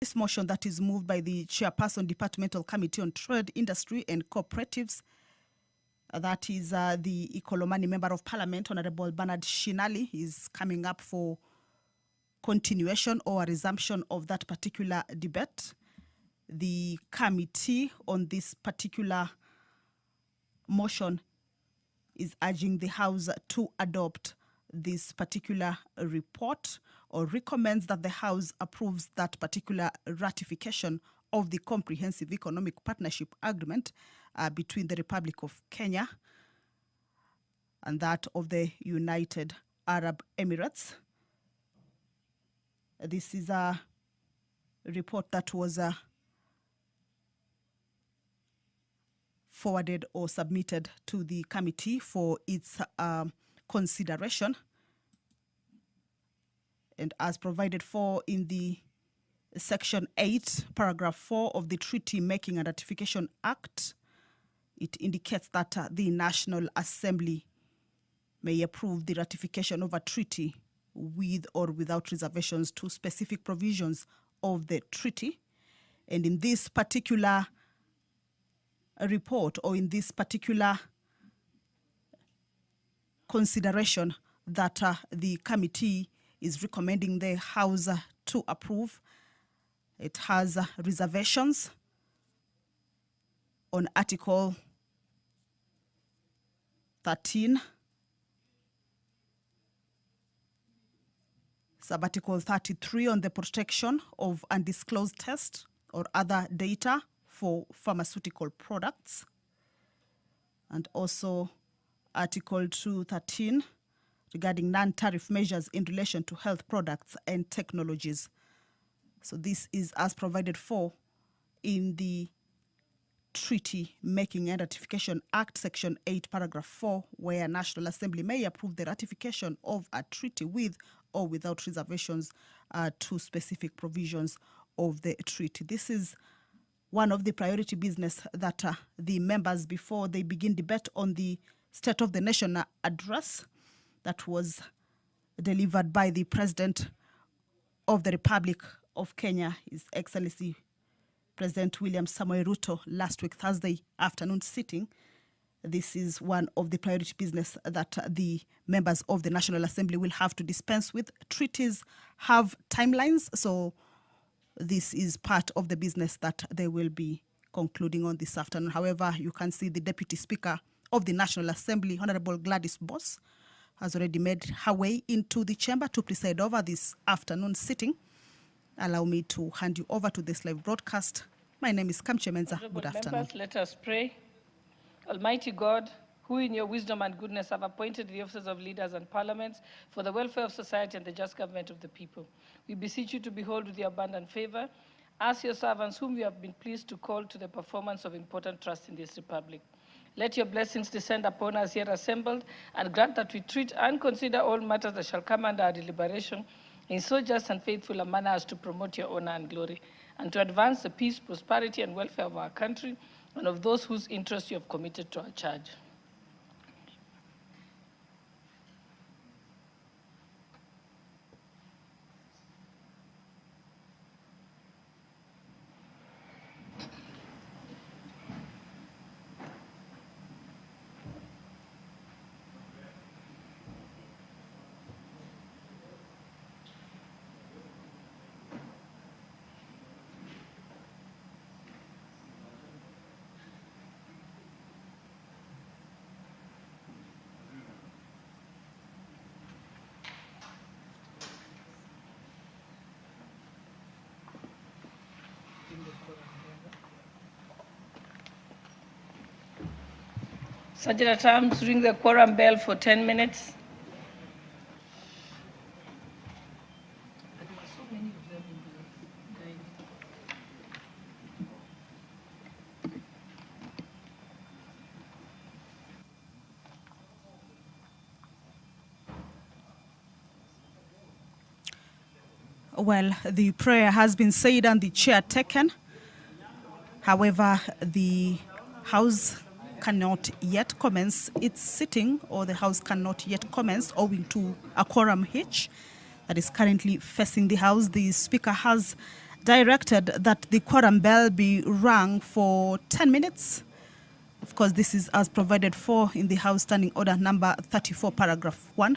This motion that is moved by the Chairperson, Departmental Committee on Trade, Industry and Cooperatives, that is the Ikolomani Member of Parliament, Honorable Bernard Shinali, is coming up for continuation or a resumption of that particular debate. The committee on this particular motion is urging the House to adopt this particular report, or recommends that the House approves that particular ratification of the Comprehensive Economic Partnership Agreement between the Republic of Kenya and that of the United Arab Emirates. This is a report that was forwarded or submitted to the committee for its consideration. And as provided for in the Section 8, Paragraph 4 of the Treaty Making and Ratification Act, it indicates that the National Assembly may approve the ratification of a treaty with or without reservations to specific provisions of the treaty. And in this particular report, or in this particular consideration that the committee is recommending the House to approve, it has reservations on Article 13, Sub-Article 33 on the protection of undisclosed tests or other data for pharmaceutical products, and also Article 213 regarding non-tariff measures in relation to health products and technologies. So this is as provided for in the Treaty Making and Ratification Act, Section 8, Paragraph 4, where National Assembly may approve the ratification of a treaty with or without reservations to specific provisions of the treaty. This is one of the priority business that the members, before they begin debate on the State of the Nation address that was delivered by the President of the Republic of Kenya, His Excellency President William Samoei Ruto, last week Thursday afternoon sitting. This is one of the priority business that the members of the National Assembly will have to dispense with. Treaties have timelines, so this is part of the business that they will be concluding on this afternoon. However, you can see the Deputy Speaker of the National Assembly, Honorable Gladys Boss, has already made her way into the chamber to preside over this afternoon sitting. Allow me to hand you over to this live broadcast. My name is Kamche Menza. Good afternoon. Members, let us pray. Almighty God, who in your wisdom and goodness have appointed the offices of leaders and parliaments for the welfare of society and the just government of the people, we beseech you to behold with your abundant favor us, your servants, whom you have been pleased to call to the performance of important trust in this republic. Let your blessings descend upon us here assembled, and grant that we treat and consider all matters that shall come under our deliberation in so just and faithful a manner as to promote your honor and glory, and to advance the peace, prosperity, and welfare of our country and of those whose interests you have committed to our charge. Sergeant at Arms, ring the quorum bell for 10 minutes. Well, the prayer has been said and the chair taken. However, the House cannot yet commence its sitting, or the House cannot yet commence owing to a quorum hitch that is currently facing the House. The Speaker has directed that the quorum bell be rung for 10 minutes. Of course, this is as provided for in the House Standing Order number 34, paragraph 1,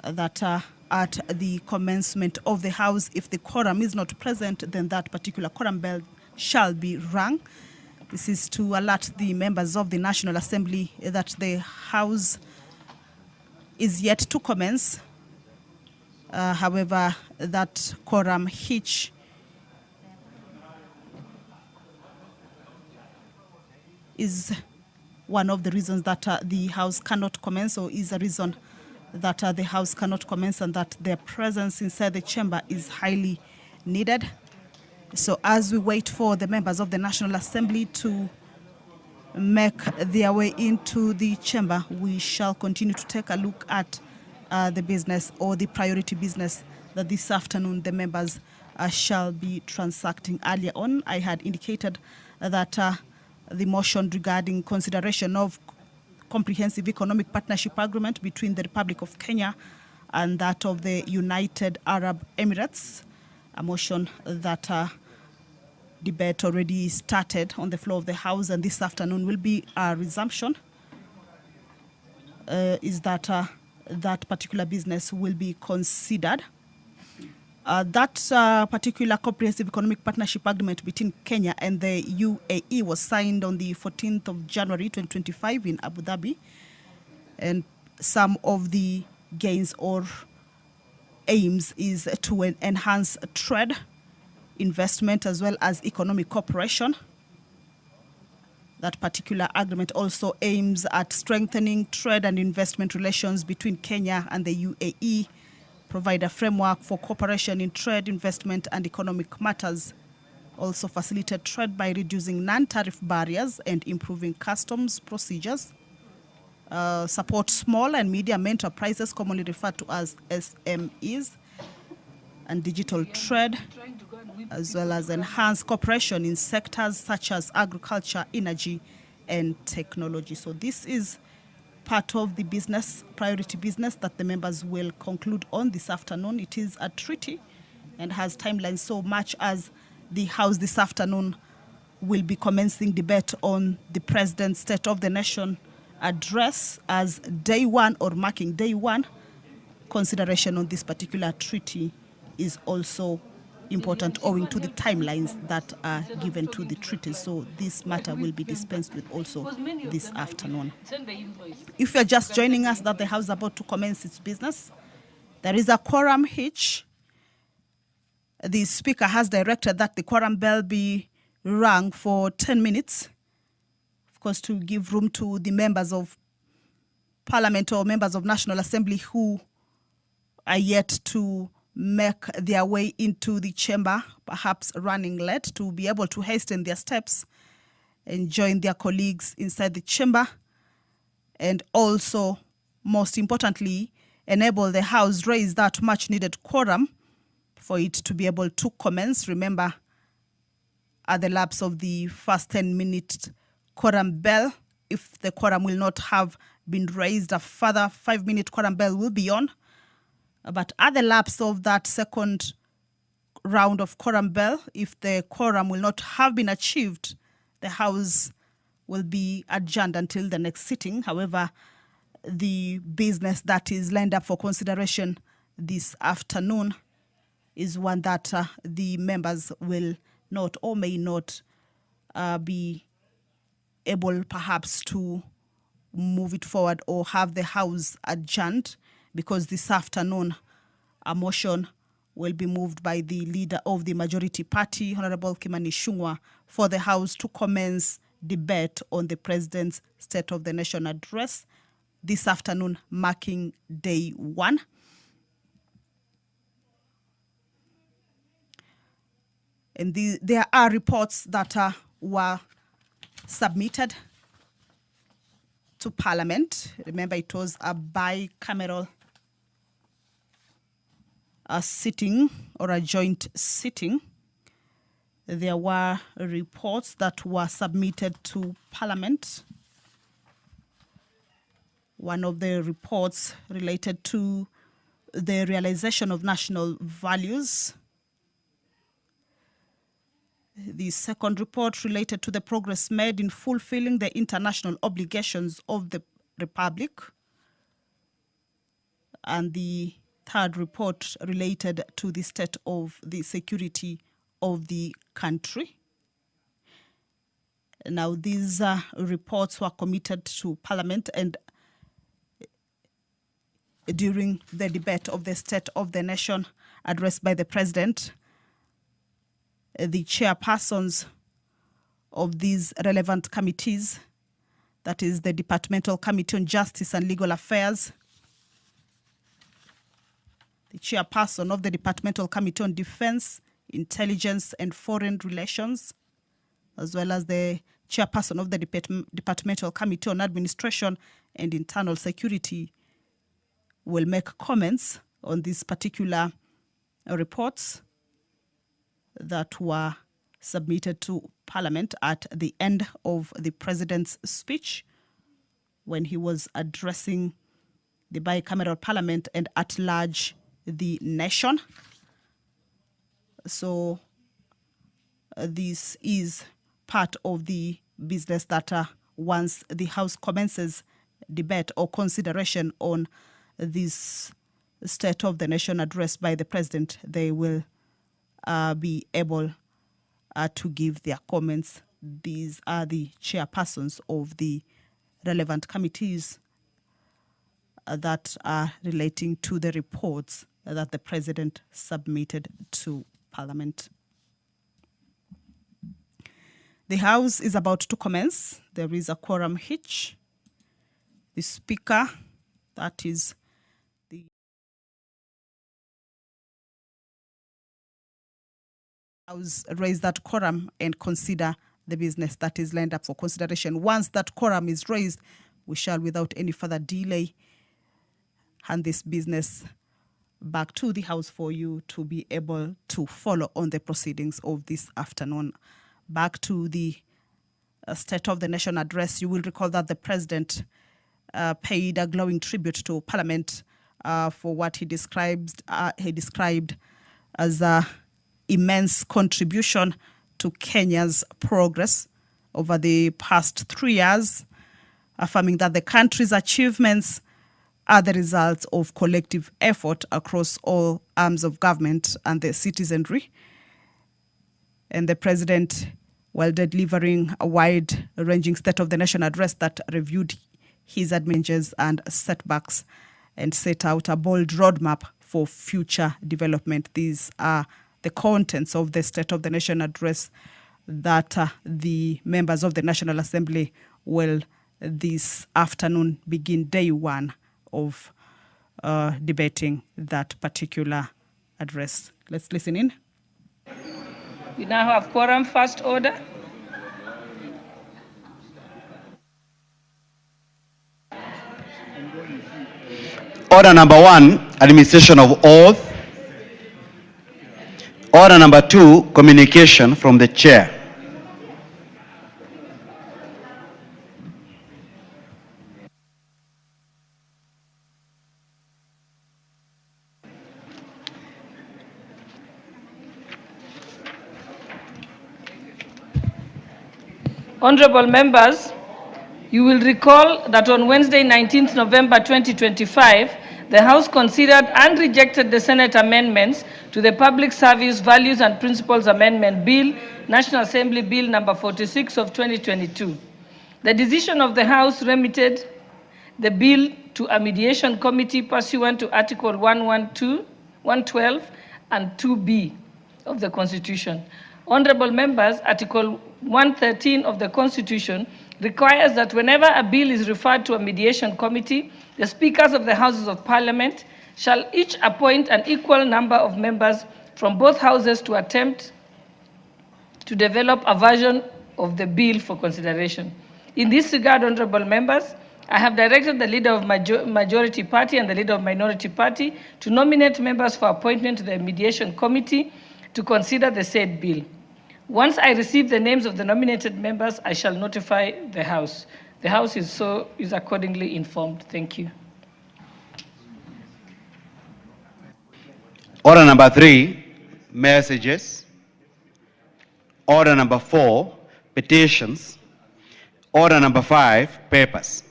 that at the commencement of the House, if the quorum is not present, then that particular quorum bell shall be rung. This is to alert the members of the National Assembly that the House is yet to commence. However, that quorum hitch is one of the reasons that the House cannot commence, or is a reason that the House cannot commence, and that their presence inside the chamber is highly needed. So as we wait for the members of the National Assembly to make their way into the chamber, we shall continue to take a look at the business, or the priority business, that this afternoon the members shall be transacting. Earlier on, I had indicated that the motion regarding consideration of comprehensive economic partnership agreement between the Republic of Kenya and that of the United Arab Emirates, a motion that debate already started on the floor of the House, and this afternoon will be a resumption, is that that particular business will be considered. That particular comprehensive economic partnership agreement between Kenya and the UAE was signed on the 14th of January 2025 in Abu Dhabi, and some of the gains or aims is to enhance trade, investment, as well as economic cooperation. That particular agreement also aims at strengthening trade and investment relations between Kenya and the UAE, provide a framework for cooperation in trade, investment, and economic matters, also facilitate trade by reducing non-tariff barriers and improving customs procedures, support small and medium enterprises, commonly referred to as SMEs, and digital trade, as well as enhance cooperation in sectors such as agriculture, energy, and technology. So this is part of the business, priority business, that the members will conclude on this afternoon. It is a treaty and has timelines, so much as the House this afternoon will be commencing debate on the President's State of the Nation address as day one, or marking day one. Consideration on this particular treaty is also important owing to the timelines that are given to the treaty. So this matter will be dispensed with also this afternoon. If you're just joining us, that the House is about to commence its business, there is a quorum hitch. The Speaker has directed that the quorum bell be rung for 10 minutes, of course, to give room to the members of Parliament or members of National Assembly who are yet to make their way into the chamber, perhaps running late, to be able to hasten their steps and join their colleagues inside the chamber, and also, most importantly, enable the House raise that much needed quorum for it to be able to commence. Remember, at the lapse of the first 10-minute quorum bell, if the quorum will not have been raised, a further 5-minute quorum bell will be on. But at the lapse of that second round of quorum bell, if the quorum will not have been achieved, the House will be adjourned until the next sitting. However, the business that is lined up for consideration this afternoon is one that the members will not or may not be able perhaps to move it forward or have the House adjourned, because this afternoon a motion will be moved by the leader of the majority party, Honorable Kimani Ichung'wah, for the House to commence debate on the President's State of the Nation address this afternoon, marking day one. And there are reports that were submitted to Parliament. Remember, it was a bicameral sitting, or a joint sitting. There were reports that were submitted to Parliament. One of the reports related to the realization of national values. The second report related to the progress made in fulfilling the international obligations of the Republic. And the third report related to the state of the security of the country. Now, these reports were committed to Parliament, and during the debate of the State of the Nation addressed by the President, the chairpersons of these relevant committees, that is the Departmental Committee on Justice and Legal Affairs, the chairperson of the Departmental Committee on Defense, Intelligence and Foreign Relations, as well as the chairperson of the Departmental Committee on Administration and Internal Security, will make comments on these particular reports that were submitted to Parliament at the end of the President's speech when he was addressing the bicameral Parliament and at large the nation. So this is part of the business that once the House commences debate or consideration on this State of the Nation address by the President, they will be able to give their comments. These are the chairpersons of the relevant committees that are relating to the reports that the President submitted to Parliament. The House is about to commence. There is a quorum hitch. The Speaker, that is the House, raise that quorum and consider the business that is lined up for consideration. Once that quorum is raised, we shall, without any further delay, hand this business back to the House for you to be able to follow on the proceedings of this afternoon. Back to the State of the Nation address, you will recall that the President paid a glowing tribute to Parliament for what he described as an immense contribution to Kenya's progress over the past 3 years, affirming that the country's achievements are the results of collective effort across all arms of government and the citizenry. And the President, while delivering a wide-ranging State of the Nation address that reviewed his advantages and setbacks and set out a bold roadmap for future development. These are the contents of the State of the Nation address that the members of the National Assembly will this afternoon begin day one of debating that particular address. Let's listen in. We now have quorum. First order. Order number 1, administration of oath. Order number 2, communication from the chair. Honorable members, you will recall that on Wednesday, 19th November 2025, the House considered and rejected the Senate amendments to the Public Service Values and Principles Amendment Bill, National Assembly Bill number 46 of 2022. The decision of the House remitted the bill to a mediation committee pursuant to Article 112, 112 and 2B of the Constitution. Honorable members, Article 113 of the Constitution requires that whenever a bill is referred to a mediation committee, the speakers of the Houses of Parliament shall each appoint an equal number of members from both houses to attempt to develop a version of the bill for consideration. In this regard, honorable members, I have directed the leader of majority party and the leader of minority party to nominate members for appointment to the mediation committee to consider the said bill. Once I receive the names of the nominated members, I shall notify the House. The House is accordingly informed. Thank you. Order number 3, messages. Order number 4, petitions. Order number 5, papers.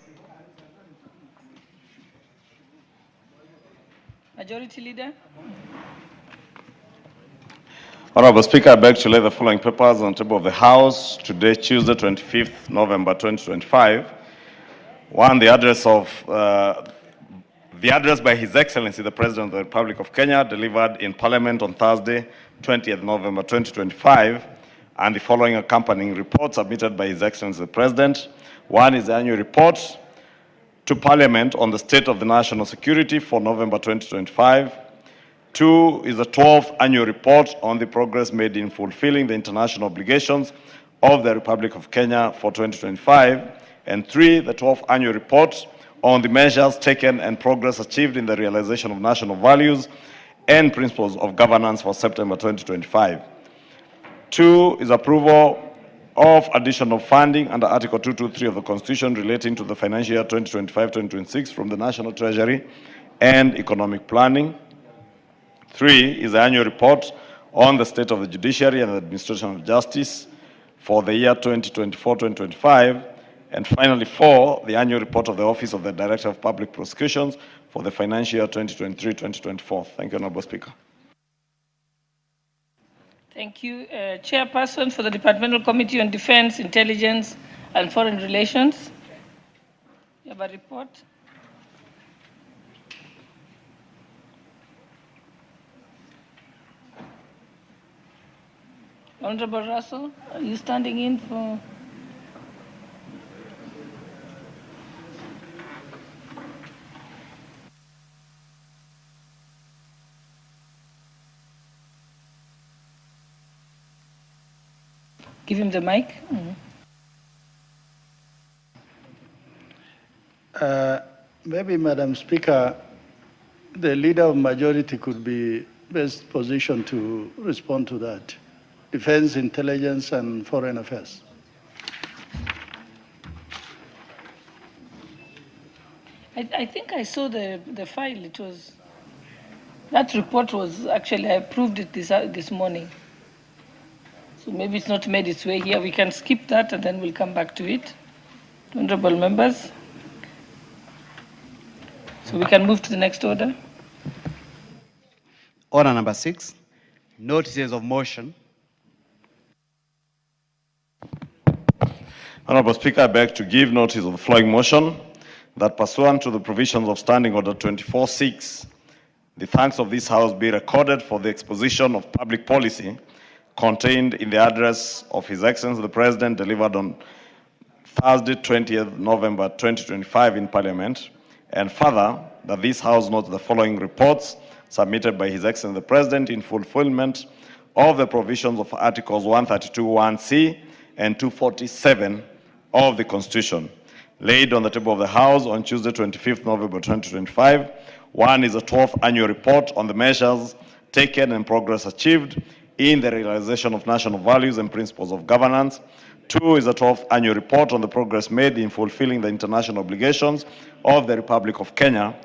Majority Leader. Honorable Speaker, I beg to lay the following papers on the table of the House today, Tuesday, 25th November 2025. One, the address by His Excellency the President of the Republic of Kenya, delivered in Parliament on Thursday, 20th November 2025, and the following accompanying report submitted by His Excellency the President. One is the annual report to Parliament on the state of the national security for November 2025. Two is the 12th annual report on the progress made in fulfilling the international obligations of the Republic of Kenya for 2025. And three, the 12th annual report on the measures taken and progress achieved in the realization of national values and principles of governance for September 2025. Two is approval of additional funding under Article 223 of the Constitution relating to the financial year 2025-2026 from the National Treasury and economic planning. Three is the annual report on the state of the judiciary and the administration of justice for the year 2024-2025. And finally, four, the annual report of the Office of the Director of Public Prosecutions for the financial year 2023-2024. Thank you, Honorable Speaker. Thank you. Chairperson for the Departmental Committee on Defense, Intelligence, and Foreign Relations. You have a report? Honorable Russell, are you standing in for? Give him the mic. Maybe, Madam Speaker, the Leader of Majority could be best positioned to respond to that. Defense, Intelligence, and Foreign Affairs. I think I saw the file. It was, that report was actually, I approved it this morning. So maybe it's not made its way here. We can skip that and then we'll come back to it. Honorable members. So we can move to the next order. Order number 6, notices of motion. Honorable Speaker, I beg to give notice of the following motion that pursuant to the provisions of Standing Order 24.6, the thanks of this House be recorded for the exposition of public policy contained in the address of His Excellency the President delivered on Thursday, 20th November 2025 in Parliament, and further, that this House notes the following reports submitted by His Excellency the President in fulfillment of the provisions of Articles 132(1)(c) and 247 of the Constitution, laid on the table of the House on Tuesday, 25th November 2025. One is a 12th annual report on the measures taken and progress achieved in the realization of national values and principles of governance. Two is a 12th annual report on the progress made in fulfilling the international obligations of the Republic of Kenya.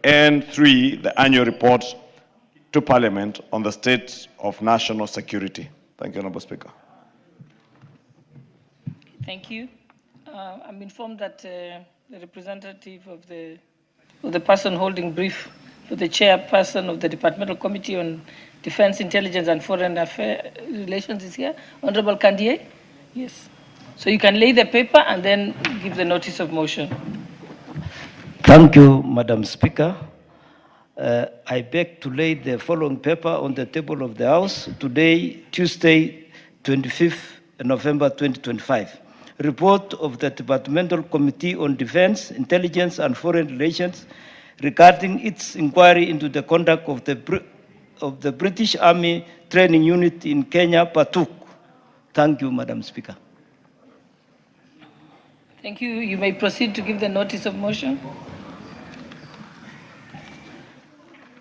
And three, the annual report to Parliament on the state of national security. Thank you, Honorable Speaker. Thank you. I'm informed that the representative of the person holding brief for the chairperson of the Departmental Committee on Defense, Intelligence, and Foreign Affairs Relations is here. Honorable Kandiye? Yes. So you can lay the paper and then give the notice of motion. Thank you, Madam Speaker. I beg to lay the following paper on the table of the House today, Tuesday, 25th November 2025. Report of the Departmental Committee on Defense, Intelligence, and Foreign Relations regarding its inquiry into the conduct of the British Army Training Unit in Kenya, Patuk. Thank you, Madam Speaker. Thank you. You may proceed to give the notice of motion.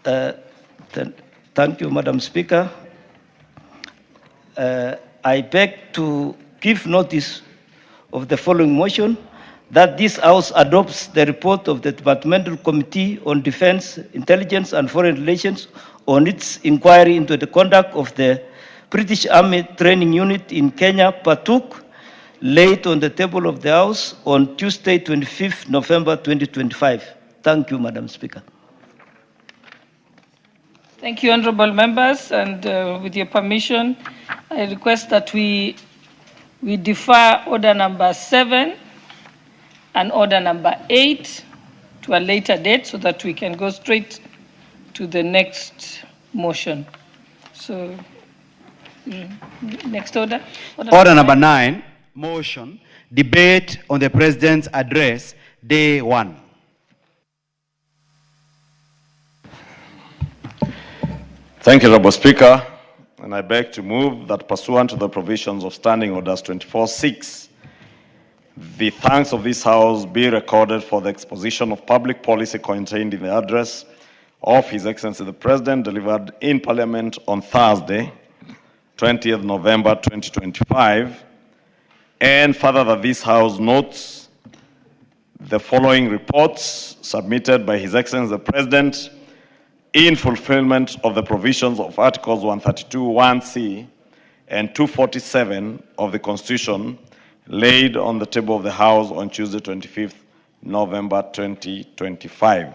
Thank you, Madam Speaker. I beg to give notice of the following motion that this House adopts the report of the Departmental Committee on Defense, Intelligence and Foreign Relations on its inquiry into the conduct of the British Army Training Unit in Kenya, partook, laid on the table of the House on Tuesday, 25th November 2025. Thank you, Madam Speaker. Thank you, honorable members, and with your permission, I request that we defer order number 7 and order number 8 to a later date so that we can go straight to the next motion. So, next order. Order number 9, motion, debate on the President's address, day 1. Thank you, Honorable Speaker. And I beg to move that pursuant to the provisions of Standing Orders 24(6), the thanks of this House be recorded for the exposition of public policy contained in the address of His Excellency the President delivered in Parliament on Thursday, 20th November 2025, and further that this House notes the following reports submitted by His Excellency the President in fulfillment of the provisions of Articles 132(1)(c) and 247 of the Constitution laid on the table of the House on Tuesday, 25th November 2025.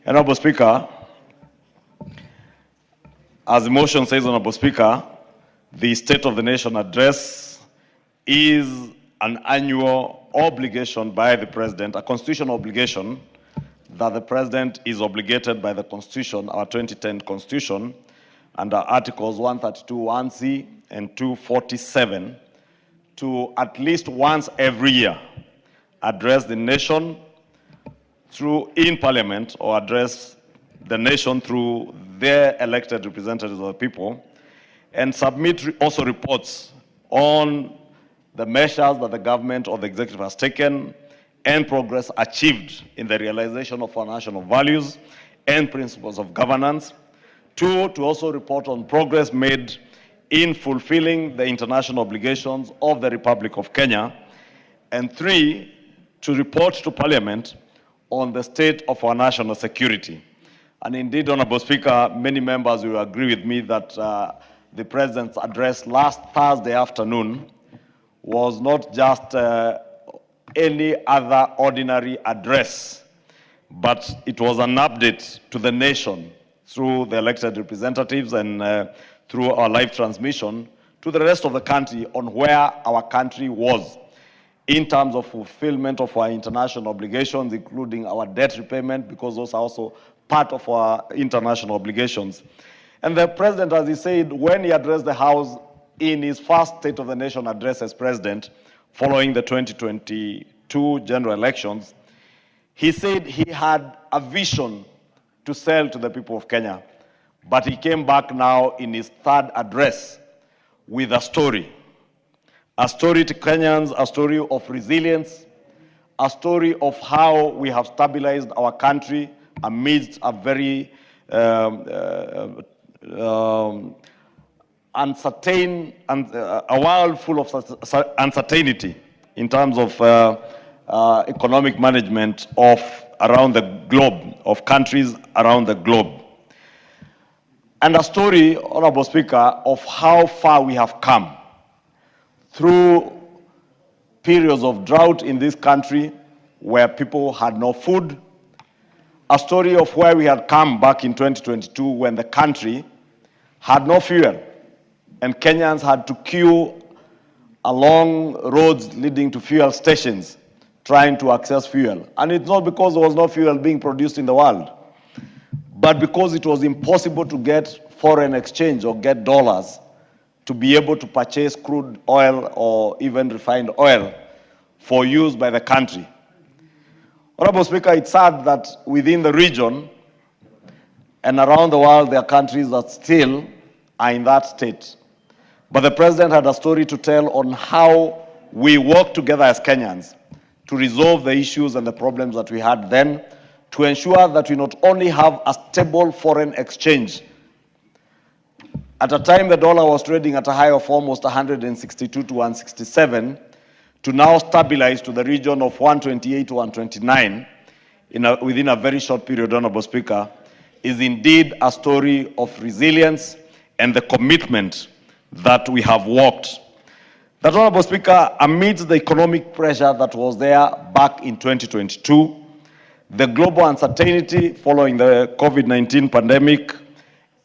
Honorable Speaker, as the motion says, Honorable Speaker, the State of the Nation address is an annual obligation by the President, a constitutional obligation that the President is obligated by the Constitution, our 2010 Constitution, under Articles 132(1)(c) and 247, to at least once every year address the nation through in Parliament or address the nation through their elected representatives of the people and submit also reports on the measures that the government or the executive has taken and progress achieved in the realization of our national values and principles of governance. 2, to also report on progress made in fulfilling the international obligations of the Republic of Kenya. And 3, to report to Parliament on the state of our national security. And indeed, Honorable Speaker, many members will agree with me that the President's address last Thursday afternoon was not just any other ordinary address, but it was an update to the nation through the elected representatives and through our live transmission to the rest of the country on where our country was in terms of fulfillment of our international obligations, including our debt repayment, because those are also part of our international obligations. And the President, as he said, when he addressed the House in his first State of the Nation address as President, following the 2022 general elections, he said he had a vision to sell to the people of Kenya. But he came back now in his third address with a story to Kenyans, a story of resilience, a story of how we have stabilized our country amidst a very uncertain and a world full of uncertainty in terms of economic management of around the globe, of countries around the globe. And a story, Honorable Speaker, of how far we have come through periods of drought in this country where people had no food, a story of where we had come back in 2022 when the country had no fuel and Kenyans had to queue along roads leading to fuel stations trying to access fuel. And it's not because there was no fuel being produced in the world, but because it was impossible to get foreign exchange or get dollars to be able to purchase crude oil or even refined oil for use by the country. Honorable Speaker, it's sad that within the region and around the world, there are countries that still are in that state. But the President had a story to tell on how we work together as Kenyans to resolve the issues and the problems that we had then, to ensure that we not only have a stable foreign exchange. At a time the dollar was trading at a high of almost 162 to 167, to now stabilize to the region of 128 to 129 within a very short period, Honorable Speaker, is indeed a story of resilience and the commitment that we have walked. That, Honorable Speaker, amidst the economic pressure that was there back in 2022, the global uncertainty following the COVID-19 pandemic,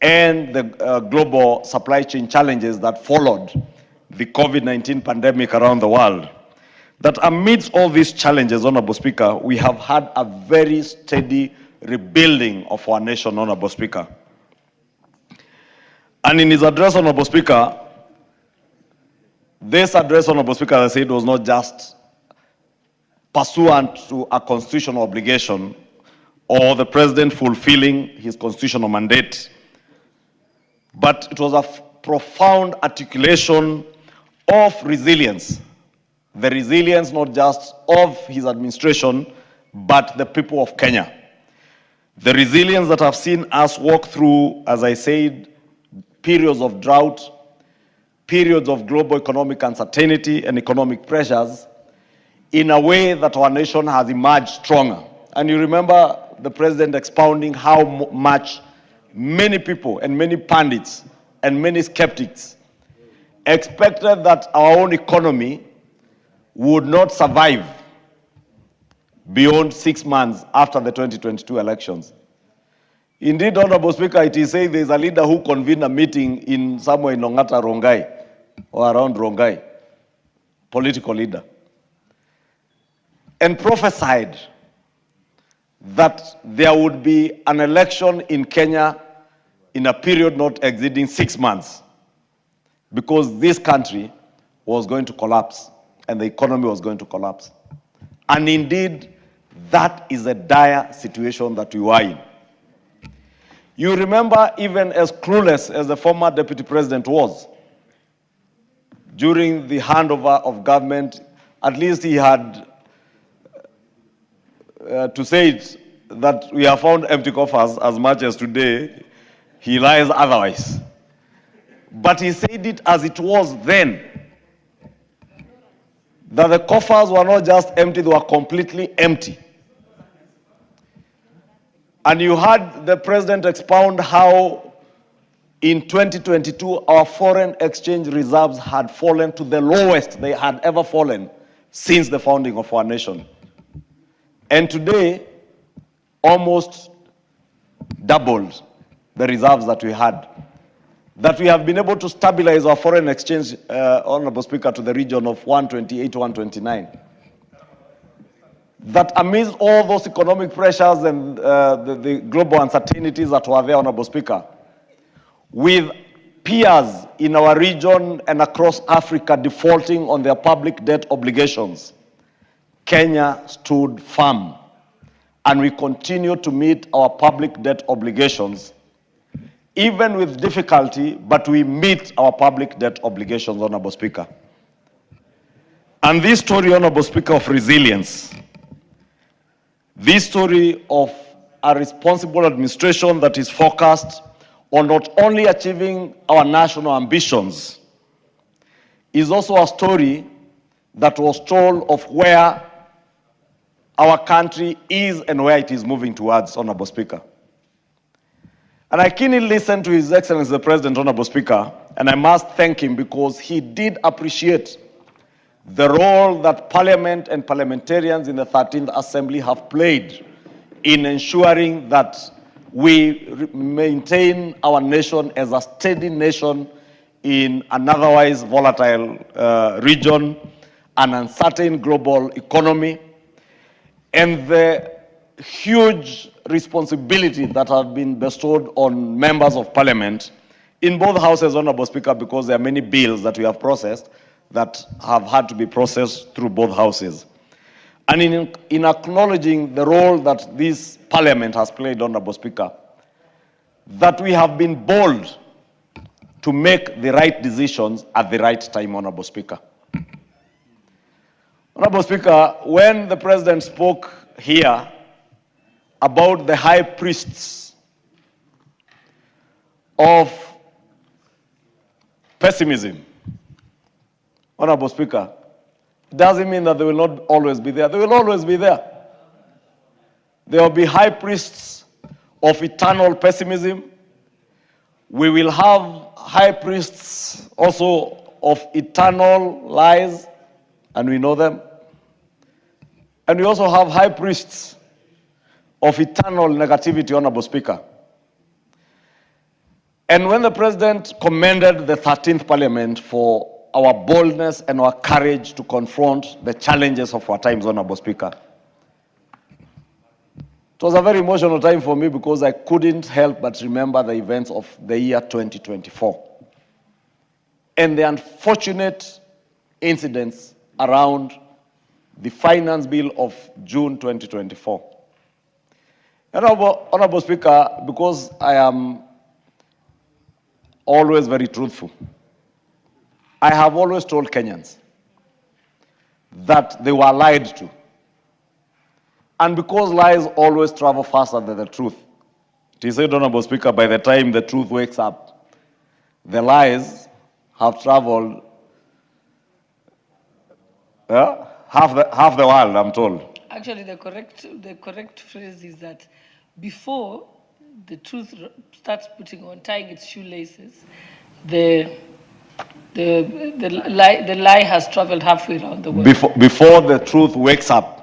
and the global supply chain challenges that followed the COVID-19 pandemic around the world, that amidst all these challenges, Honorable Speaker, we have had a very steady rebuilding of our nation, Honorable Speaker. And in his address, Honorable Speaker, this address, Honorable Speaker, as I said, was not just pursuant to a constitutional obligation or the President fulfilling his constitutional mandate, but it was a profound articulation of resilience. The resilience not just of his administration, but the people of Kenya. The resilience that have seen us walk through, as I said, periods of drought, periods of global economic uncertainty and economic pressures, in a way that our nation has emerged stronger. And you remember the President expounding how much many people and many pundits and many skeptics expected that our own economy would not survive beyond 6 months after the 2022 elections. Indeed, Honorable Speaker, it is said there is a leader who convened a meeting in somewhere in Ongata, Rongai, or around Rongai, political leader, and prophesied that there would be an election in Kenya in a period not exceeding 6 months, because this country was going to collapse and the economy was going to collapse. And indeed, that is a dire situation that we were in. You remember, even as clueless as the former Deputy President was, during the handover of government, at least he had to say it, that we have found empty coffers as much as today he lies otherwise. But he said it as it was then, that the coffers were not just empty, they were completely empty. And you heard the President expound how in 2022 our foreign exchange reserves had fallen to the lowest they had ever fallen since the founding of our nation. And today, almost doubled the reserves that we had. That we have been able to stabilize our foreign exchange, Honorable Speaker, to the region of 128 to 129. That amidst all those economic pressures and the global uncertainties that were there, Honorable Speaker, with peers in our region and across Africa defaulting on their public debt obligations, Kenya stood firm, and we continue to meet our public debt obligations, even with difficulty, but we meet our public debt obligations, Honorable Speaker. And this story, Honorable Speaker, of resilience, this story of a responsible administration that is focused on not only achieving our national ambitions, is also a story that was told of where our country is and where it is moving towards, Honorable Speaker. And I keenly listened to His Excellency the President, Honorable Speaker, and I must thank him because he did appreciate the role that Parliament and parliamentarians in the 13th Assembly have played in ensuring that we maintain our nation as a steady nation in an otherwise volatile region, an uncertain global economy, and the huge responsibility that have been bestowed on members of Parliament in both houses, Honorable Speaker, because there are many bills that we have processed that have had to be processed through both houses. And in acknowledging the role that this Parliament has played, Honorable Speaker, that we have been bold to make the right decisions at the right time, Honorable Speaker. Honorable Speaker, when the President spoke here about the high priests of pessimism, Honorable Speaker, It doesn't mean that they will not always be there. They will always be there. There will be high priests of eternal pessimism. We will have high priests also of eternal lies, and we know them. And we also have high priests of eternal negativity, Honorable Speaker. And when the President commended the 13th Parliament for our boldness and our courage to confront the challenges of our times, Honorable Speaker, it was a very emotional time for me because I couldn't help but remember the events of the year 2024 and the unfortunate incidents around the Finance Bill of June 2024. Honorable Speaker, because I am always very truthful, I have always told Kenyans that they were lied to. And because lies always travel faster than the truth, it is said, Honorable Speaker, by the time the truth wakes up, the lies have traveled half the world, I'm told. Actually, the correct phrase is that before the truth starts tying its shoelaces, the lie has traveled halfway around the world. Before the truth wakes up,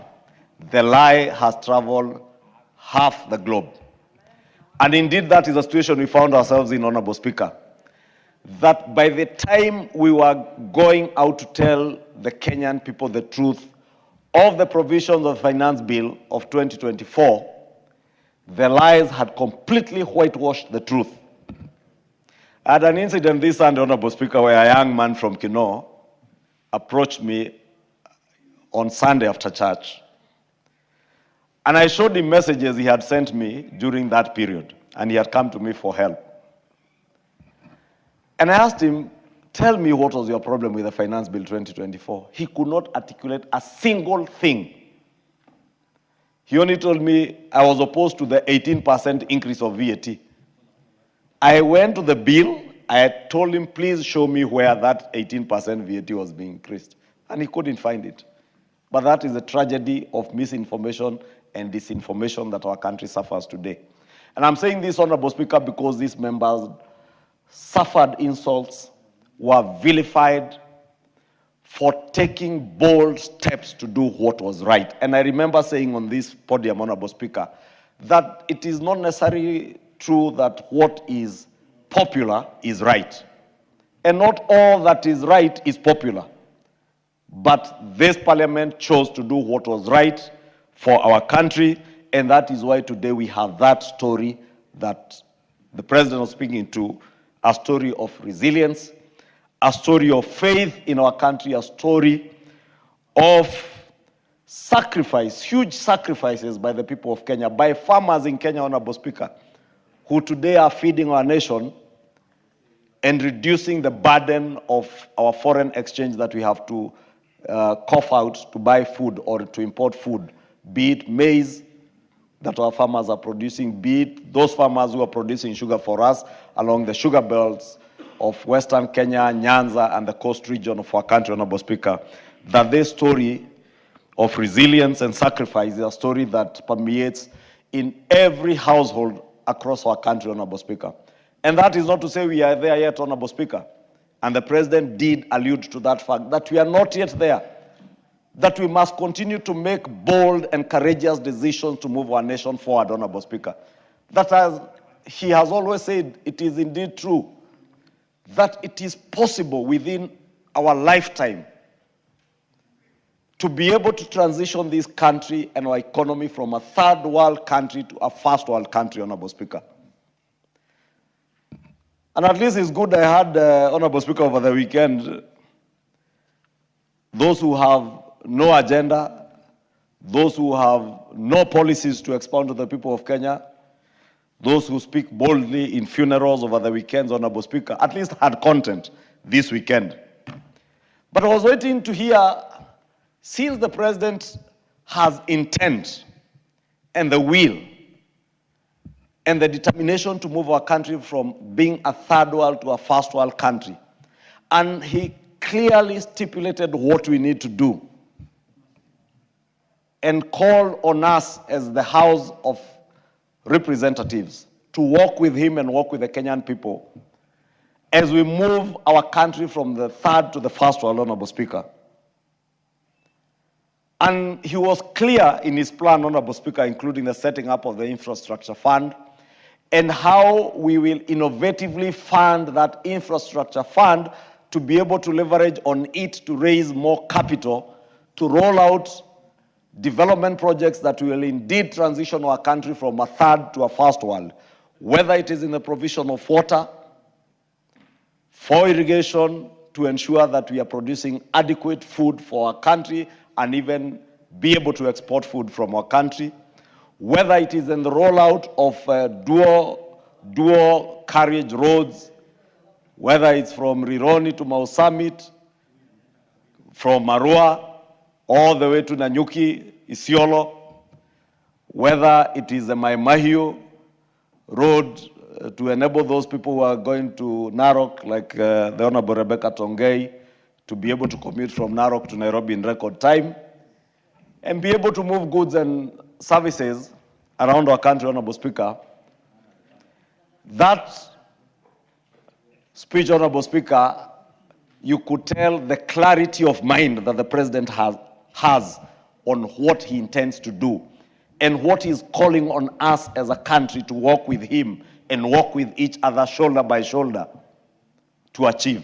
the lie has traveled half the globe. And indeed, that is the situation we found ourselves in, Honorable Speaker. That by the time we were going out to tell the Kenyan people the truth of the provisions of the Finance Bill of 2024, the lies had completely whitewashed the truth. I had an incident this Sunday, Honorable Speaker, where a young man from Kino approached me on Sunday after church. And I showed him messages he had sent me during that period, and he had come to me for help. And I asked him, tell me what was your problem with the Finance Bill 2024. He could not articulate a single thing. He only told me I was opposed to the 18% increase of VAT. I went to the bill, I told him, please show me where that 18% VAT was being increased. And he couldn't find it. But that is the tragedy of misinformation and disinformation that our country suffers today. And I'm saying this, Honorable Speaker, because these members suffered insults, were vilified for taking bold steps to do what was right. And I remember saying on this podium, Honorable Speaker, that it is not necessarily true that what is popular is right. And not all that is right is popular. But this parliament chose to do what was right for our country, and that is why today we have that story that the President was speaking to, a story of resilience, a story of faith in our country, a story of sacrifice, huge sacrifices by the people of Kenya, by farmers in Kenya, Honorable Speaker, who today are feeding our nation and reducing the burden of our foreign exchange that we have to cough out to buy food or to import food, be it maize that our farmers are producing, be it those farmers who are producing sugar for us along the sugar belts of Western Kenya, Nyanza, and the coast region of our country, Honorable Speaker, that this story of resilience and sacrifice is a story that permeates in every household across our country, Honorable Speaker. And that is not to say we are there yet, Honorable Speaker. And the President did allude to that fact, that we are not yet there, that we must continue to make bold and courageous decisions to move our nation forward, Honorable Speaker. That, as he has always said, it is indeed true that it is possible within our lifetime to be able to transition this country and our economy from a third world country to a first world country, Honorable Speaker. And at least it's good I had, Honorable Speaker, over the weekend, those who have no agenda, those who have no policies to expound to the people of Kenya, those who speak boldly in funerals over the weekends, Honorable Speaker, at least had content this weekend. But I was waiting to hear, since the President has intent and the will and the determination to move our country from being a third world to a first world country, and he clearly stipulated what we need to do and called on us as the House of Representatives to work with him and work with the Kenyan people as we move our country from the third to the first world, Honorable Speaker. And he was clear in his plan, Honorable Speaker, including the setting up of the infrastructure fund and how we will innovatively fund that infrastructure fund to be able to leverage on it to raise more capital to roll out development projects that will indeed transition our country from a third to a first world, whether it is in the provision of water, for irrigation, to ensure that we are producing adequate food for our country and even be able to export food from our country, whether it is in the rollout of dual carriage roads, whether it's from Rironi to Mau Summit, from Marua all the way to Nanyuki, Isiolo, whether it is the Maimahiu road to enable those people who are going to Narok, like the Honorable Rebecca Tongei, to be able to commute from Narok to Nairobi in record time, and be able to move goods and services around our country, Honorable Speaker. That speech, Honorable Speaker, you could tell the clarity of mind that the President has on what he intends to do and what he's calling on us as a country to work with him and work with each other shoulder by shoulder to achieve.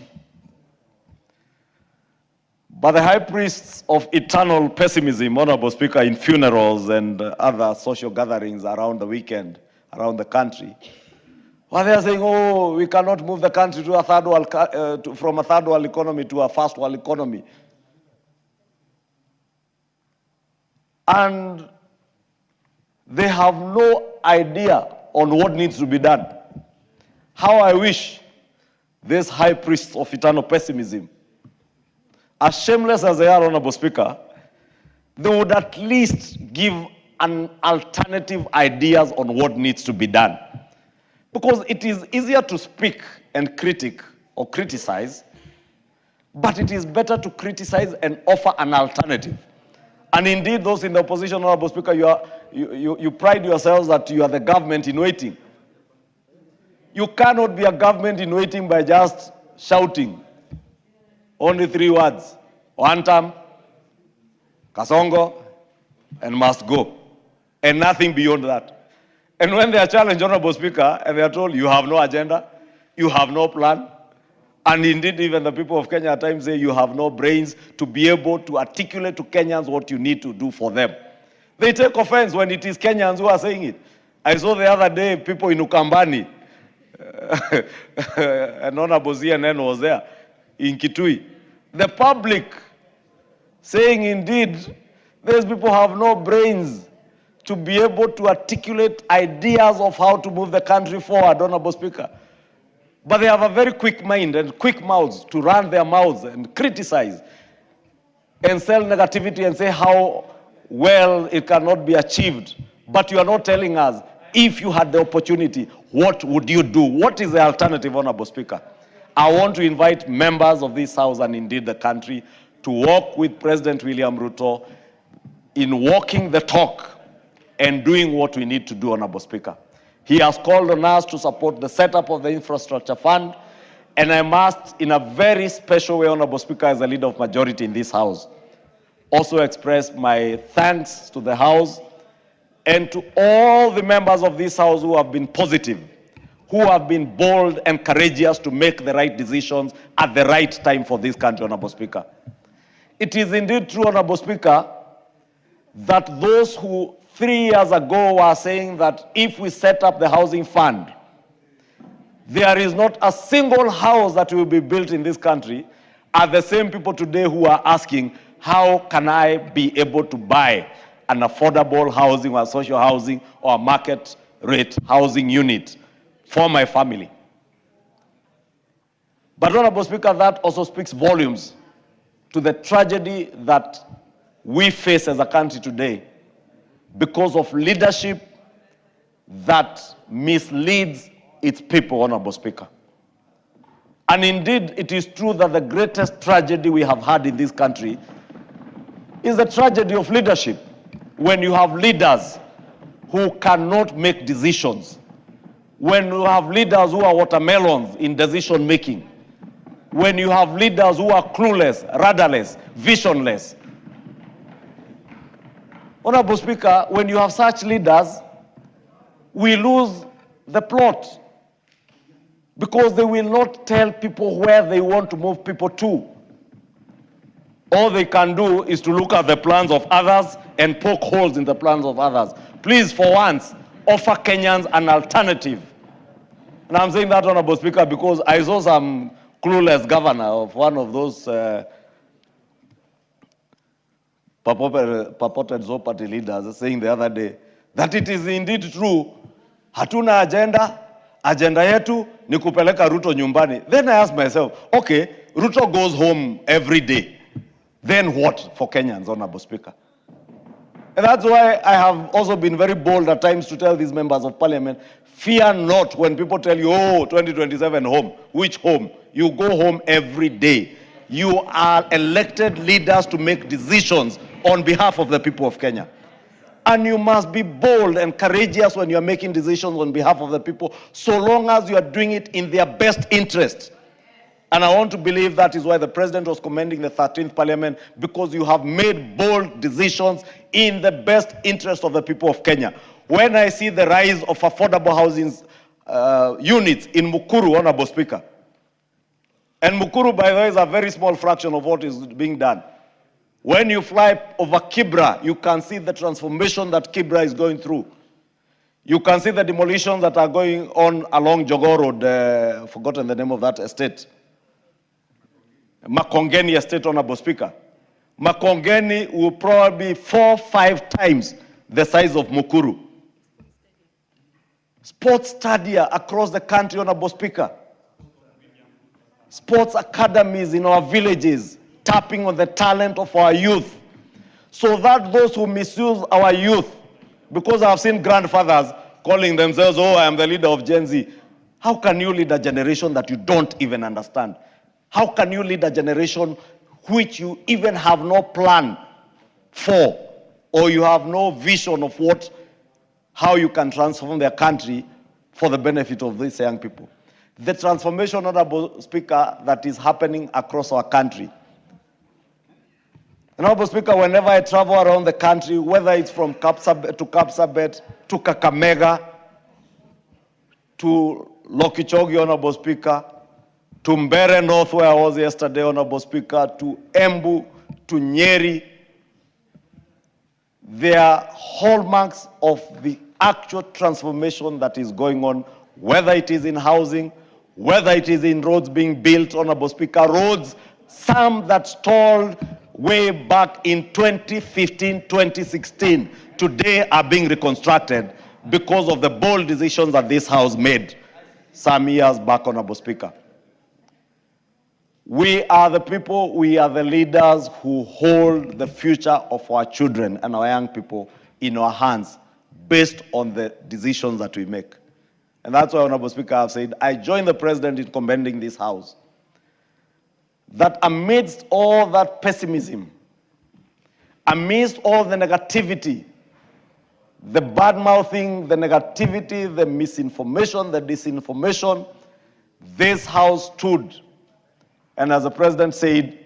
But the high priests of eternal pessimism, Honorable Speaker, in funerals and other social gatherings around the weekend, around the country, well, they are saying, oh, we cannot move the country to a third world, from a third world economy to a first world economy. And they have no idea on what needs to be done. How I wish these high priests of eternal pessimism, as shameless as they are, Honorable Speaker, they would at least give an alternative ideas on what needs to be done. Because it is easier to speak and criticize, but it is better to criticize and offer an alternative. And indeed, those in the opposition, Honorable Speaker, you pride yourselves that you are the government in waiting. You cannot be a government in waiting by just shouting. Only 3 words: one term, Kasongo, and must go. And nothing beyond that. And when they are challenged, Honorable Speaker, and they are told, you have no agenda, you have no plan, and indeed even the people of Kenya at times say you have no brains to be able to articulate to Kenyans what you need to do for them. They take offense when it is Kenyans who are saying it. I saw the other day people in Ukambani, and Honorable CNN was there, in Kitui. The public saying indeed these people have no brains to be able to articulate ideas of how to move the country forward, Honorable Speaker. But they have a very quick mind and quick mouths to run their mouths and criticize and sell negativity and say how well it cannot be achieved. But you are not telling us, if you had the opportunity, what would you do? What is the alternative, Honorable Speaker? I want to invite members of this House and indeed the country to work with President William Ruto in walking the talk and doing what we need to do, Honorable Speaker. He has called on us to support the setup of the infrastructure fund, and I must, in a very special way, Honorable Speaker, as a leader of majority in this House, also express my thanks to the House and to all the members of this House who have been positive, who have been bold and courageous to make the right decisions at the right time for this country, Honorable Speaker. It is indeed true, Honorable Speaker, that those who 3 years ago were saying that if we set up the housing fund, there is not a single house that will be built in this country, are the same people today who are asking, how can I be able to buy an affordable housing or social housing or a market rate housing unit for my family? But, Honorable Speaker, that also speaks volumes to the tragedy that we face as a country today because of leadership that misleads its people, Honorable Speaker. And indeed, it is true that the greatest tragedy we have had in this country is the tragedy of leadership. when you have leaders who cannot make decisions, when you have leaders who are watermelons in decision making, when you have leaders who are clueless, rudderless, visionless. Honorable Speaker, when you have such leaders, we lose the plot because they will not tell people where they want to move people to. All they can do is to look at the plans of others and poke holes in the plans of others. Please, for once, offer Kenyans an alternative. And I'm saying that, Honorable Speaker, because I saw some clueless governor of one of those purported party leaders saying the other day that it is indeed true, hatuna agenda yetu ni kupeleka Ruto nyumbani. Then I asked myself, okay, Ruto goes home every day. Then what for Kenyans, Honorable Speaker? And that's why I have also been very bold at times to tell these members of parliament, fear not when people tell you, oh, 2027 home. Which home? You go home every day. You are elected leaders to make decisions on behalf of the people of Kenya. And you must be bold and courageous when you are making decisions on behalf of the people, so long as you are doing it in their best interest. And I want to believe that is why the president was commending the 13th parliament, because you have made bold decisions in the best interest of the people of Kenya. When I see the rise of affordable housing units in Mukuru, Honorable Speaker, and Mukuru, by the way, is a very small fraction of what is being done. When you fly over Kibra, you can see the transformation that Kibra is going through. You can see the demolitions that are going on along Jogoo Road, forgotten the name of that estate. Makongeni estate, Honorable Speaker. Makongeni will probably be 4-5 times the size of Mukuru. Sports stadia across the country, Honorable Speaker. Sports academies in our villages, tapping on the talent of our youth, so that those who misuse our youth, because I've seen grandfathers calling themselves, oh, I am the leader of Gen Z. How can you lead a generation that you don't even understand? How can you lead a generation which you even have no plan for, or you have no vision of how you can transform their country for the benefit of these young people? The transformation, Honorable Speaker, that is happening across our country. Honorable Speaker, whenever I travel around the country, whether it's from Kapsabet to Kakamega, to Lokichogi, Honorable Speaker, to Mbere North, where I was yesterday, Honorable Speaker, to Embu, to Nyeri, they are hallmarks of the actual transformation that is going on, whether it is in housing, whether it is in roads being built, Honorable Speaker, roads, some that stalled way back in 2015, 2016, today are being reconstructed because of the bold decisions that this House made some years back, Honorable Speaker. We are the people, we are the leaders who hold the future of our children and our young people in our hands based on the decisions that we make. And that's why, Honorable Speaker, I've said, I join the President in commending this House, that amidst all that pessimism, amidst all the negativity, the bad-mouthing, the negativity, the misinformation, the disinformation, this House stood. And as the President said,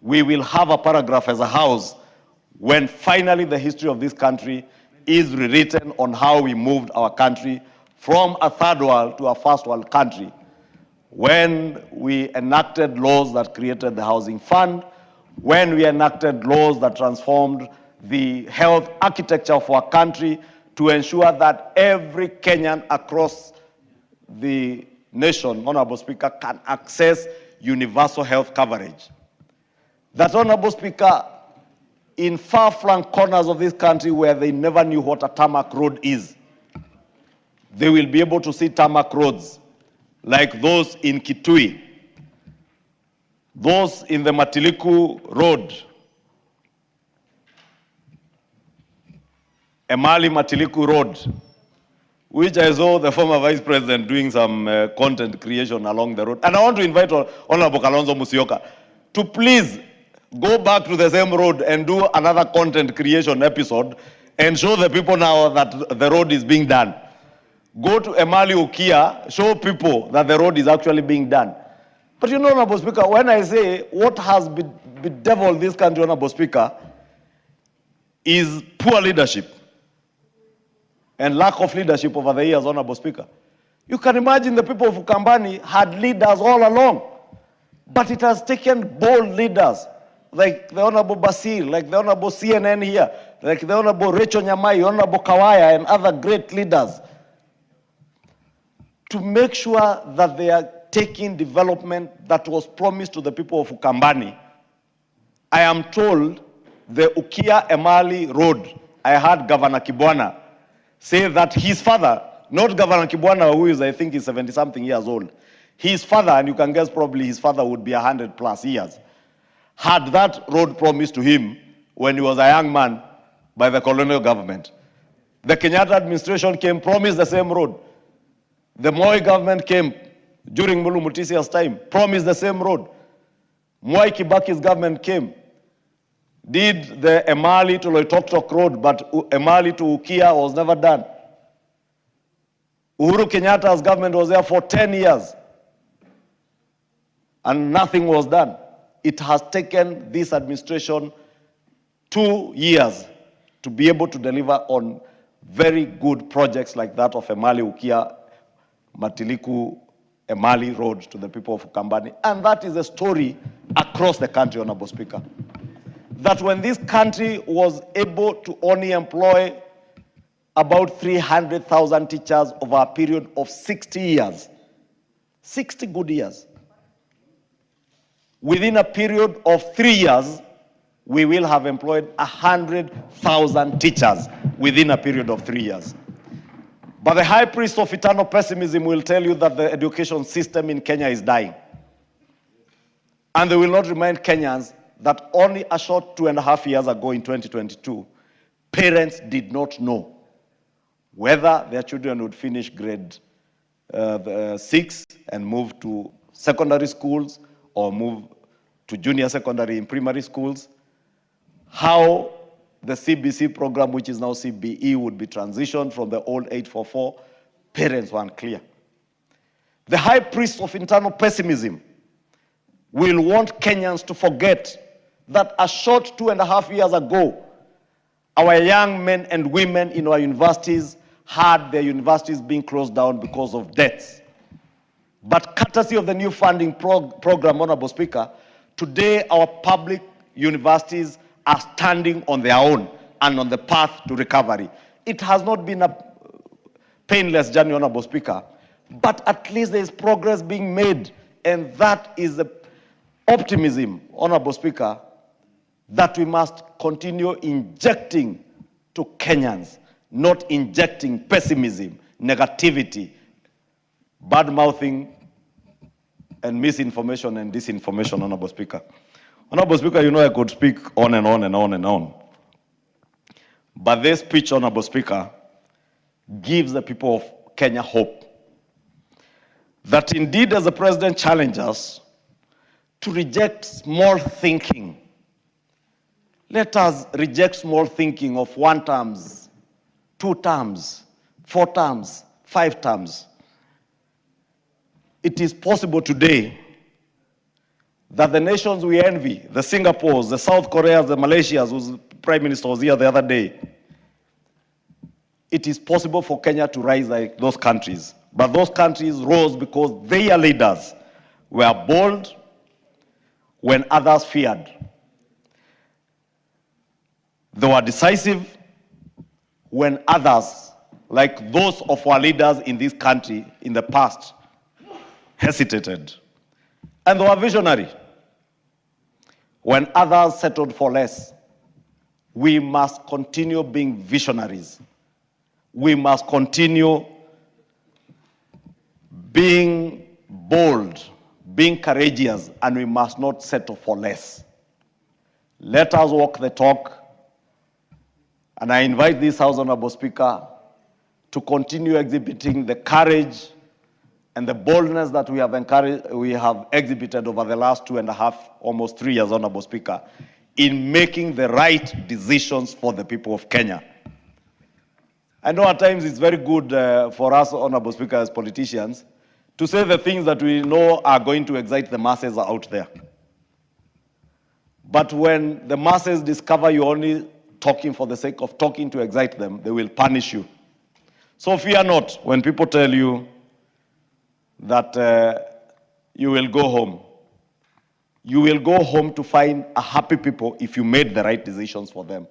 we will have a paragraph as a House when finally the history of this country is rewritten on how we moved our country from a third world to a first world country, when we enacted laws that created the housing fund, when we enacted laws that transformed the health architecture of our country to ensure that every Kenyan across the nation, Honorable Speaker, can access universal health coverage. That, Honorable Speaker, in far-flung corners of this country where they never knew what a tarmac road is, they will be able to see tarmac roads like those in Kitui, those in the Matiliku Road, Emali Matiliku Road, which I saw the former Vice President doing some content creation along the road. And I want to invite Honorable Kalonzo Musyoka to please go back to the same road and do another content creation episode and show the people now that the road is being done. Go to Emali Ukia, show people that the road is actually being done. But you know, Honorable Speaker, when I say what has bedeviled this country, Honorable Speaker, is poor leadership and lack of leadership over the years, Honorable Speaker. You can imagine the people of Ukambani had leaders all along, but it has taken bold leaders like the Honorable Basir, like the Honorable CNN here, like the Honorable Rachel Nyamai, Honorable Kawaya, and other great leaders to make sure that they are taking development that was promised to the people of Ukambani. I am told the Ukia Emali Road, I heard Governor Kibwana say that his father, not Governor Kibwana, who is, I think, is 70-something years old, his father, and you can guess probably his father would be 100+ years, had that road promised to him when he was a young man by the colonial government. The Kenyatta administration came, promised the same road. The Moi government came during Mulu Mutisia's time, promised the same road. Mwai Kibaki's government came, did the Emali to Loitoktok road, but Emali to Ukia was never done. Uhuru Kenyatta's government was there for 10 years, and nothing was done. It has taken this administration 2 years to be able to deliver on very good projects like that of Emali Ukia, Matiliku, Emali Road to the people of Ukambani. And that is a story across the country, Honorable Speaker. That when this country was able to only employ about 300,000 teachers over a period of 60 years, 60 good years, within a period of 3 years, we will have employed 100,000 teachers within a period of 3 years. But the high priest of eternal pessimism will tell you that the education system in Kenya is dying. And they will not remind Kenyans that only a short 2.5 years ago in 2022, parents did not know whether their children would finish grade 6 and move to secondary schools or move to junior secondary in primary schools, how the CBC program, which is now CBE, would be transitioned from the old 844, parents were unclear. The high priest of internal pessimism will want Kenyans to forget that a short 2.5 years ago, our young men and women in our universities had their universities being closed down because of debts. But courtesy of the new funding program, Honorable Speaker, today our public universities are standing on their own and on the path to recovery. It has not been a painless journey, Honorable Speaker, but at least there is progress being made, and that is the optimism, Honorable Speaker, that we must continue injecting to Kenyans, not injecting pessimism, negativity, bad-mouthing, and misinformation and disinformation, Honorable Speaker. Honorable Speaker, you know I could speak on and on and on and on. But this speech, Honorable Speaker, gives the people of Kenya hope that indeed, as the President challenges us to reject small thinking, let us reject small thinking of 1 terms, 2 terms, 4 terms, 5 terms. It is possible today that the nations we envy, the Singapores, the South Koreas, the Malaysias, whose Prime Minister was here the other day, it is possible for Kenya to rise like those countries. But those countries rose because their leaders were bold when others feared. They were decisive when others, like those of our leaders in this country in the past, hesitated. And they were visionary when others settled for less. We must continue being visionaries. We must continue being bold, being courageous, and we must not settle for less. Let us walk the talk. And I invite this House, Honorable Speaker, to continue exhibiting the courage and the boldness that we have exhibited over the last 2.5, almost 3 years, Honorable Speaker, in making the right decisions for the people of Kenya. I know at times it's very good for us, Honorable Speaker, as politicians, to say the things that we know are going to excite the masses out there. But when the masses discover you're only talking for the sake of talking to excite them, they will punish you. So fear not when people tell you that you will go home. You will go home to find a happy people if you made the right decisions for them.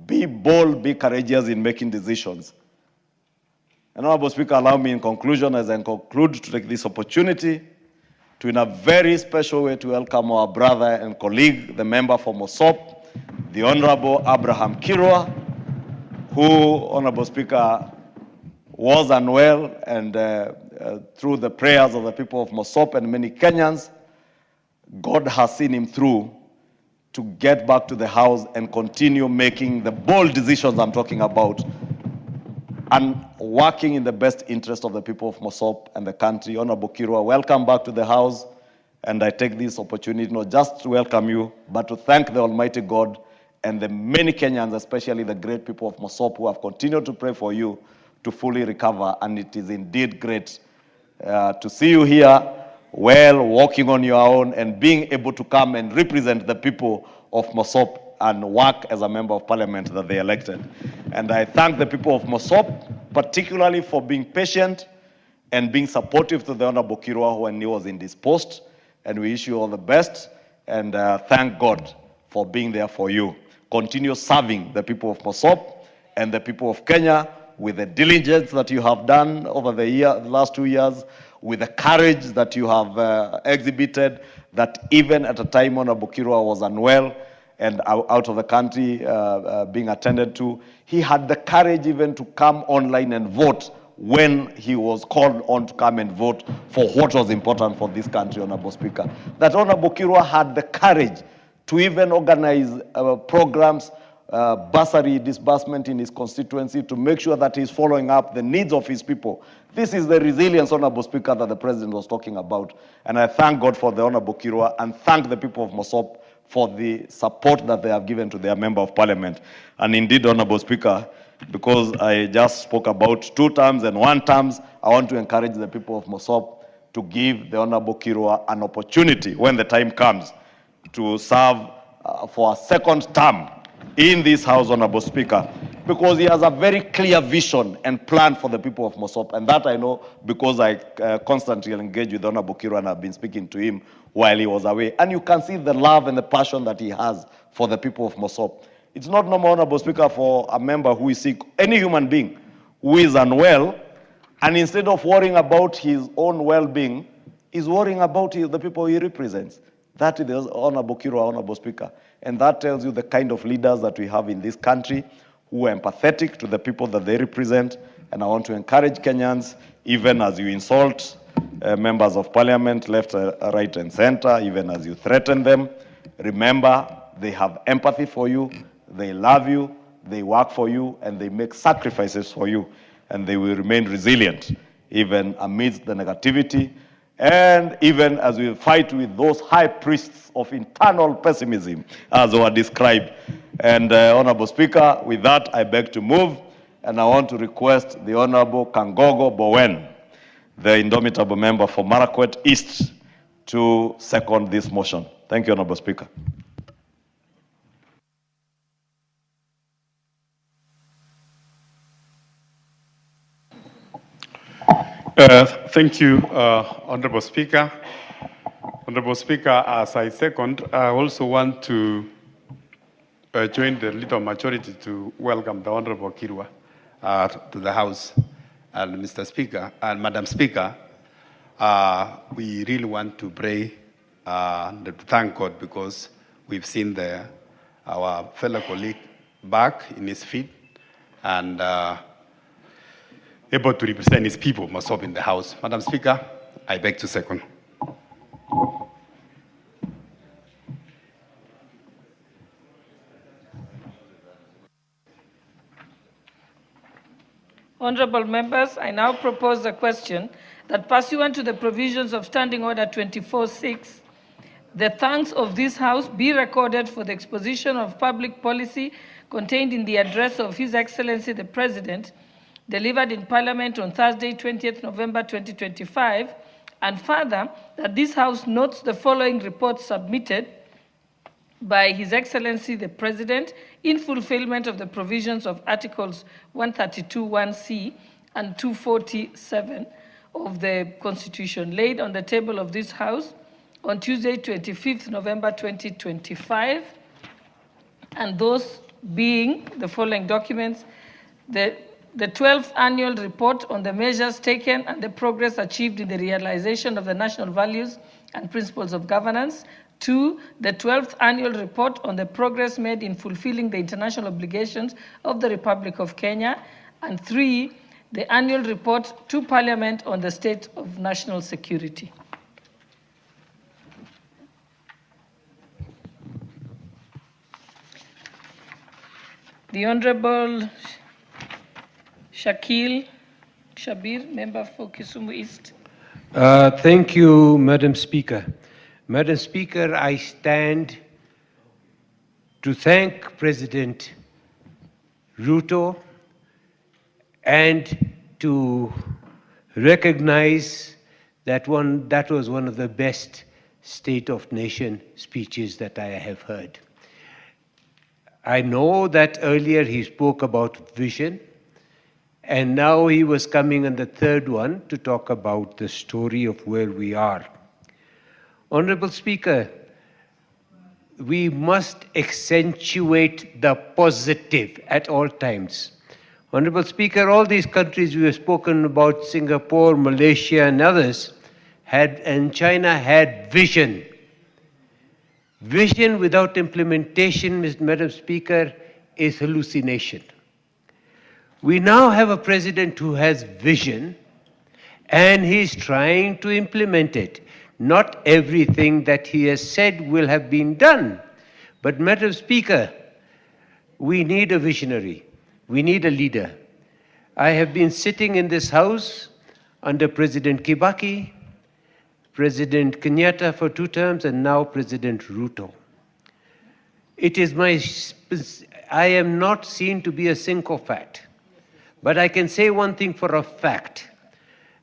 Be bold, be courageous in making decisions. And Honorable Speaker, allow me in conclusion, as I conclude, to take this opportunity to, in a very special way, to welcome our brother and colleague, the member for Mosop, the Honorable Abraham Kirwa, who, Honorable Speaker, was unwell, and through the prayers of the people of Mosop and many Kenyans, God has seen him through to get back to the house and continue making the bold decisions I'm talking about and working in the best interest of the people of Mosop and the country. Honorable Kirwa, welcome back to the house. And I take this opportunity not just to welcome you, but to thank the Almighty God and the many Kenyans, especially the great people of Mosop, who have continued to pray for you to fully recover. And it is indeed great to see you here, well, walking on your own and being able to come and represent the people of Mosop and work as a member of parliament that they elected. And I thank the people of Mosop, particularly for being patient and being supportive to the Honorable Kirwa when he was in this post. And we wish you all the best, and thank God for being there for you. Continue serving the people of Mosop and the people of Kenya with the diligence that you have done over the last 2 years, with the courage that you have exhibited, that even at a time when Honorable Kirwa was unwell and out of the country being attended to, he had the courage even to come online and vote when he was called on to come and vote for what was important for this country, Honorable Speaker. That Honorable Kirwa had the courage to even organize programs, bursary disbursement in his constituency to make sure that he's following up the needs of his people. This is the resilience, Honorable Speaker, that the President was talking about. And I thank God for the Honorable Kirwa and thank the people of Mosop for the support that they have given to their Member of Parliament. And indeed, Honorable Speaker, because I just spoke about 2 terms and 1 term, I want to encourage the people of Mosop to give the Honorable Kirwa an opportunity when the time comes to serve for a 2nd term in this House, Honorable Speaker, because he has a very clear vision and plan for the people of Mosop. And that I know because I constantly engage with Honorable Kirwa and I've been speaking to him while he was away. And you can see the love and the passion that he has for the people of Mosop. It's not normal, Honorable Speaker, for a member who is sick, any human being who is unwell, and instead of worrying about his own well-being, is worrying about the people he represents. That is the Honorable Kirwa, Honorable Speaker. And that tells you the kind of leaders that we have in this country who are empathetic to the people that they represent. And I want to encourage Kenyans, even as you insult members of parliament, left, right, and center, even as you threaten them, remember they have empathy for you, they love you, they work for you, and they make sacrifices for you. And they will remain resilient, even amidst the negativity. And even as we fight with those high priests of internal pessimism, as were described. And Honorable Speaker, with that, I beg to move, and I want to request the Honorable Kangogo Bowen, the indomitable member for Marakwet East, to second this motion. Thank you, Honorable Speaker. Thank you, Honorable Speaker. Honorable Speaker, as I second, I also want to join the little majority to welcome the Honorable Kirwa to the House. And Mr. Speaker, and Madam Speaker, we really want to pray and to thank God because we've seen our fellow colleague back in his feet and able to represent his people, Mosop, in the House. Madam Speaker, I beg to second. Honorable members, I now propose a question that pursuant to the provisions of Standing Order 24.6, The thanks of this House be recorded for the exposition of public policy contained in the address of His Excellency the President, delivered in Parliament on Thursday, 20th November 2025, and further, that this House notes the following reports submitted by His Excellency the President in fulfillment of the provisions of Articles 132(1)(c) and 247 of the Constitution, laid on the table of this House on Tuesday, 25th November 2025, and those being the following documents: the 12th Annual Report on the measures taken and the progress achieved in the realization of the national values and principles of governance. 2, the 12th Annual Report on the progress made in fulfilling the international obligations of the Republic of Kenya. And 3, the Annual Report to Parliament on the state of national security. The Honorable Shakil Shabir, member for Kisumu East. Thank you, Madam Speaker. Madam Speaker, I stand to thank President Ruto and to recognize that was one of the best State of Nation speeches that I have heard. I know that earlier he spoke about vision, and now he was coming on the third one to talk about the story of where we are. Honorable Speaker, we must accentuate the positive at all times. Honorable Speaker, all these countries we have spoken about, Singapore, Malaysia, and others, and China had vision. Vision without implementation, Madam Speaker, is hallucination. We now have a president who has vision, and he's trying to implement it. Not everything that he has said will have been done. But, Madam Speaker, we need a visionary. We need a leader. I have been sitting in this House under President Kibaki, President Kenyatta for 2 terms, and now President Ruto. It is I am not seen to be a sycophant, but I can say one thing for a fact,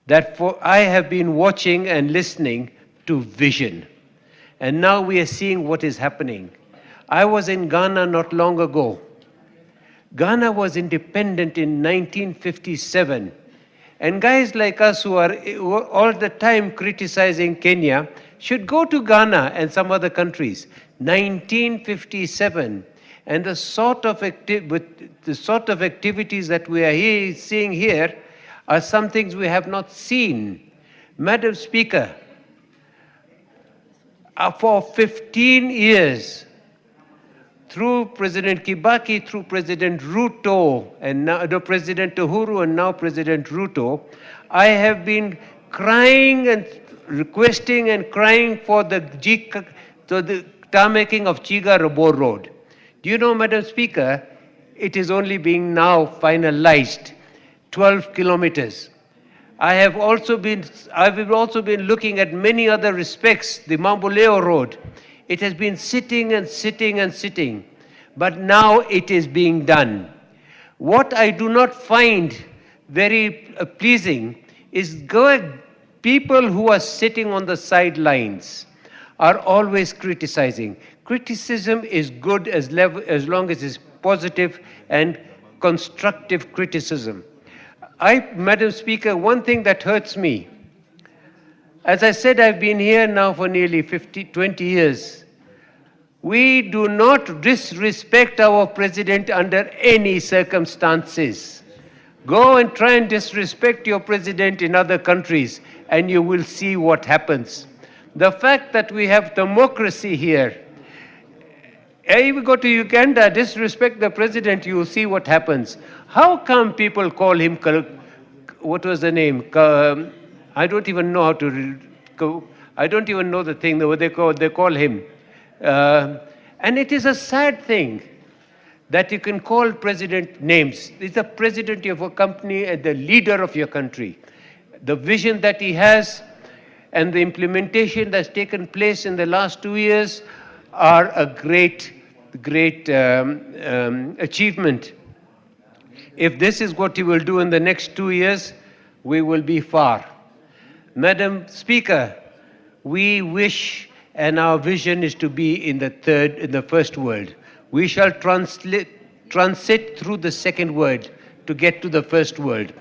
that I have been watching and listening to vision. And now we are seeing what is happening. I was in Ghana not long ago. Ghana was independent in 1957. And guys like us who are all the time criticizing Kenya should go to Ghana and some other countries. 1957. And the sort of activities that we are seeing here are some things we have not seen. Madam Speaker, for 15 years, through President Kibaki, through President Ruto, and now President Uhuru, and now President Ruto, I have been crying and requesting and crying for the tarmacking of Chiga-Robo Road. Do you know, Madam Speaker, it is only being now finalized, 12 kilometers. I have also been looking at many other respects, the Mamboleo Road. It has been sitting and sitting and sitting, but now it is being done. What I do not find very pleasing is people who are sitting on the sidelines are always criticizing. Criticism is good as long as it's positive and constructive criticism. Madam Speaker, one thing that hurts me, as I said, I've been here now for nearly 20 years. We do not disrespect our president under any circumstances. Go and try and disrespect your president in other countries, and you will see what happens. The fact that we have democracy here, if you go to Uganda, disrespect the president, you will see what happens. How come people call him, what was the name? I don't even know how to, I don't even know the thing, what they call him. And it is a sad thing that you can call president names. He's the president of a company and the leader of your country. The vision that he has, and the implementation that's taken place in the last 2 years are a great achievement. If this is what he will do in the next 2 years, we will be far. Madam Speaker, we wish and our vision is to be in the first world. We shall transit through the second world to get to the first world.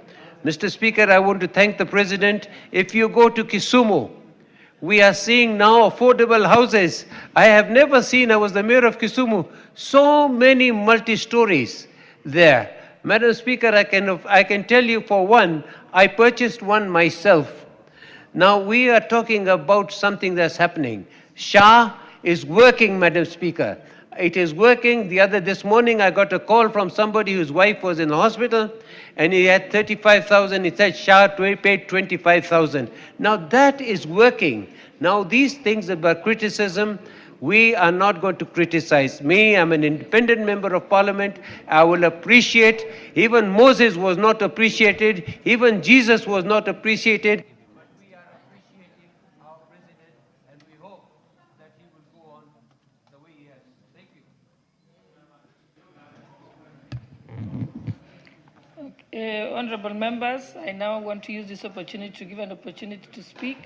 Mr. Speaker, I want to thank the President. If you go to Kisumu, we are seeing now affordable houses. I have never seen, I was the mayor of Kisumu, so many multi-stories there. Madam Speaker, I can tell you for one, I purchased one myself. Now we are talking about something that's happening. SHA is working, Madam Speaker. It is working. This morning I got a call from somebody whose wife was in the hospital and he had 35,000. He said SHA paid 25,000. Now that is working. Now these things about criticism, we are not going to criticize. Me, I'm an independent member of parliament. I will appreciate. Even Moses was not appreciated. Even Jesus was not appreciated. But we are appreciating our president and we hope that he will go on the way he has. Thank you. Honorable members, I now want to use this opportunity to give an opportunity to speak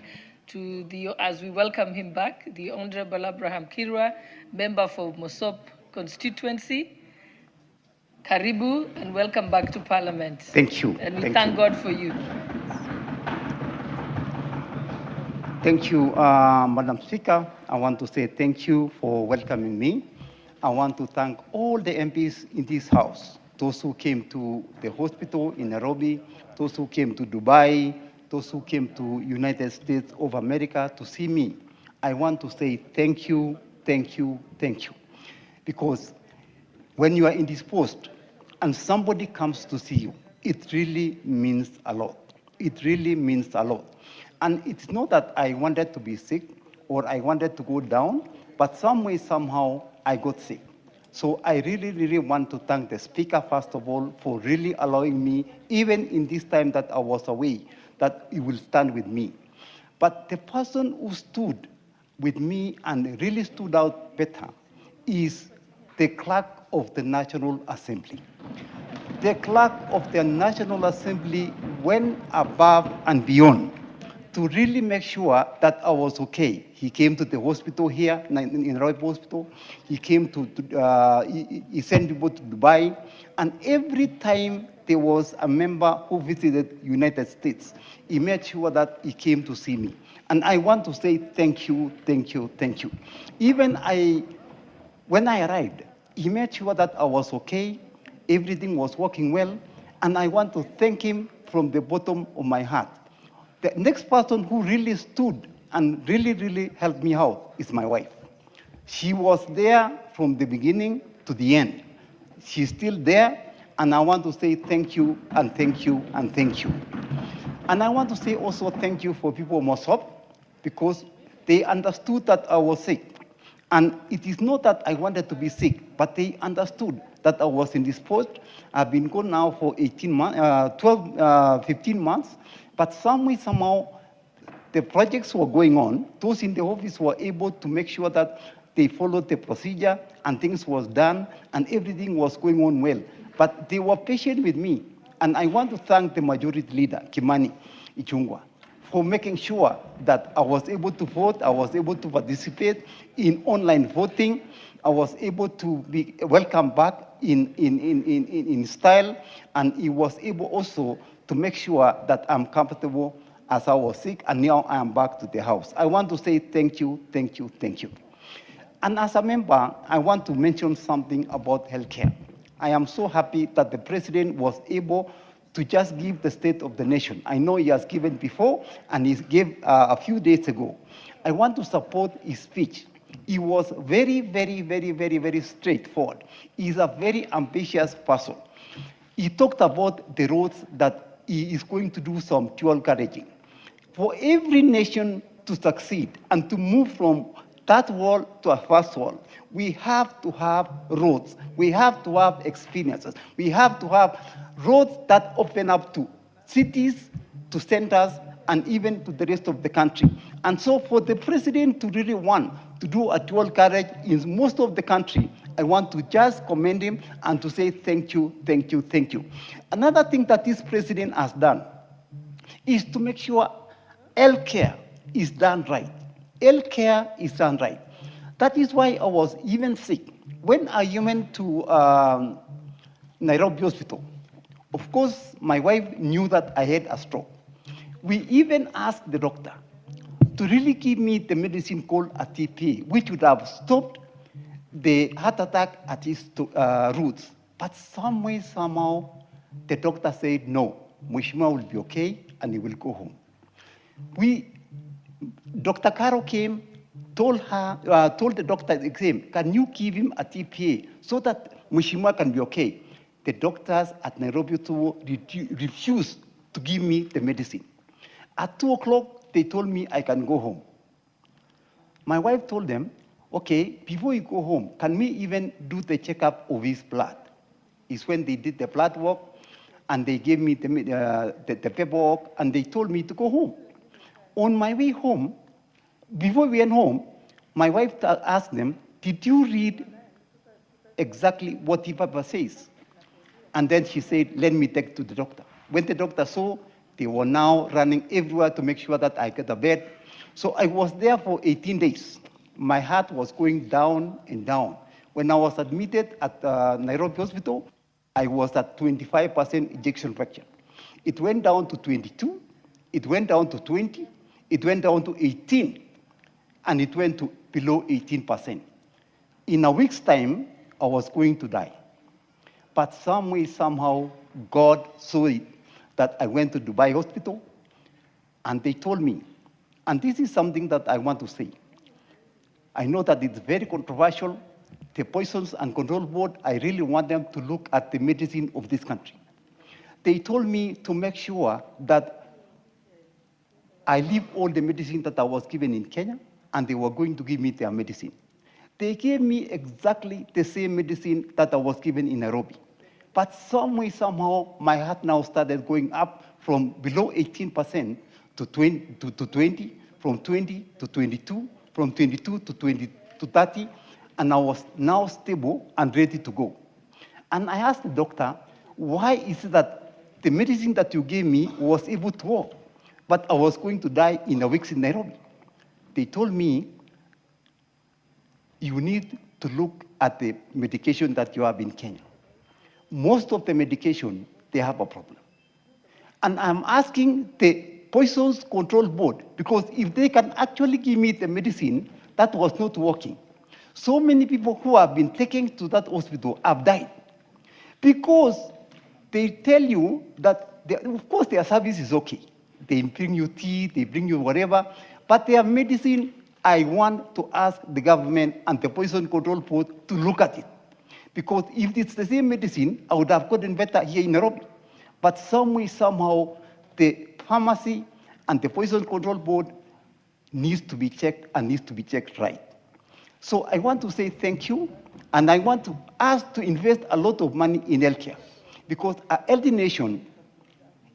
as we welcome him back, the Honorable Abraham Kirwa, member for Mosop constituency. Karibu and welcome back to Parliament. Thank you. And we thank God for you. Thank you, Madam Speaker. I want to say thank you for welcoming me. I want to thank all the MPs in this House, those who came to the hospital in Nairobi, those who came to Dubai, those who came to United States of America to see me. I want to say thank you, thank you, thank you. Because when you are in this post and somebody comes to see you, it really means a lot. It really means a lot. And it's not that I wanted to be sick or I wanted to go down, but some way, somehow, I got sick. So I really, really want to thank the Speaker, first of all, for really allowing me, even in this time that I was away, that he will stand with me. But the person who stood with me and really stood out better is the clerk of the National Assembly. The clerk of the National Assembly went above and beyond to really make sure that I was okay. He came to the hospital here, in Roy Hospital. He came he sent people to Dubai. And every time there was a member who visited United States, he made sure that he came to see me. And I want to say thank you, thank you, thank you. Even when I arrived, he made sure that I was okay, everything was working well, and I want to thank him from the bottom of my heart. The next person who really stood and really, really helped me out is my wife. She was there from the beginning to the end. She's still there, and I want to say thank you, and thank you, and thank you. And I want to say also thank you for people of Mosop, because they understood that I was sick. And it is not that I wanted to be sick, but they understood that I was in this post. I've been gone now for 15 months, but somehow, the projects were going on. Those in the office were able to make sure that they followed the procedure and things was done and everything was going on well. But they were patient with me. And I want to thank the majority leader, Kimani Ichung'wah, for making sure that I was able to vote, I was able to participate in online voting, I was able to be welcomed back in style, and he was able also to make sure that I'm comfortable as I was sick, and now I am back to the house. I want to say thank you, thank you, thank you. And as a member, I want to mention something about healthcare. I am so happy that the president was able to just give the state of the nation. I know he has given before, and he gave a few days ago. I want to support his speech. He was very, very, very, very, very straightforward. He's a very ambitious person. He talked about the roads that he is going to do some dual carriaging. For every nation to succeed and to move from that world to a first world, we have to have roads. We have to have experiences. We have to have roads that open up to cities, to centers, and even to the rest of the country. And so for the president to really want to do a dual carriage in most of the country, I want to just commend him and to say thank you, thank you, thank you. Another thing that this president has done is to make sure healthcare is done right. Healthcare is done right. That is why I was even sick. When I went to Nairobi Hospital, of course, my wife knew that I had a stroke. We even asked the doctor to really give me the medicine called a TPA, which would have stopped the heart attack at its roots. But some way, somehow, the doctor said, no, Mheshimiwa will be okay, and he will go home. Dr. Caro came, told the doctor the same, can you give him a TPA so that Mheshimiwa can be okay? The doctors at Nairobi refused to give me the medicine. At 2 o'clock, they told me I can go home. My wife told them, okay, before you go home, can we even do the checkup of his blood? It's when they did the blood work, and they gave me the paperwork, and they told me to go home. On my way home, before we went home, my wife asked them, did you read exactly what the paper says? And then she said, let me take to the doctor. When the doctor saw, they were now running everywhere to make sure that I get a bed. So I was there for 18 days. My heart was going down and down. When I was admitted at Nairobi Hospital, I was at 25% ejection fraction. It went down to 22, it went down to 20, it went down to 18, and it went to below 18%. In a week's time, I was going to die. But some way, somehow, God saw it, that I went to Dubai Hospital, and they told me, and this is something that I want to say. I know that it's very controversial. The Poisons and Control Board, I really want them to look at the medicine of this country. They told me to make sure that I leave all the medicine that I was given in Kenya, and they were going to give me their medicine. They gave me exactly the same medicine that I was given in Nairobi. But some way, somehow, my heart now started going up from below 18% to 20, from 20 to 22, from 22 to 20 to 30, and I was now stable and ready to go. And I asked the doctor, why is it that the medicine that you gave me was able to work, but I was going to die in a week in Nairobi? They told me, you need to look at the medication that you have in Kenya. Most of the medication, they have a problem. And I'm asking the Poisons Control Board, because if they can actually give me the medicine that was not working, so many people who have been taken to that hospital have died. Because they tell you that, of course, their service is okay. They bring you tea, they bring you whatever, but their medicine, I want to ask the government and the Poison Control Board to look at it. Because if it's the same medicine, I would have gotten better here in Nairobi. But some way, somehow, the pharmacy and the Poison Control Board needs to be checked and needs to be checked right. So I want to say thank you, and I want to ask to invest a lot of money in healthcare, because a healthy nation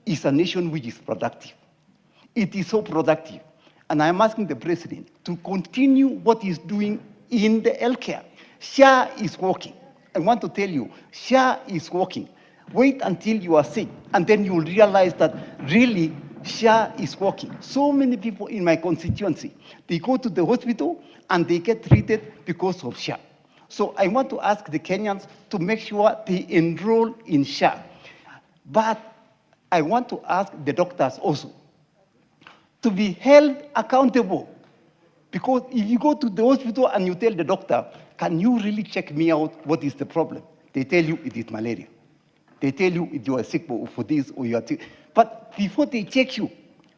is a nation which is productive. It is so productive. And I'm asking the president to continue what he's doing in the healthcare. SHA is working. I want to tell you, SHA is working. Wait until you are sick, and then you will realize that really SHA is working. So many people in my constituency, they go to the hospital and they get treated because of SHA. So I want to ask the Kenyans to make sure they enroll in SHA. But I want to ask the doctors also to be held accountable. Because if you go to the hospital and you tell the doctor, can you really check me out, what is the problem? They tell you it is malaria. They tell you you are sick for this or you are sick. But before they check you,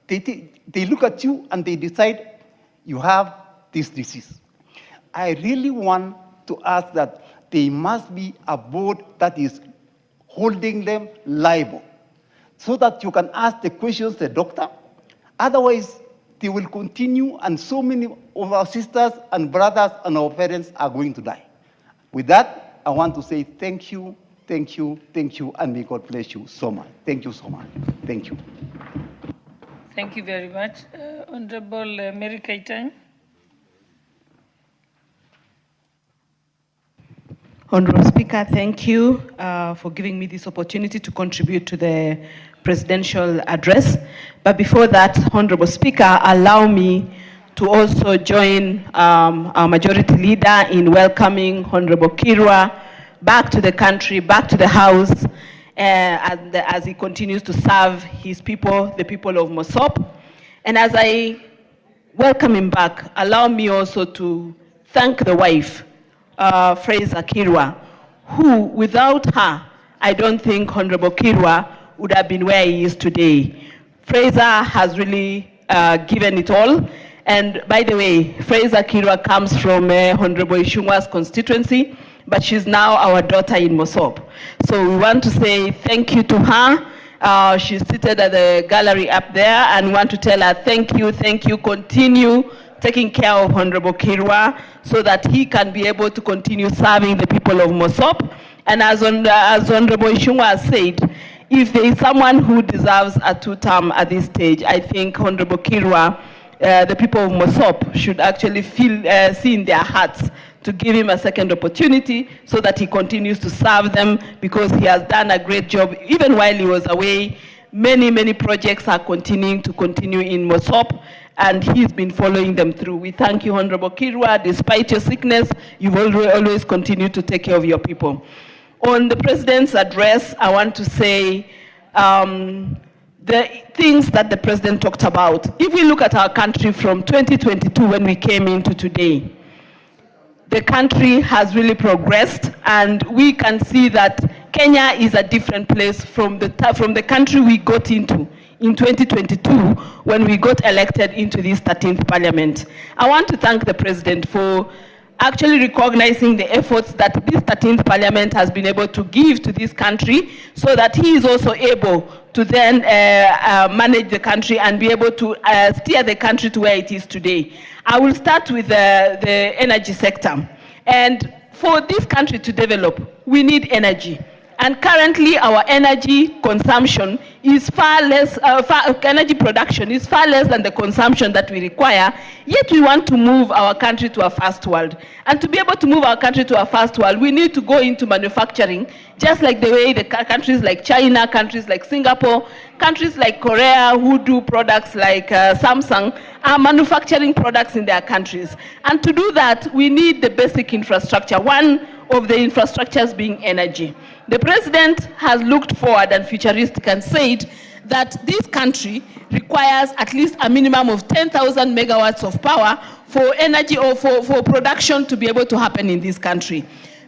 they look at you and they decide you have this disease. I really want to ask that there must be a board that is holding them liable so that you can ask the questions to the doctor. Otherwise, they will continue, and so many of our sisters and brothers and our parents are going to die. With that, I want to say thank you, and may God bless you so much. Thank you so much. Thank you. Thank you very much. Honorable Mary Kaitan. Honorable Speaker, thank you for giving me this opportunity to contribute to the presidential address. But before that, Honorable Speaker, allow me to also join our majority leader in welcoming Honorable Kirwa back to the country, back to the House, as he continues to serve his people, the people of Mosop. And as I welcome him back, allow me also to thank the wife, Fraser Kirwa, who, without her, I don't think Honorable Kirwa would have been where he is today. Fraser has really given it all. And by the way, Fraser Kirwa comes from Honorable Ishungwa's constituency, but she's now our daughter in Mosop. So we want to say thank you to her. She's seated at the gallery up there, and we want to tell her thank you, continue taking care of Honorable Kirwa so that he can be able to continue serving the people of Mosop. And as Honorable Ishungwa has said, if there is someone who deserves a two-term at this stage, I think Honorable Kirwa, the people of Mosop should actually see in their hearts to give him a second opportunity so that he continues to serve them, because he has done a great job. Even while he was away, many projects are continuing in Mosop, and he's been following them through. We thank you, Honorable Kirwa. Despite your sickness, you've always continued to take care of your people. On the President's address, I want to say the things that the President talked about. If we look at our country from 2022 when we came into today, the country has really progressed, and we can see that Kenya is a different place from the country we got into in 2022 when we got elected into this 13th Parliament. I want to thank the President for actually recognizing the efforts that this 13th Parliament has been able to give to this country, so that he is also able to then manage the country and be able to steer the country to where it is today. I will start with the energy sector. And for this country to develop, we need energy. And currently, our energy consumption is far less, energy production is far less than the consumption that we require, yet we want to move our country to a first world. And to be able to move our country to a first world, we need to go into manufacturing, just like the way the countries like China, countries like Singapore, countries like Korea, who do products like Samsung, are manufacturing products in their countries. And to do that, we need the basic infrastructure. One of the infrastructures being energy. The President has looked forward and futuristic and said that this country requires at least a minimum of 10,000 megawatts of power for energy or for production to be able to happen in this country.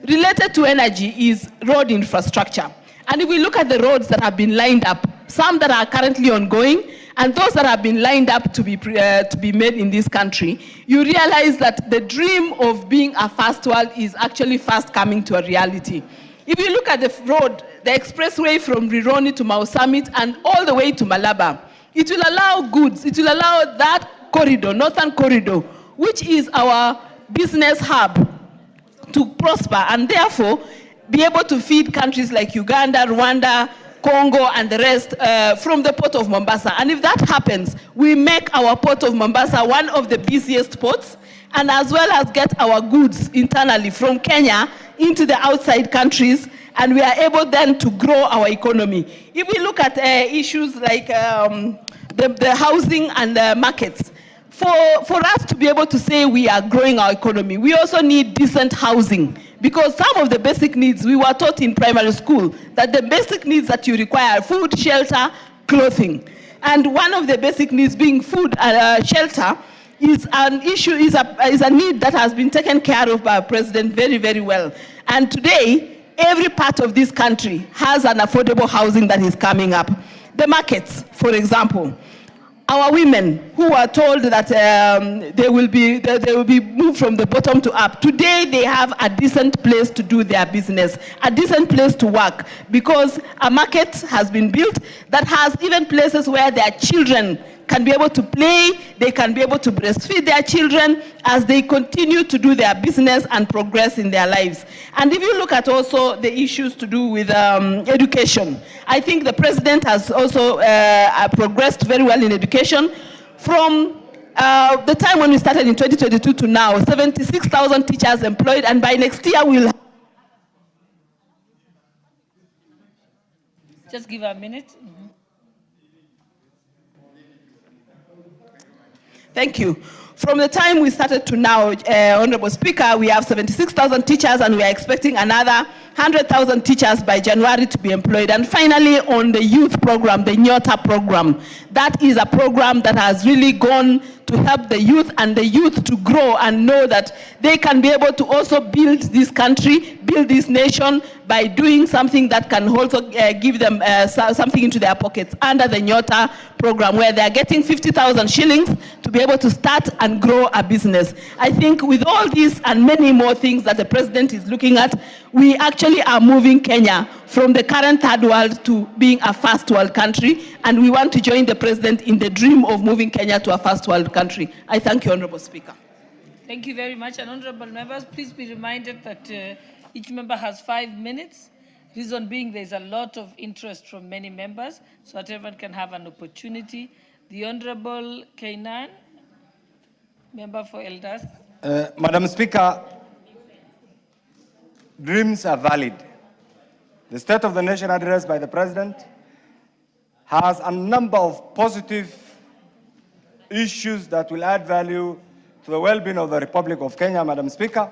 Related to energy is road infrastructure. And if we look at the roads that have been lined up, some that are currently ongoing, and those that have been lined up to be made in this country, you realize that the dream of being a first world is actually fast coming to a reality. If you look at the road, the expressway from Rironi to Mau Summit and all the way to Malaba, it will allow goods, it will allow that corridor, northern corridor, which is our business hub, to prosper and therefore be able to feed countries like Uganda, Rwanda, Congo, and the rest from the port of Mombasa. And if that happens, we make our port of Mombasa one of the busiest ports, and as well as get our goods internally from Kenya into the outside countries, and we are able then to grow our economy. If we look at issues like the housing and the markets, for us to be able to say we are growing our economy, we also need decent housing. Because some of the basic needs, we were taught in primary school that the basic needs that you require are food, shelter, clothing. And one of the basic needs being food and shelter is an issue, is a need that has been taken care of by our President very, very well. And today, every part of this country has an affordable housing that is coming up. The markets, for example. Our women who are told that they will be moved from the bottom to up. Today they have a decent place to do their business, a decent place to work, because a market has been built that has even places where their children can be able to play, they can be able to breastfeed their children as they continue to do their business and progress in their lives. And if you look at also the issues to do with education, I think the president has also progressed very well in education. From the time when we started in 2022 to now, 76,000 teachers employed, and by next year we'll have. Just give her a minute. Thank you. From the time we started to now, Honorable Speaker, we have 76,000 teachers and we are expecting another 100,000 teachers by January to be employed. And finally, on the youth program, the Nyota program, that is a program that has really gone to help the youth and the youth to grow and know that they can be able to also build this country, build this nation by doing something that can also give them something into their pockets under the Nyota program, where they are getting 50,000 shillings to be able to start and grow a business. I think with all these and many more things that the president is looking at, we actually are moving Kenya from the current third world to being a first world country, and we want to join the president in the dream of moving Kenya to a first world country. I thank you, Honorable Speaker. Thank you very much. And honorable members, please be reminded that each member has 5 minutes. Reason being, there's a lot of interest from many members, so that everyone can have an opportunity. The Honorable Kainan, member for Elders. Madam Speaker, dreams are valid. The State of the Nation address by the President has a number of positive issues that will add value to the well-being of the Republic of Kenya, Madam Speaker,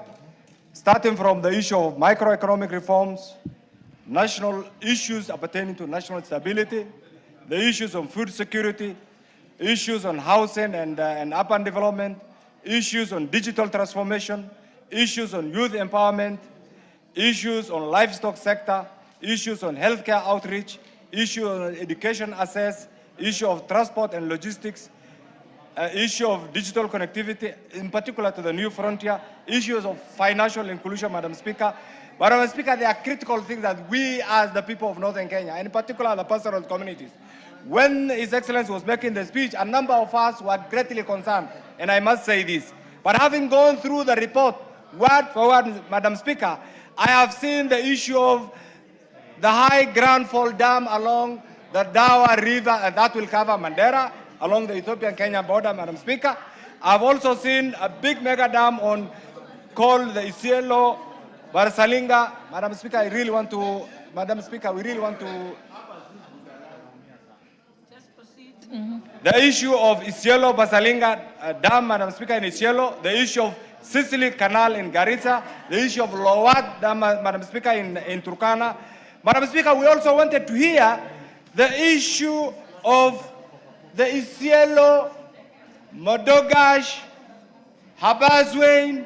starting from the issue of microeconomic reforms, national issues pertaining to national stability, the issues on food security, issues on housing and urban development, issues on digital transformation, issues on youth empowerment, issues on livestock sector, issues on healthcare outreach, issue on education access, issue of transport and logistics, issue of digital connectivity, in particular to the new frontier, issues of financial inclusion, Madam Speaker. Madam Speaker, there are critical things that we as the people of Northern Kenya, and in particular the pastoral communities, when His Excellency was making the speech, a number of us were greatly concerned, and I must say this. But having gone through the report, word for word, Madam Speaker, I have seen the issue of the high groundfall dam along the Dawa River, and that will cover Mandera, along the Ethiopian-Kenya border, Madam Speaker. I've also seen a big mega dam called the Isiolo, Barsalinga. Madam Speaker, I really want to, Madam Speaker, we really want to. Just proceed. The issue of Isiolo, Barsalinga Dam, Madam Speaker, in Isiolo, the issue of Sicily Canal in Garissa, the issue of Lowat Dam, Madam Speaker, in Turkana. Madam Speaker, we also wanted to hear the issue of the Isiolo, Modogash, Habaswein,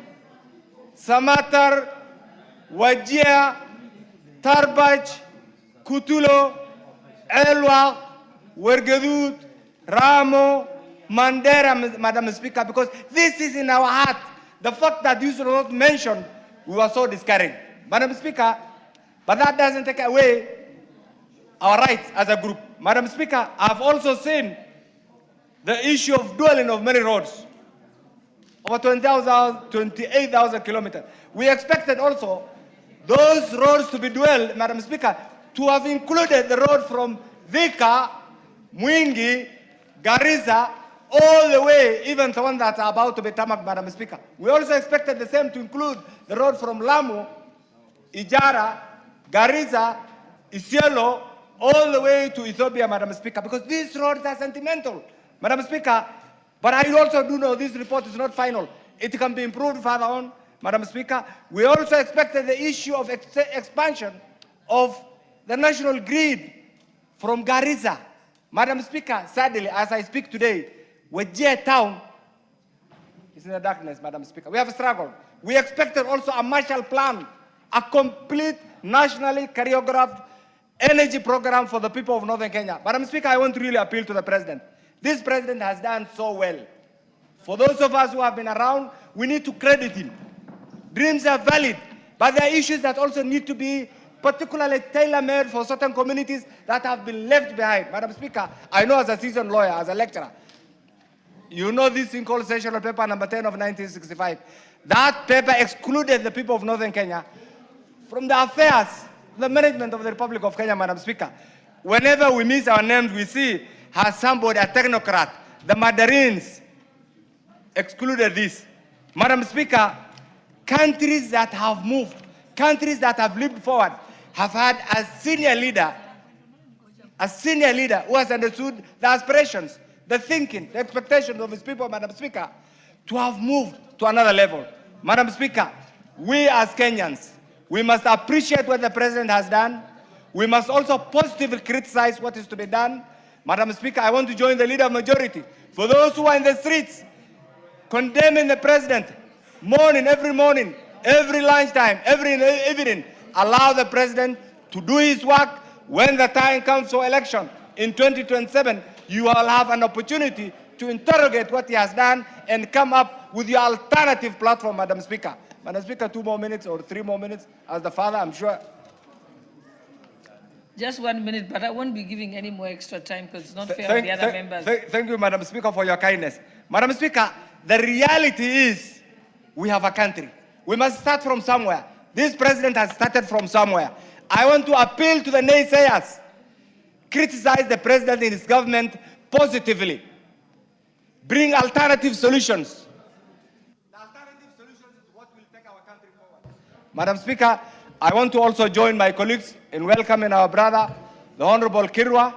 Samatar, Wajir, Tarbach, Kutulo, Elwak, Wergadut, Ramo, Mandera, Madam Speaker, because this is in our heart. The fact that these were not mentioned, we were so discouraged. Madam Speaker, but that doesn't take away our rights as a group. Madam Speaker, I've also seen the issue of dwelling of many roads, over 28,000 kilometers. We expected also those roads to be dwelled, Madam Speaker, to have included the road from Thika, Mwingi, Garissa, all the way, even the one that's about to be tarmac, Madam Speaker. We also expected the same to include the road from Lamu, Ijara, Garissa, Isiolo, all the way to Ethiopia, Madam Speaker, because these roads are sentimental, Madam Speaker. But I also do know this report is not final. It can be improved further on, Madam Speaker. We also expected the issue of expansion of the national grid from Garissa. Madam Speaker, sadly, as I speak today, Wajir town is in the darkness, Madam Speaker. We have struggled. We expected also a Marshall Plan, a complete nationally choreographed energy program for the people of Northern Kenya. Madam Speaker, I want to really appeal to the President. This President has done so well. For those of us who have been around, we need to credit him. Dreams are valid, but there are issues that also need to be particularly tailor-made for certain communities that have been left behind. Madam Speaker, I know as a seasoned lawyer, as a lecturer, You know this thing called Sessional Paper number 10 of 1965. That paper excluded the people of Northern Kenya from the affairs, the management of the Republic of Kenya, Madam Speaker. Whenever we miss our names, we see has somebody, a technocrat, the Mandarins excluded this. Madam Speaker, countries that have moved, countries that have leaped forward, have had a senior leader who has understood the aspirations, the thinking, the expectations of his people, Madam Speaker, to have moved to another level. Madam Speaker, we as Kenyans, we must appreciate what the President has done. We must also positively criticize what is to be done. Madam Speaker, I want to join the leader of majority. For those who are in the streets, condemning the President, every morning, every lunchtime, every evening, allow the President to do his work. When the time comes for election in 2027, you will have an opportunity to interrogate what he has done and come up with your alternative platform, Madam Speaker. Madam Speaker, 2 more minutes or 3 more minutes as the father, I'm sure. Just 1 minute, but I won't be giving any more extra time because it's not fair on the other members. Thank you, Madam Speaker, for your kindness. Madam Speaker, the reality is we have a country. We must start from somewhere. This President has started from somewhere. I want to appeal to the naysayers. Criticize the President and his government positively. Bring alternative solutions. The alternative solutions is what will take our country forward. Madam Speaker, I want to also join my colleagues in welcoming our brother, the Honorable Kirwa.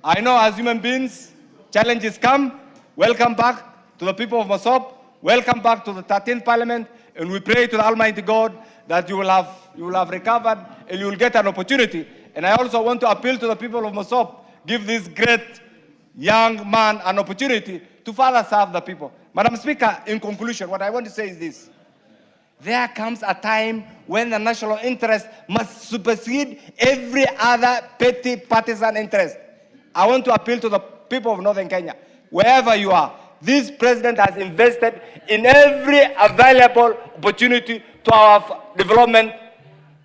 I know as human beings, challenges come. Welcome back to the people of Mosop. Welcome back to the 13th Parliament. And we pray to the Almighty God that you will have recovered and you will get an opportunity. And I also want to appeal to the people of Mosop, give this great young man an opportunity to further serve the people. Madam Speaker, in conclusion, what I want to say is this. There comes a time when the national interest must supersede every other petty partisan interest. I want to appeal to the people of Northern Kenya, wherever you are. This President has invested in every available opportunity to our development.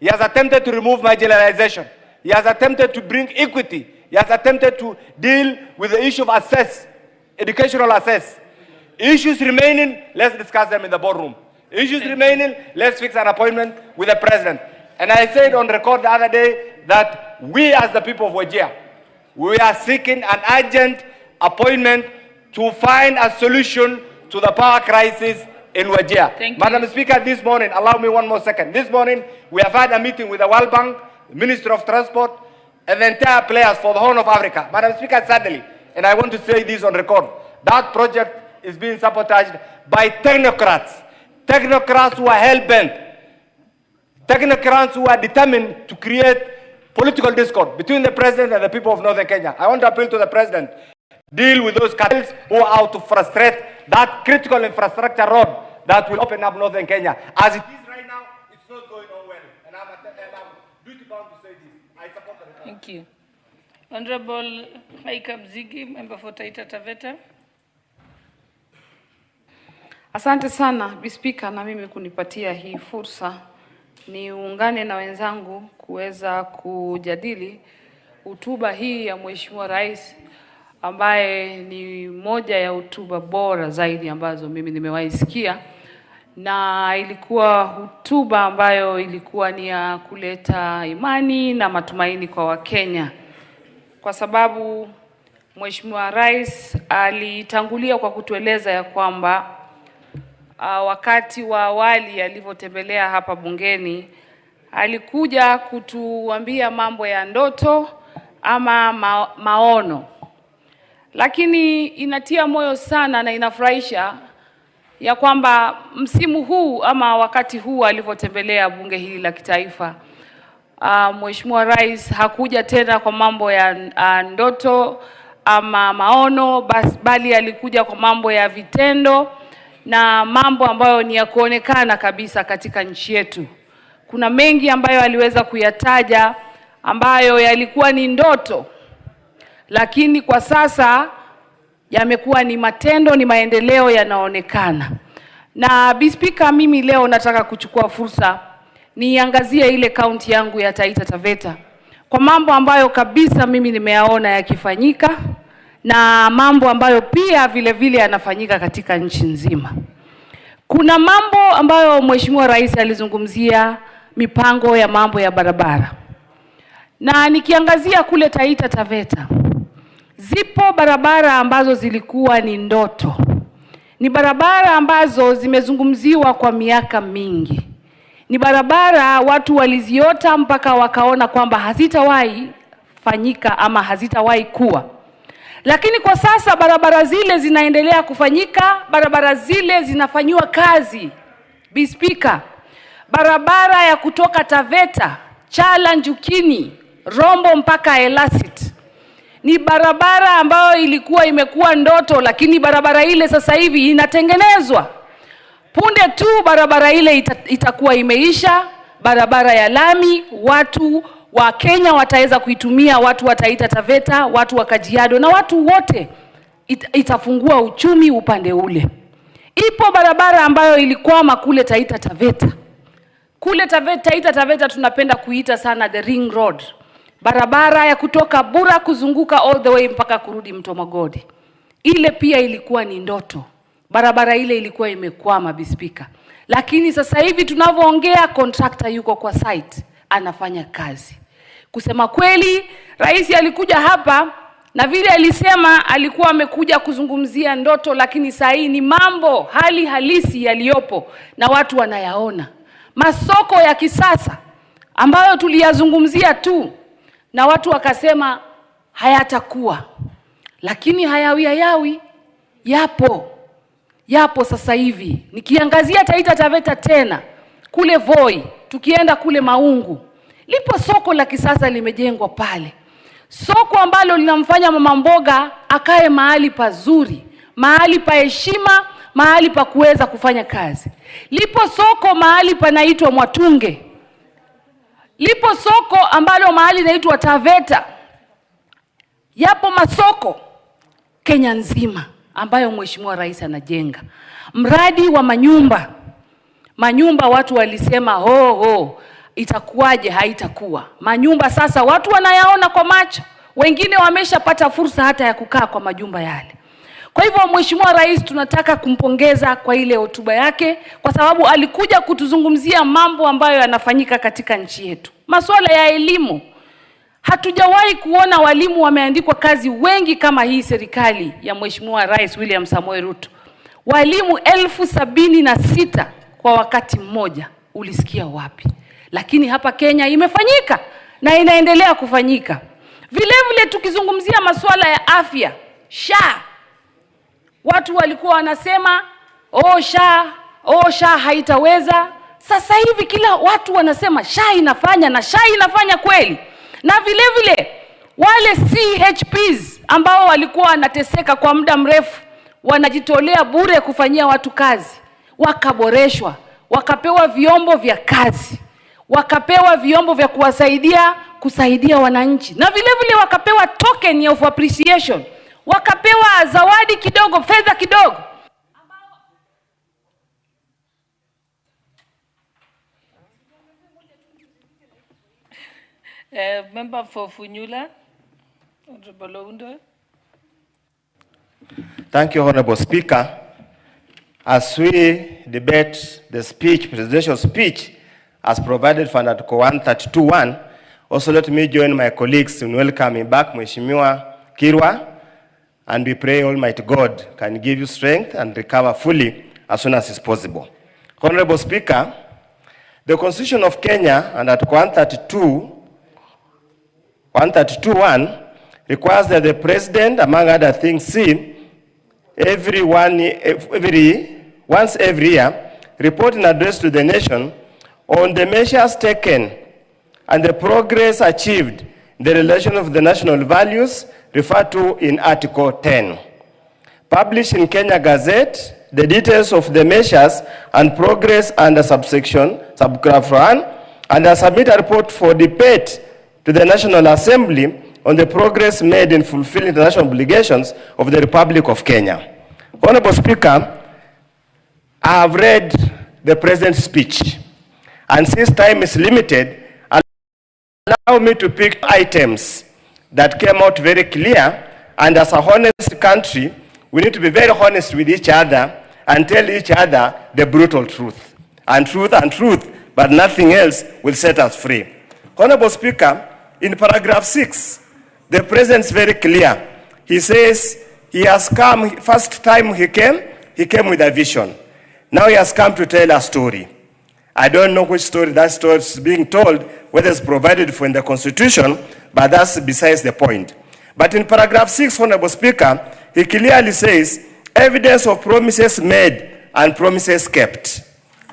He has attempted to remove marginalization. He has attempted to bring equity. He has attempted to deal with the issue of access, educational access. Issues remaining, let's discuss them in the boardroom. Issues remaining, let's fix an appointment with the President. And I said on record the other day that we as the people of Wajir, we are seeking an urgent appointment to find a solution to the power crisis in Wajir. Madam Speaker, this morning, allow me 1 more second. This morning, we have had a meeting with the World Bank, the Ministry of Transport, and the entire players for the Horn of Africa. Madam Speaker, sadly, and I want to say this on record, that project is being sabotaged by technocrats. Technocrats who are hell-bent. Technocrats who are determined to create political discord between the President and the people of Northern Kenya. I want to appeal to the President. Deal with those cartels who are out to frustrate that critical infrastructure road that will open up Northern Kenya. As it is right now, it's not going on well. And I'm duty-bound to say this. I support the report. Thank you. Honorable Maika Mzigi, member for Taita Taveta. Asante sana Bispika na mimi kunipatia hii fursa niungane na wenzangu kuweza kujadili hotuba hii ya Mheshimiwa Rais ambaye ni moja ya hotuba bora zaidi ambazo mimi nimewahi sikia, na ilikuwa hotuba ambayo ilikuwa ni ya kuleta imani na matumaini kwa Wakenya, kwa sababu Mheshimiwa Rais alitangulia kwa kutueleza ya kwamba wakati wa awali alivyotembelea hapa bungeni alikuja kutuambia mambo ya ndoto ama maono, lakini inatia moyo sana na inafurahisha ya kwamba msimu huu ama wakati huu alivyotembelea bunge hili la kitaifa, Mheshimiwa Rais hakuja tena kwa mambo ya ndoto ama maono, bali alikuja kwa mambo ya vitendo na mambo ambayo ni ya kuonekana kabisa katika nchi yetu. Kuna mengi ambayo aliweza kuyataja ambayo yalikuwa ni ndoto, lakini kwa sasa yamekuwa ni matendo, ni maendeleo yanaonekana. Na Bispika, mimi leo nataka kuchukua fursa niangazie ile kaunti yangu ya Taita Taveta kwa mambo ambayo kabisa mimi nimeyaona yakifanyika na mambo ambayo pia vile vile yanafanyika katika nchi nzima. Kuna mambo ambayo Mheshimiwa Rais alizungumzia, mipango ya mambo ya barabara. Na nikiangazia kule Taita Taveta, zipo barabara ambazo zilikuwa ni ndoto. Ni barabara ambazo zimezungumziwa kwa miaka mingi. Ni barabara watu waliziota mpaka wakaona kwamba hazitawahi fanyika ama hazitawahi kuwa. Lakini kwa sasa barabara zile zinaendelea kufanyika, barabara zile zinafanywa kazi. Bi Speaker, barabara ya kutoka Taveta, Chala, Njukini, Rombo mpaka Elasit ni barabara ambayo ilikuwa imekuwa ndoto, lakini barabara ile sasa hivi inatengenezwa. Punde tu barabara ile itakuwa imeisha, barabara ya lami, watu wa Kenya wataweza kuitumia, watu wa Taita Taveta, watu wa Kajiado na watu wote, itafungua uchumi upande ule. Ipo barabara ambayo ilikwama kule Taita Taveta. Kule Taita Taveta tunapenda kuita sana the ring road. Barabara ya kutoka Bura kuzunguka all the way mpaka kurudi Mto Magodi. Ile pia ilikuwa ni ndoto. Barabara ile ilikuwa imekwama, Bi Speaker. Lakini sasa hivi tunavyoongea, contractor yuko kwa site, anafanya kazi. Kusema kweli, Rais alikuja hapa na vile alisema alikuwa amekuja kuzungumzia ndoto, lakini saa hii ni mambo hali halisi yaliyopo na watu wanayaona. Masoko ya kisasa ambayo tuliyazungumzia tu na watu wakasema hayatakuwa, lakini hayawi yapo sasa hivi. Nikiangazia Taita Taveta tena, kule Voi, tukienda kule Maungu, lipo soko la kisasa limejengwa pale. Soko ambalo linamfanya mama mboga akae mahali pazuri, mahali pa heshima, mahali pa kuweza kufanya kazi. Lipo soko mahali panaitwa Mwatunge. Lipo soko ambalo mahali naitwa Taveta. Yapo masoko Kenya nzima ambayo Mheshimiwa Rais anajenga. Mradi wa manyumba watu walisema itakuwaje, haitakuwa. Manyumba sasa watu wanayaona kwa macho. Wengine wameshapata fursa hata ya kukaa kwa majumba yale. Kwa hivyo Mheshimiwa Rais tunataka kumpongeza kwa ile hotuba yake, kwa sababu alikuja kutuzungumzia mambo ambayo yanafanyika katika nchi yetu. Masuala ya elimu. Hatujawahi kuona walimu wameandikwa kazi wengi kama hii serikali ya Mheshimiwa Rais William Samoei Ruto. Walimu 76,000 kwa wakati mmoja. Ulisikia wapi? Lakini hapa Kenya imefanyika na inaendelea kufanyika. Vile vile tukizungumzia masuala ya afya, SHA. Watu walikuwa wanasema SHA haitaweza. Sasa hivi kila watu wanasema SHA inafanya, na SHA inafanya kweli. Na vile vile wale CHPs ambao walikuwa wanateseka kwa muda mrefu, wanajitolea bure kufanyia watu kazi, wakaboreshwa, wakapewa vyombo vya kazi, wakapewa vyombo vya kusaidia wananchi, na vile vile wakapewa token of appreciation, wakapewa zawadi kidogo, fedha kidogo. Member for Funyula, Honorable Oundo. Thank you, Honorable Speaker. As we debate the presidential speech as provided for Article 132(1), also let me join my colleagues in welcoming back Mheshimiwa Kirwa, and we pray Almighty God can give you strength and recover fully as soon as is possible. Honorable Speaker, the Constitution of Kenya and Article 132(1) requires that the President, among other things, once every year, report an address to the nation on the measures taken and the progress achieved in the relation of the national values referred to in Article 10. Published in Kenya Gazette, the details of the measures and progress under subgraph 1, and submit a report for debate to the National Assembly on the progress made in fulfilling international obligations of the Republic of Kenya. Honorable Speaker, I have read the President's speech, and since time is limited, allow me to pick items that came out very clear And as a honest country, we need to be very honest with each other and tell each other the brutal truth. And truth, but nothing else will set us free. Honorable Speaker, in paragraph 6, the President is very clear. He says he has come, first time he came with a vision. Now he has come to tell a story. I don't know which story that story is being told, whether it's provided for in the Constitution, but that's besides the point. But in paragraph 6, Honorable Speaker, he clearly says, evidence of promises made and promises kept.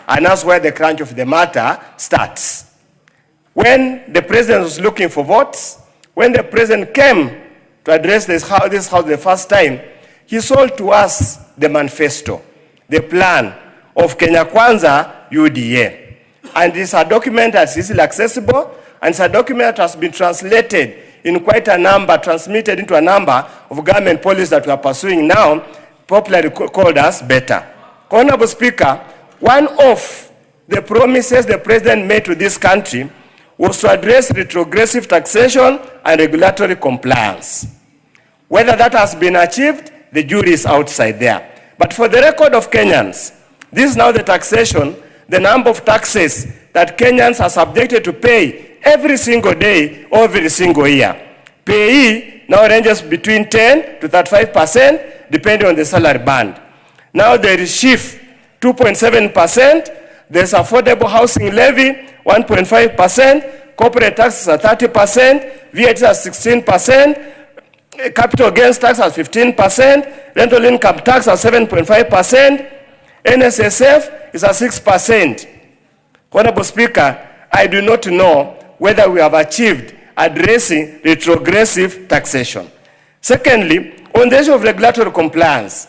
And that's where the crunch of the matter starts. When the President was looking for votes, when the President came to address this house the first time, he sold to us the manifesto, the plan of Kenya Kwanza UDA. And it's a document that's easily accessible, and it's a document that has been translated in quite a number, transmitted into a number of government policies that we are pursuing now, popularly called as better. Honorable Speaker, one of the promises the President made to this country was to address retrogressive taxation and regulatory compliance. Whether that has been achieved, the jury is outside there. But for the record of Kenyans, this is now the taxation, the number of taxes that Kenyans are subjected to pay every single day or every single year. Payee now ranges between 10 to 35%, depending on the salary band. Now there is SHIF, 2.7%. There's affordable housing levy, 1.5%. Corporate taxes are 30%. VAT are 16%. Capital gains tax are 15%. Rental income tax are 7.5%. NSSF is at 6%. Honorable Speaker, I do not know whether we have achieved addressing retrogressive taxation. Secondly, on the issue of regulatory compliance,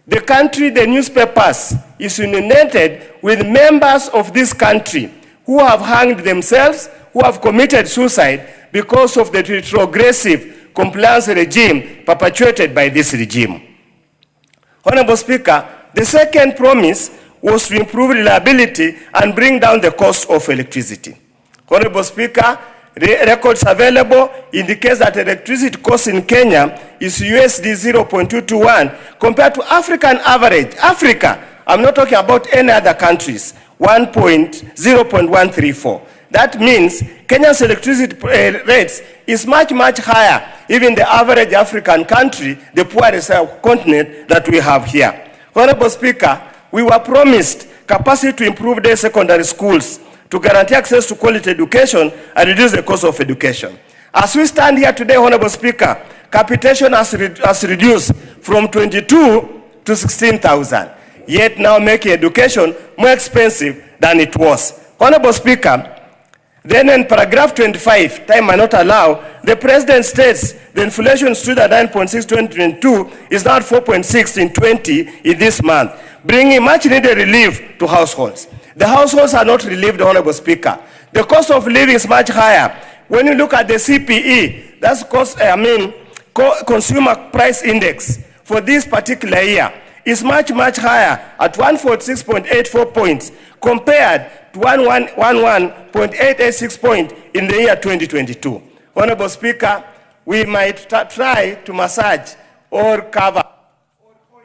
the country, the newspapers, is inundated with members of this country who have hanged themselves, who have committed suicide because of the retrogressive compliance regime perpetuated by this regime. Honorable Speaker, the second promise was to improve reliability and bring down the cost of electricity. Honorable Speaker, records available indicate that electricity cost in Kenya is USD 0.221 compared to African average. Africa, I'm not talking about any other countries, 0.134. That means Kenya's electricity rates is much, much higher, even the average African country, the poorest continent that we have here. Honorable Speaker, we were promised capacity to improve their secondary schools, to guarantee access to quality education and reduce the cost of education. As we stand here today, Honorable Speaker, capitation has reduced from 22 to 16,000, yet now making education more expensive than it was. Honorable Speaker, then in paragraph 25, time might not allow, the President states the inflation stood at 9.6 in 2022, is now at 4.6 in 20 in this month, bringing much needed relief to households. The households are not relieved, Honorable Speaker. The cost of living is much higher. When you look at the CPE, that's Consumer Price Index for this particular year, is much, much higher at 146.84 points compared to 111.886 points in the year 2022. Honorable Speaker, we might try to massage or cover or coil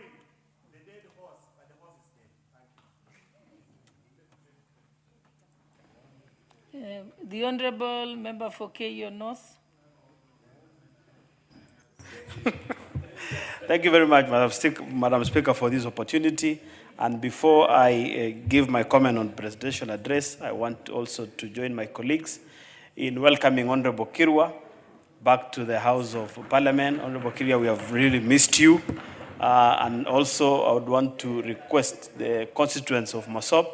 the dead horse, but the horse is dead. The Honorable Member for Keyo North. Thank you very much, Madam Speaker, for this opportunity. And before I give my comment on presidential address, I want also to join my colleagues in welcoming Honorable Kirwa back to the House of Parliament. Honorable Kirwa, we have really missed you. And also, I would want to request the constituents of Masop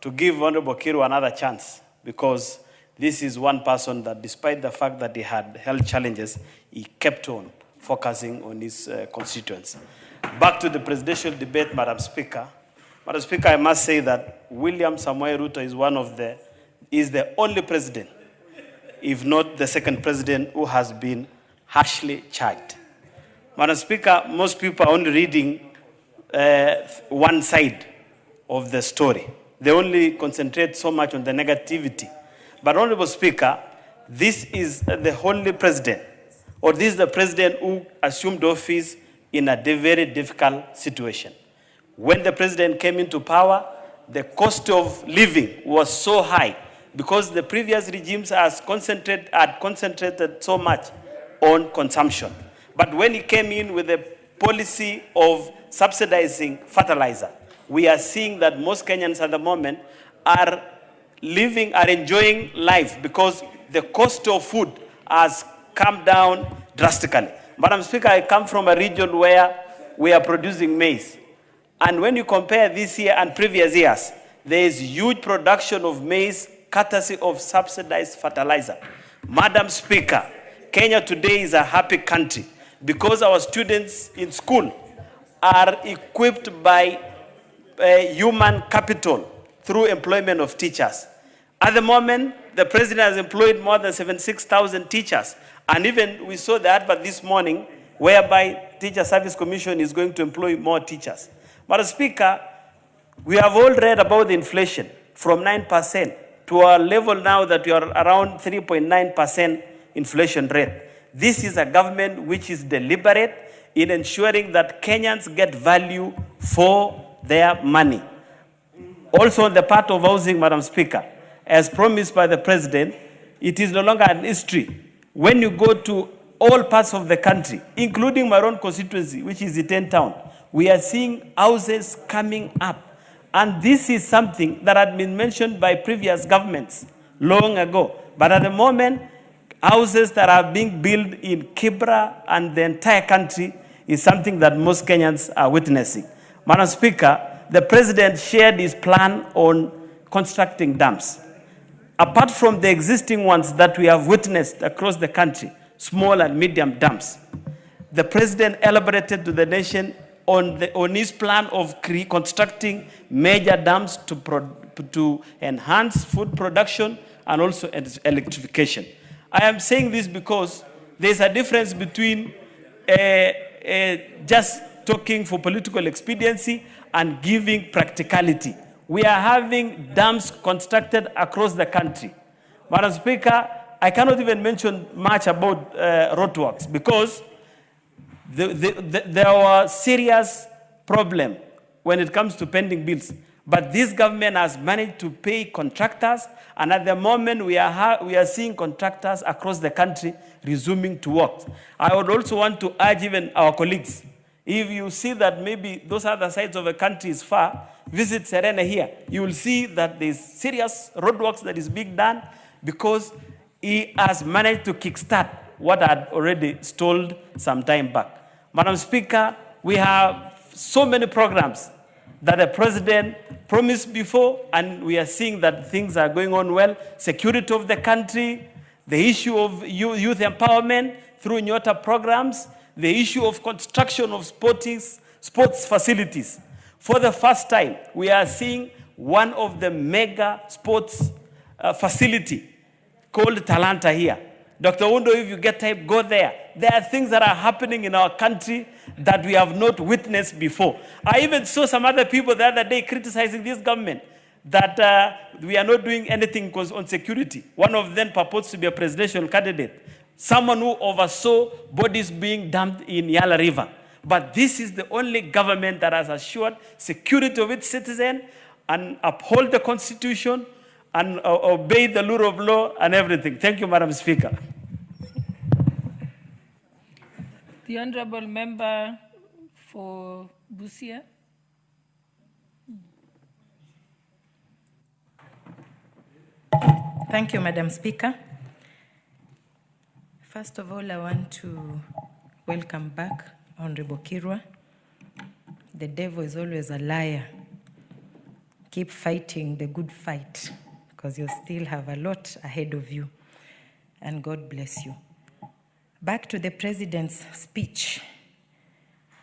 to give Honorable Kirwa another chance, because this is one person that, despite the fact that he had health challenges, he kept on focusing on his constituents. Back to the presidential debate, Madam Speaker. Madam Speaker, I must say that William Samoei Ruto is the only president, if not the second president, who has been harshly charged. Madam Speaker, most people are only reading one side of the story. They only concentrate so much on the negativity. But Honorable Speaker, this is the only president or this is the president who assumed office in a very difficult situation. When the president came into power, the cost of living was so high because the previous regimes had concentrated so much on consumption. But when he came in with a policy of subsidizing fertilizer, we are seeing that most Kenyans at the moment are enjoying life because the cost of food has come down drastically. Madam Speaker, I come from a region where we are producing maize. And when you compare this year and previous years, there is huge production of maize courtesy of subsidized fertilizer. Madam Speaker, Kenya today is a happy country because our students in school are equipped by human capital through employment of teachers. At the moment, the president has employed more than 76,000 teachers. And even we saw the advert this morning whereby Teacher Service Commission is going to employ more teachers. Madam Speaker, we have all read about the inflation from 9% to a level now that we are around 3.9% inflation rate. This is a government which is deliberate in ensuring that Kenyans get value for their money. Also on the part of housing, Madam Speaker, as promised by the president, it is no longer an history. When you go to all parts of the country, including my own constituency, which is Iten town, we are seeing houses coming up. And this is something that had been mentioned by previous governments long ago. But at the moment, houses that are being built in Kibra and the entire country is something that most Kenyans are witnessing. Madam Speaker, the president shared his plan on constructing dams. Apart from the existing ones that we have witnessed across the country, small and medium dams, the president elaborated to the nation on his plan of constructing major dams to enhance food production and also electrification. I am saying this because there's a difference between just talking for political expediency and giving practicality. We are having dams constructed across the country. Madam Speaker, I cannot even mention much about roadworks because there are serious problems when it comes to pending bills. But this government has managed to pay contractors, and at the moment we are seeing contractors across the country resuming to work. I would also want to urge even our colleagues, if you see that maybe those other sides of the country is far, visit Serena here. You will see that there's serious roadworks that is being done because he has managed to kickstart what had already stalled some time back. Madam Speaker, we have so many programs that the president promised before, and we are seeing that things are going on well. Security of the country, the issue of youth empowerment through Nyota programs, the issue of construction of sports facilities. For the first time, we are seeing one of the mega sports facility called Talanta here. Dr. Undo, if you get time, go there. There are things that are happening in our country that we have not witnessed before. I even saw some other people the other day criticizing this government that we are not doing anything on security. One of them purports to be a presidential candidate, someone who oversaw bodies being dumped in Yala River. But this is the only government that has assured security of its citizens and uphold the Constitution and obey the rule of law and everything. Thank you, Madam Speaker. The Honourable Member for Busia. Thank you, Madam Speaker. First of all, I want to welcome back Honorable Kirwa. The devil is always a liar. Keep fighting the good fight, because you still have a lot ahead of you, and God bless you. Back to the President's speech.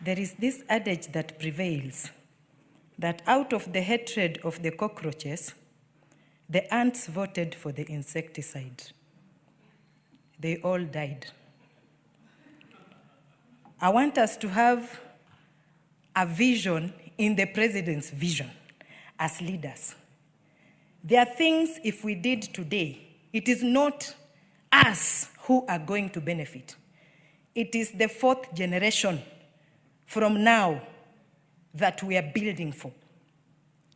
There is this adage that prevails, that out of the hatred of the cockroaches, the ants voted for the insecticide. They all died. I want us to have a vision in the President's vision as leaders. There are things, if we did today, it is not us who are going to benefit. it is the 4th generation from now that we are building for.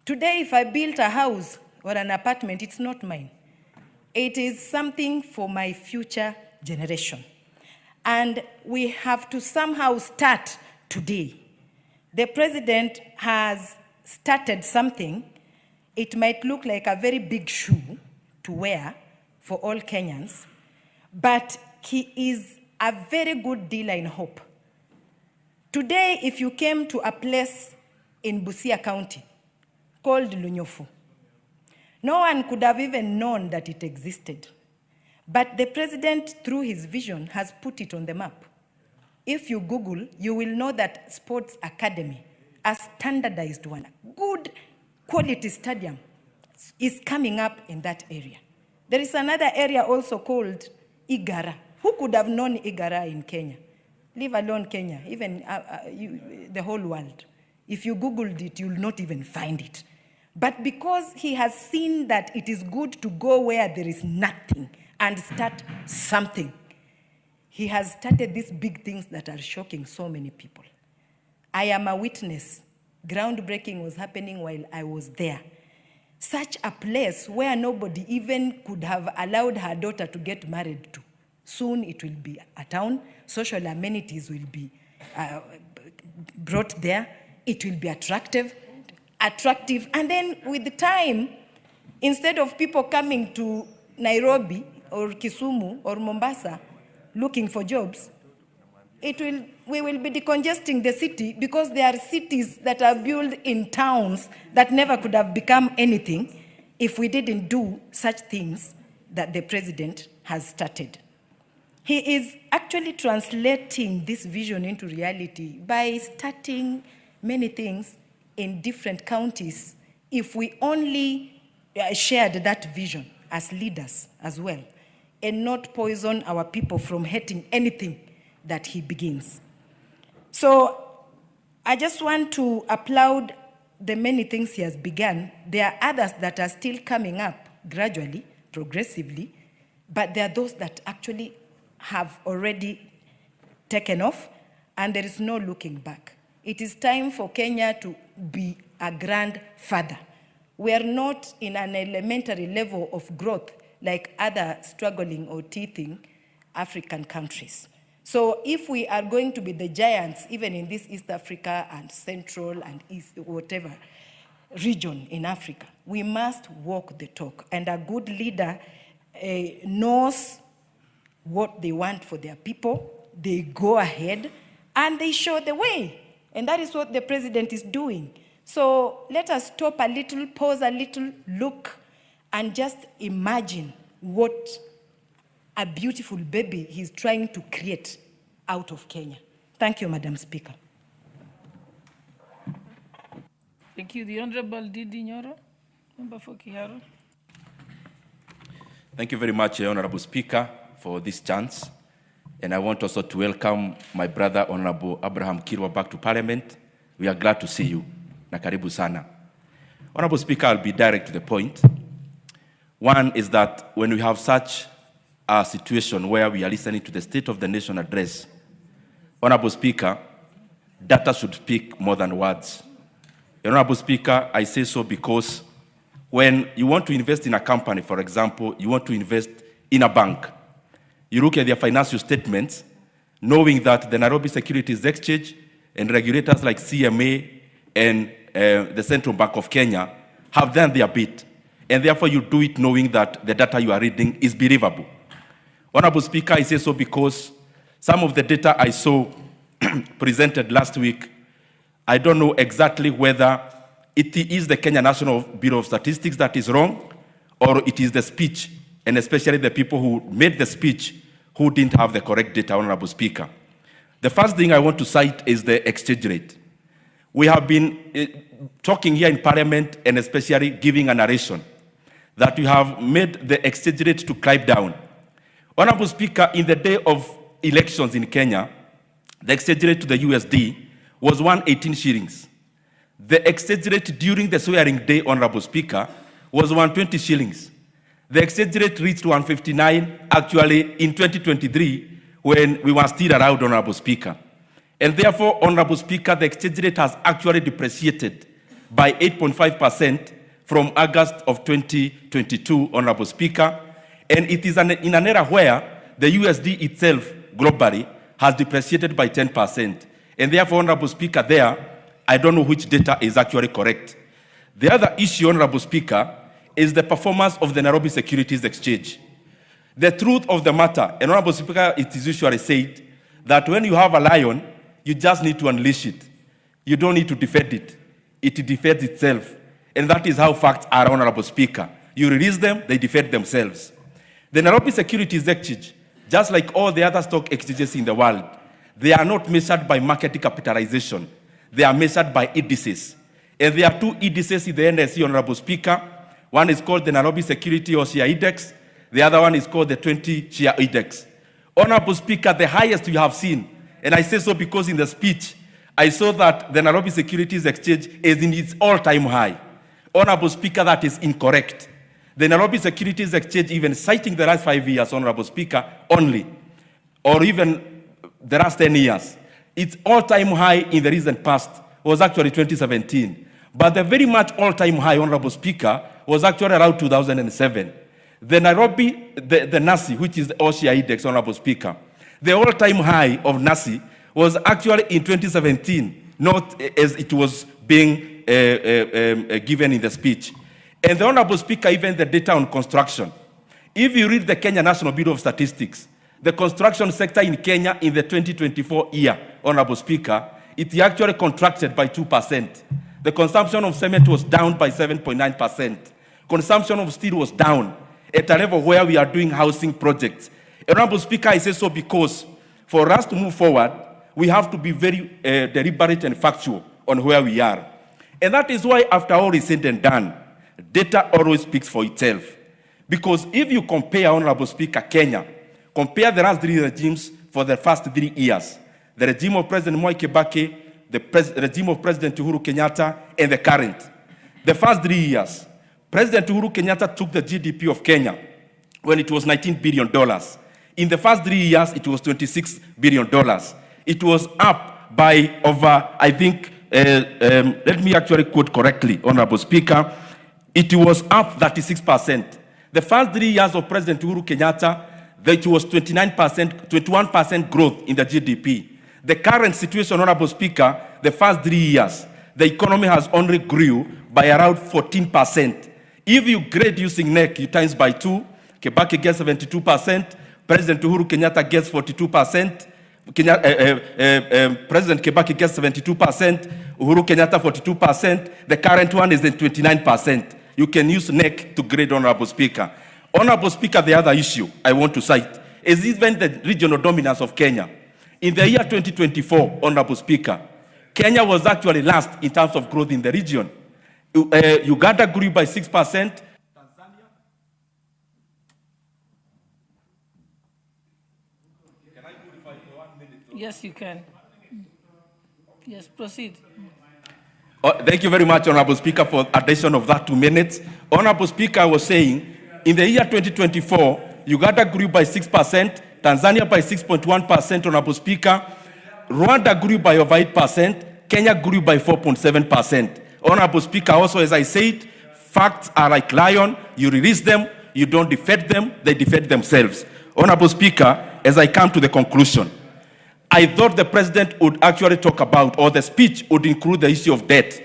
Today, if I build a house or an apartment, it's not mine. It is something for my future generation. And we have to somehow start today. The president has started something. It might look like a very big shoe to wear for all Kenyans, but he is a very good dealer in hope. Today, if you came to a place in Busia County called Lunyofu, no one could have even known that it existed. But the president, through his vision, has put it on the map. If you Google, you will know that Sports Academy, a standardized one, good quality stadium, is coming up in that area. There is another area also called Igara. Who could have known Igara in Kenya? Leave alone Kenya, even the whole world. If you Googled it, you'll not even find it. But because he has seen that it is good to go where there is nothing and start something, he has started these big things that are shocking so many people. I am a witness. Groundbreaking was happening while I was there. Such a place where nobody even could have allowed her daughter to get married to. Soon it will be a town. Social amenities will be brought there. It will be attractive. And then with the time, instead of people coming to Nairobi or Kisumu or Mombasa looking for jobs, we will be decongesting the city because there are cities that are built in towns that never could have become anything if we didn't do such things that the president has started. He is actually translating this vision into reality by starting many things in different counties. If we only shared that vision as leaders as well and not poison our people from hating anything that he begins. So I just want to applaud the many things he has begun. There are others that are still coming up gradually, progressively, but there are those that actually have already taken off, and there is no looking back. It is time for Kenya to be a grandfather. We are not in an elementary level of growth like other struggling or teething African countries. So if we are going to be the giants, even in this East Africa and Central and East, whatever region in Africa, we must walk the talk. And a good leader knows what they want for their people. They go ahead and they show the way. And that is what the president is doing. So let us stop a little, pause a little, look, and just imagine what a beautiful baby he's trying to create out of Kenya. Thank you, Madam Speaker. Thank you. The Honorable Didi Nyoro, member for Kiharu. Thank you very much, Honorable Speaker, for this chance. And I want also to welcome my brother, Honorable Abraham Kirwa, back to Parliament. We are glad to see you. Na karibu sana. Honorable Speaker, I'll be direct to the point. One is that when we have such a situation where we are listening to the State of the Nation address, Honorable Speaker, data should speak more than words. Honorable Speaker, I say so because when you want to invest in a company, for example, you want to invest in a bank, you look at their financial statements, knowing that the Nairobi Securities Exchange and regulators like CMA and the Central Bank of Kenya have done their bit. And therefore you do it knowing that the data you are reading is believable. Honorable Speaker, I say so because some of the data I saw presented last week, I don't know exactly whether it is the Kenya National Bureau of Statistics that is wrong, or it is the speech, and especially the people who made the speech who didn't have the correct data, Honorable Speaker. The first thing I want to cite is the exchange rate. We have been talking here in Parliament and especially giving a narration that we have made the exchange rate to climb down. Honorable Speaker, in the day of elections in Kenya, the exchange rate to the USD was 118 shillings. The exchange rate during the swearing day, Honorable Speaker, was 120 shillings. The exchange rate reached 159 actually in 2023 when we were still around, Honorable Speaker. And therefore, Honorable Speaker, the exchange rate has actually depreciated by 8.5% from August of 2022, Honorable Speaker. And it is in an era where the USD itself globally has depreciated by 10%. And therefore, Honorable Speaker, there, I don't know which data is actually correct. The other issue, Honorable Speaker, is the performance of the Nairobi Securities Exchange. The truth of the matter, and Honorable Speaker, it is usually said that when you have a lion, you just need to unleash it. You don't need to defend it. It defends itself. And that is how facts are, Honorable Speaker. You release them, they defend themselves. The Nairobi Securities Exchange, just like all the other stock exchanges in the world, they are not measured by market capitalization. They are measured by indices. And there are two indices in the NSE, Honorable Speaker. One is called the Nairobi Security or Share Index. The other one is called the 20 Share Index. Honorable Speaker, the highest you have seen, and I say so because in the speech, I saw that the Nairobi Securities Exchange is in its all-time high. Honorable Speaker, that is incorrect. The Nairobi Securities Exchange, even citing the last 5 years, Honorable Speaker, only, or even the last 10 years, its all-time high in the recent past was actually 2017. But the very much all-time high, Honorable Speaker, was actually around 2007. The Nairobi, the NASI, which is the OSHA Index, Honorable Speaker, the all-time high of NASI was actually in 2017, not as it was being given in the speech. And the Honorable Speaker, even the data on construction, if you read the Kenya National Bureau of Statistics, the construction sector in Kenya in the 2024 year, Honorable Speaker, it actually contracted by 2%. The consumption of cement was down by 7.9%. Consumption of steel was down at a level where we are doing housing projects. Honorable Speaker, I say so because for us to move forward, we have to be very deliberate and factual on where we are. And that is why, after all is said and done, data always speaks for itself. Because if you compare, Honorable Speaker, Kenya, compare the last 3 regimes for the first 3 years, the regime of President Mwai Kibaki, the regime of President Uhuru Kenyatta, and the current. The first 3 years, President Uhuru Kenyatta took the GDP of Kenya when it was $19 billion. In the first 3 years, it was $26 billion. It was up by over, I think, let me actually quote correctly, Honorable Speaker, it was up 36%. The first 3 years of President Uhuru Kenyatta, it was 21% growth in the GDP. The current situation, Honorable Speaker, the first 3 years, the economy has only grew by around 14%. If you grade using NEC, you times by 2, Kibaki gets 72%, President Uhuru Kenyatta gets 42%, President Kibaki gets 72%, Uhuru Kenyatta 42%, the current one is at 29%. You can use NEC to grade, Honorable Speaker. Honorable Speaker, the other issue I want to cite is even the regional dominance of Kenya. In the year 2024, Honorable Speaker, Kenya was actually last in terms of growth in the region. Uganda grew by 6%. Yes, you can. Yes, proceed. Thank you very much, Honorable Speaker, for addition of that 2 minutes. Honorable Speaker, I was saying, in the year 2024, Uganda grew by 6%, Tanzania by 6.1%, Honorable Speaker. Rwanda grew by over 8%, Kenya grew by 4.7%. Honorable Speaker, also as I said, facts are like lion, you release them, you don't defend them, they defend themselves. Honorable Speaker, as I come to the conclusion, I thought the President would actually talk about, or the speech would include the issue of debt.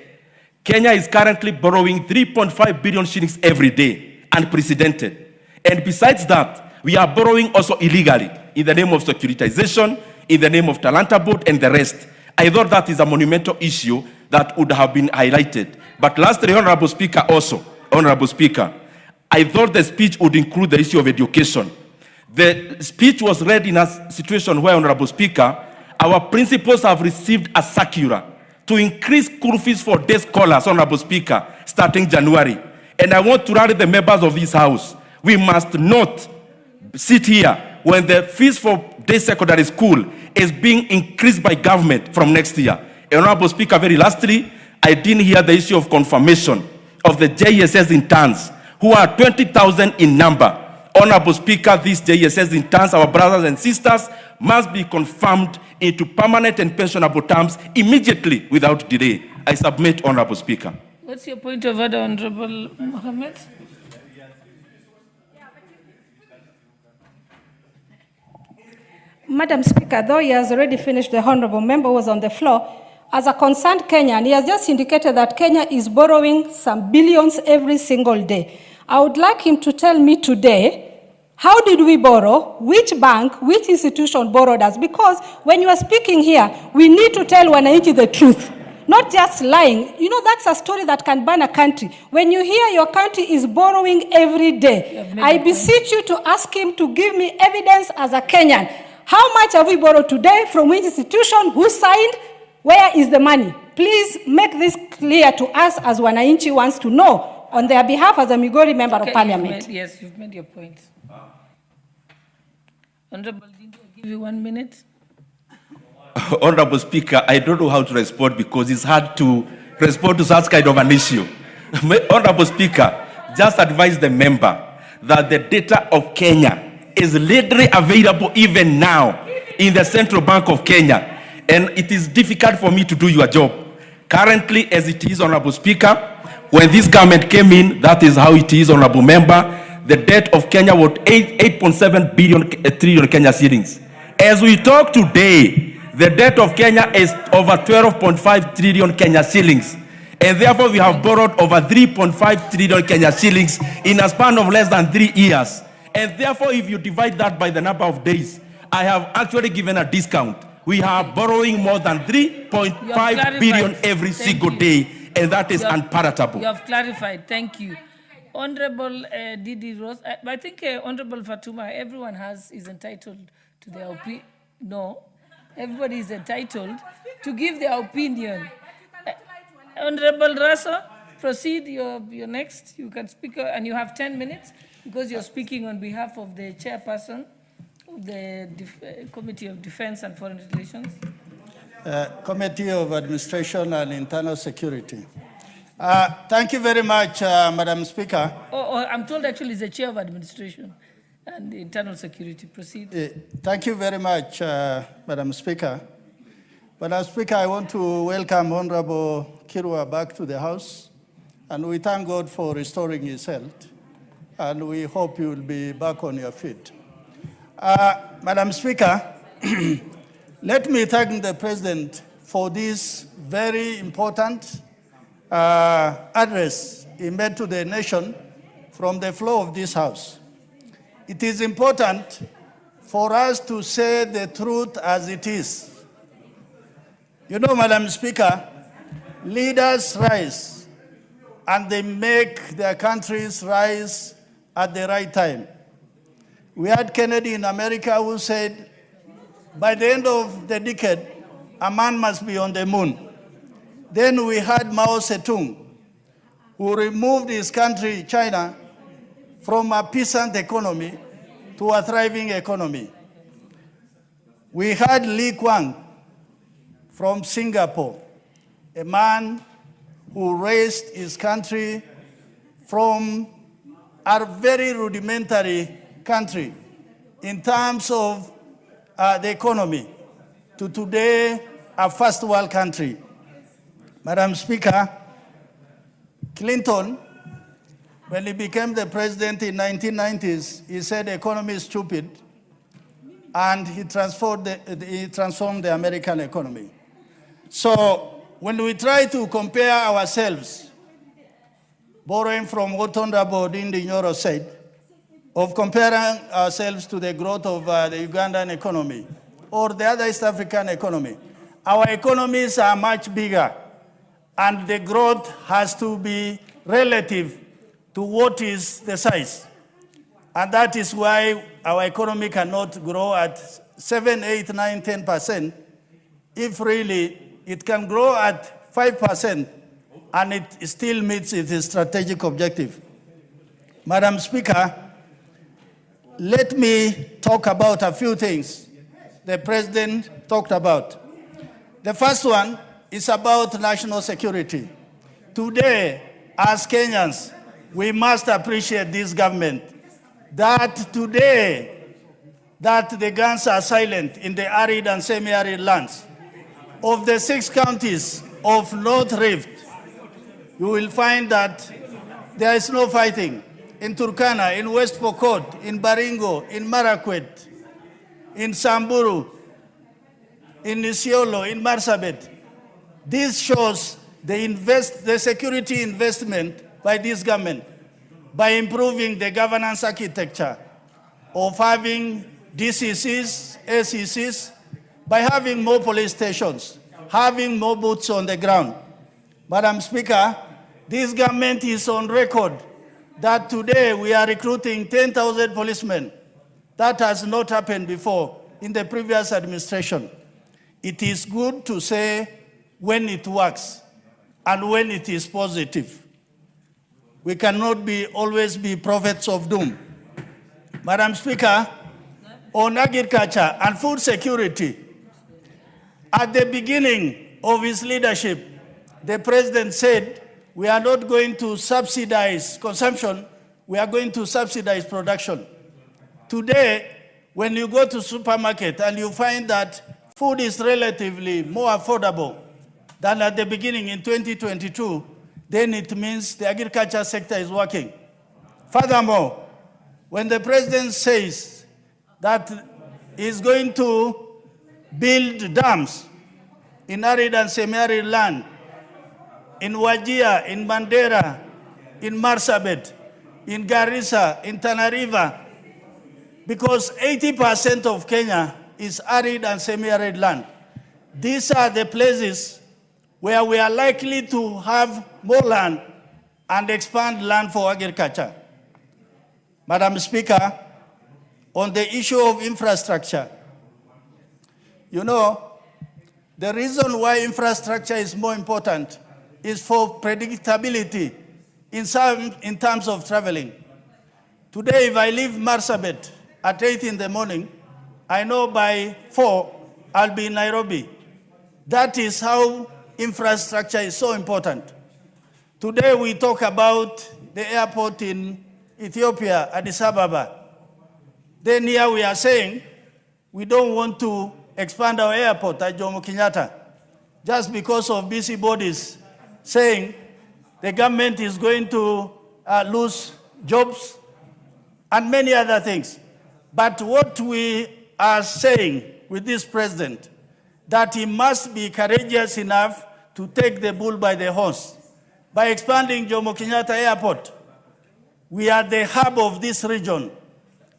Kenya is currently borrowing 3.5 billion shillings every day, unprecedented. And besides that, we are borrowing also illegally, in the name of securitization, in the name of Talanta Board, and the rest. I thought that is a monumental issue that would have been highlighted. But lastly, Honorable Speaker, also, Honorable Speaker, I thought the speech would include the issue of education. The speech was read in a situation where, Honorable Speaker, our principals have received a circular to increase school fees for day scholars, Honorable Speaker, starting January. And I want to rally the members of this House. We must not sit here when the fees for day secondary school is being increased by government from next year. And Honorable Speaker, very lastly, I didn't hear the issue of confirmation of the JSS interns, who are 20,000 in number. Honorable Speaker, these JSS interns, our brothers and sisters, must be confirmed into permanent and pensionable terms immediately without delay. I submit, Honorable Speaker. What's your point of order, Honorable Mohammed? Madam Speaker, though he has already finished, the honorable member was on the floor. As a concerned Kenyan, he has just indicated that Kenya is borrowing some billions every single day. I would like him to tell me today, how did we borrow? Which bank, which institution borrowed us? Because when you are speaking here, we need to tell Wananchi the truth, not just lying. You know, that's a story that can burn a country. When you hear your country is borrowing every day, I beseech you to ask him to give me evidence as a Kenyan. How much have we borrowed today? From which institution? Who signed? Where is the money? Please make this clear to us as Wananchi wants to know on their behalf as a Migori member of parliament. Yes, you've made your point. Honorable Dindo, I'll give you 1 minute. Honorable Speaker, I don't know how to respond because it's hard to respond to such kind of an issue. Honorable Speaker, just advise the member that the data of Kenya is readily available even now in the Central Bank of Kenya. And it is difficult for me to do your job. Currently, as it is, Honorable Speaker, when this government came in, that is how it is, Honorable Member, the debt of Kenya was 8.7 trillion Kenya shillings. As we talk today, the debt of Kenya is over 12.5 trillion Kenya shillings. And therefore, we have borrowed over 3.5 trillion Kenya shillings in a span of less than 3 years. And therefore, if you divide that by the number of days, I have actually given a discount. We are borrowing more than 3.5 billion every single day, and that is unpalatable. You have clarified. Thank you. Honorable Didi Rose, I think Honorable Fatuma, everyone is entitled to their opinion. No, everybody is entitled to give their opinion. Honorable Raso, proceed. You're next. You can speak, and you have 10 minutes because you're speaking on behalf of the chairperson of the Committee of Defense and Foreign Relations. Committee of Administration and Internal Security. Thank you very much, Madam Speaker. I'm told actually it's the Chair of Administration and Internal Security. Proceed. Thank you very much, Madam Speaker. Madam Speaker, I want to welcome Honorable Kirwa back to the House, and we thank God for restoring his health, and we hope you will be back on your feet. Madam Speaker, let me thank the President for this very important address he made to the nation from the floor of this House. It is important for us to say the truth as it is. You know, Madam Speaker, leaders rise, and they make their countries rise at the right time. We had Kennedy in America who said, by the end of the decade, a man must be on the moon. Then we had Mao Zedong, who removed his country, China, from a peasant economy to a thriving economy. We had Lee Kuan from Singapore, a man who raised his country from a very rudimentary country in terms of the economy to today a first world country. Madam Speaker, Clinton, when he became the president in 1990s, he said the economy is stupid, and he transformed the American economy. So when we try to compare ourselves, borrowing from what Honorable Dindi Nyoro said, of comparing ourselves to the growth of the Ugandan economy or the other East African economy, our economies are much bigger, and the growth has to be relative to what is the size. And that is why our economy cannot grow at 7, 8, 9, 10%. If really it can grow at 5%, and it still meets its strategic objective. Madam Speaker, let me talk about a few things the President talked about. The first one is about national security. Today, as Kenyans, we must appreciate this government that today that the guns are silent in the arid and semi-arid lands of the 6 counties of North Rift, you will find that there is no fighting. In Turkana, in West Pokot, in Baringo, in Marakwet, in Samburu, in Isiolo, in Marsabit. This shows the security investment by this government by improving the governance architecture of having DCCs, ACCs, by having more police stations, having more boots on the ground. Madam Speaker, this government is on record that today we are recruiting 10,000 policemen. That has not happened before in the previous administration. It is good to say when it works and when it is positive. We cannot always be prophets of doom. Madam Speaker, on agriculture and food security, at the beginning of his leadership, the president said, we are not going to subsidize consumption, we are going to subsidize production. Today, when you go to supermarket and you find that food is relatively more affordable than at the beginning in 2022, then it means the agriculture sector is working. Furthermore, when the president says that he's going to build dams in arid and semi-arid land, in Wajir, in Mandera, in Marsabit, in Garissa, in Tana River, because 80% of Kenya is arid and semi-arid land. These are the places where we are likely to have more land and expand land for agriculture. Madam Speaker, on the issue of infrastructure, you know, the reason why infrastructure is more important is for predictability in terms of traveling. Today, if I leave Marsabit at 8 in the morning, I know by 4 I'll be in Nairobi. That is how infrastructure is so important. Today we talk about the airport in Ethiopia, Addis Ababa. Then here we are saying we don't want to expand our airport at Jomo Kenyatta just because of busybodies saying the government is going to lose jobs and many other things. But what we are saying with this president, that he must be courageous enough to take the bull by the horns. By expanding Jomo Kenyatta Airport, we are the hub of this region.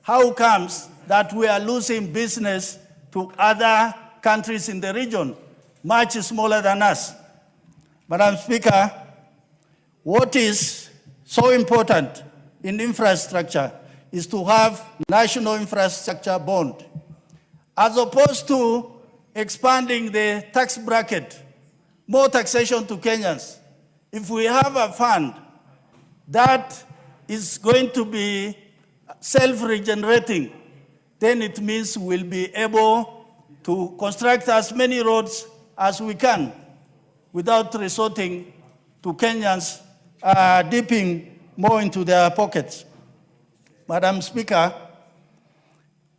How comes that we are losing business to other countries in the region, much smaller than us? Madam Speaker, what is so important in infrastructure is to have national infrastructure bond. As opposed to expanding the tax bracket, more taxation to Kenyans, if we have a fund that is going to be self-regenerating, then it means we'll be able to construct as many roads as we can without resorting to Kenyans dipping more into their pockets. Madam Speaker,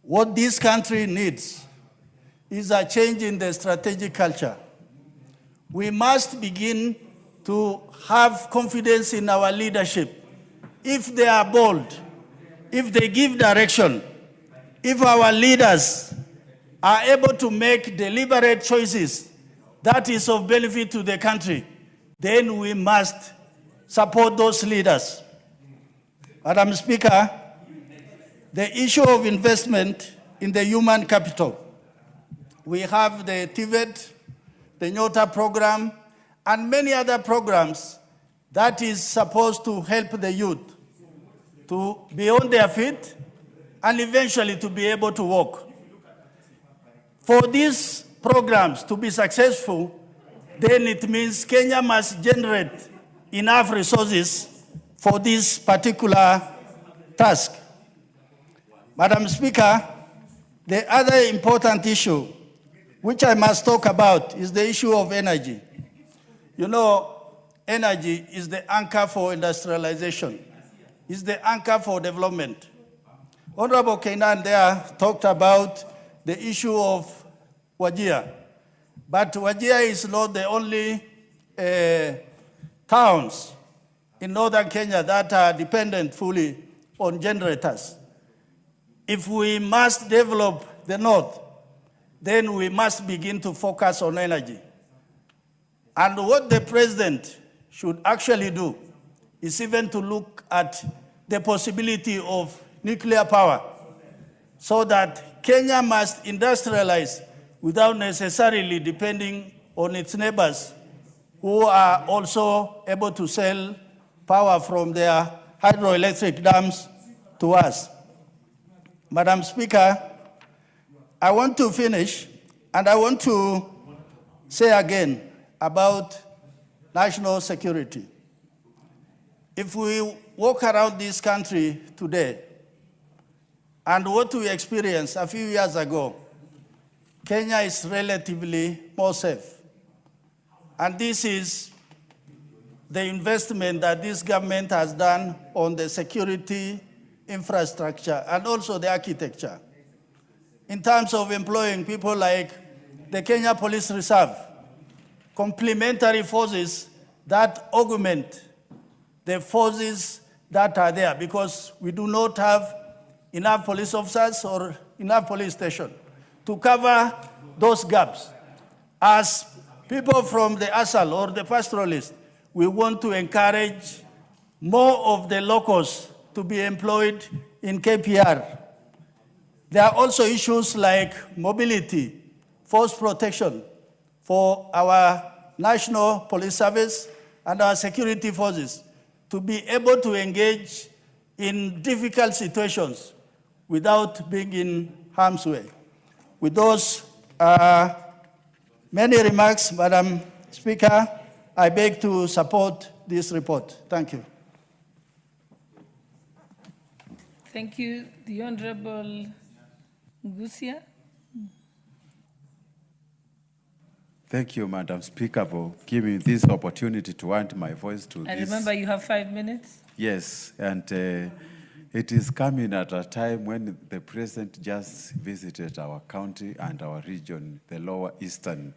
what this country needs is a change in the strategic culture. We must begin to have confidence in our leadership. If they are bold, if they give direction, if our leaders are able to make deliberate choices that is of benefit to the country, then we must support those leaders. Madam Speaker, the issue of investment in the human capital. We have the TVET, the Nyota program, and many other programs that is supposed to help the youth to be on their feet and eventually to be able to walk. For these programs to be successful, then it means Kenya must generate enough resources for this particular task. Madam Speaker, the other important issue which I must talk about is the issue of energy. You know, energy is the anchor for industrialization, is the anchor for development. Honorable Kainan there talked about the issue of Wajir. But Wajir is not the only towns in northern Kenya that are dependent fully on generators. If we must develop the north, then we must begin to focus on energy. And what the president should actually do is even to look at the possibility of nuclear power so that Kenya must industrialize without necessarily depending on its neighbors who are also able to sell power from their hydroelectric dams to us. Madam Speaker, I want to finish, and I want to say again about national security. If we walk around this country today, and what we experienced a few years ago, Kenya is relatively more safe. And this is the investment that this government has done on the security infrastructure and also the architecture. In terms of employing people like the Kenya Police Reserve, complementary forces that augment the forces that are there, because we do not have enough police officers or enough police stations to cover those gaps. As people from the ASAL or the pastoralists, we want to encourage more of the locals to be employed in KPR. There are also issues like mobility, force protection for our National Police Service and our security forces to be able to engage in difficult situations without being in harm's way. With those many remarks, Madam Speaker, I beg to support this report. Thank you. Thank you. The Honorable Gusia. Thank you, Madam Speaker, for giving this opportunity to add my voice to And this. remember, you have 5 minutes. Yes, and it is coming at a time when the President just visited our county and our region, the Lower Eastern.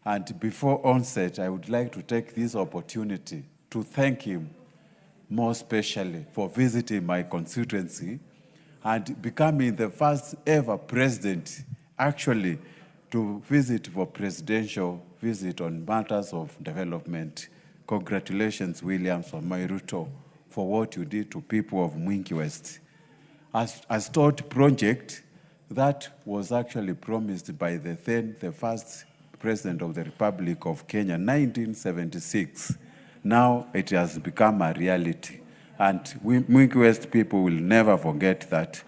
And before onset, I would like to take this opportunity to thank him more especially for visiting my constituency and becoming the first ever president actually to visit for presidential visit on matters of development. Congratulations, William Ruto, for what you did to people of Mwingi West. A start project that was actually promised by the first President of the Republic of Kenya, 1976. Now it has become a reality. And Mwingi West people will never forget that.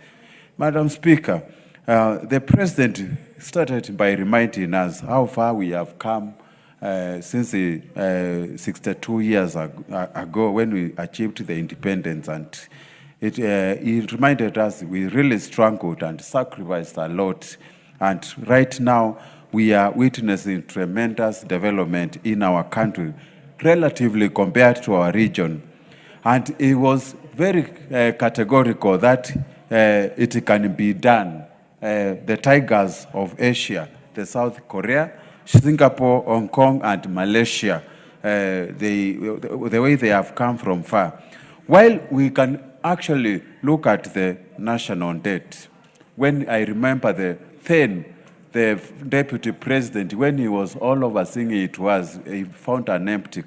Madam Speaker, the President started by reminding us how far we have come since 62 years ago when we achieved the independence. And he reminded us we really struggled and sacrificed a lot. And right now, we are witnessing tremendous development in our country, relatively compared to our region. And it was very categorical that it can be done. The tigers of Asia, the South Korea, Singapore, Hong Kong, and Malaysia, the way they have come from far. While we can actually look at the national debt, when I remember the deputy president, when he was all over seeing he found an empty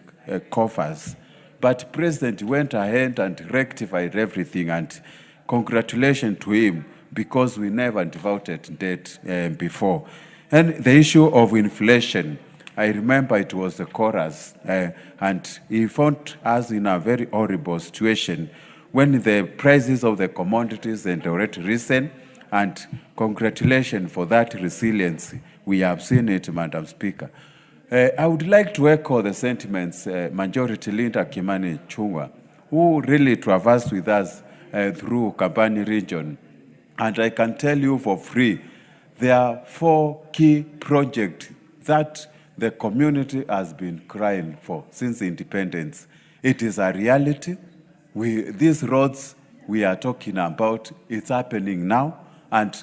coffers. But president went ahead and rectified everything, and congratulations to him, because we never devoted debt before. And the issue of inflation, I remember it was the chorus, and he found us in a very horrible situation when the prices of the commodities had already risen, and congratulations for that resilience. We have seen it, Madam Speaker. I would like to echo the sentiments Majority Leader Kimani Ichung'wah, who really traversed with us through Kabani region. And I can tell you for free, there are 4 key projects that the community has been crying for since independence. It is a reality. These roads we are talking about, it's happening now. And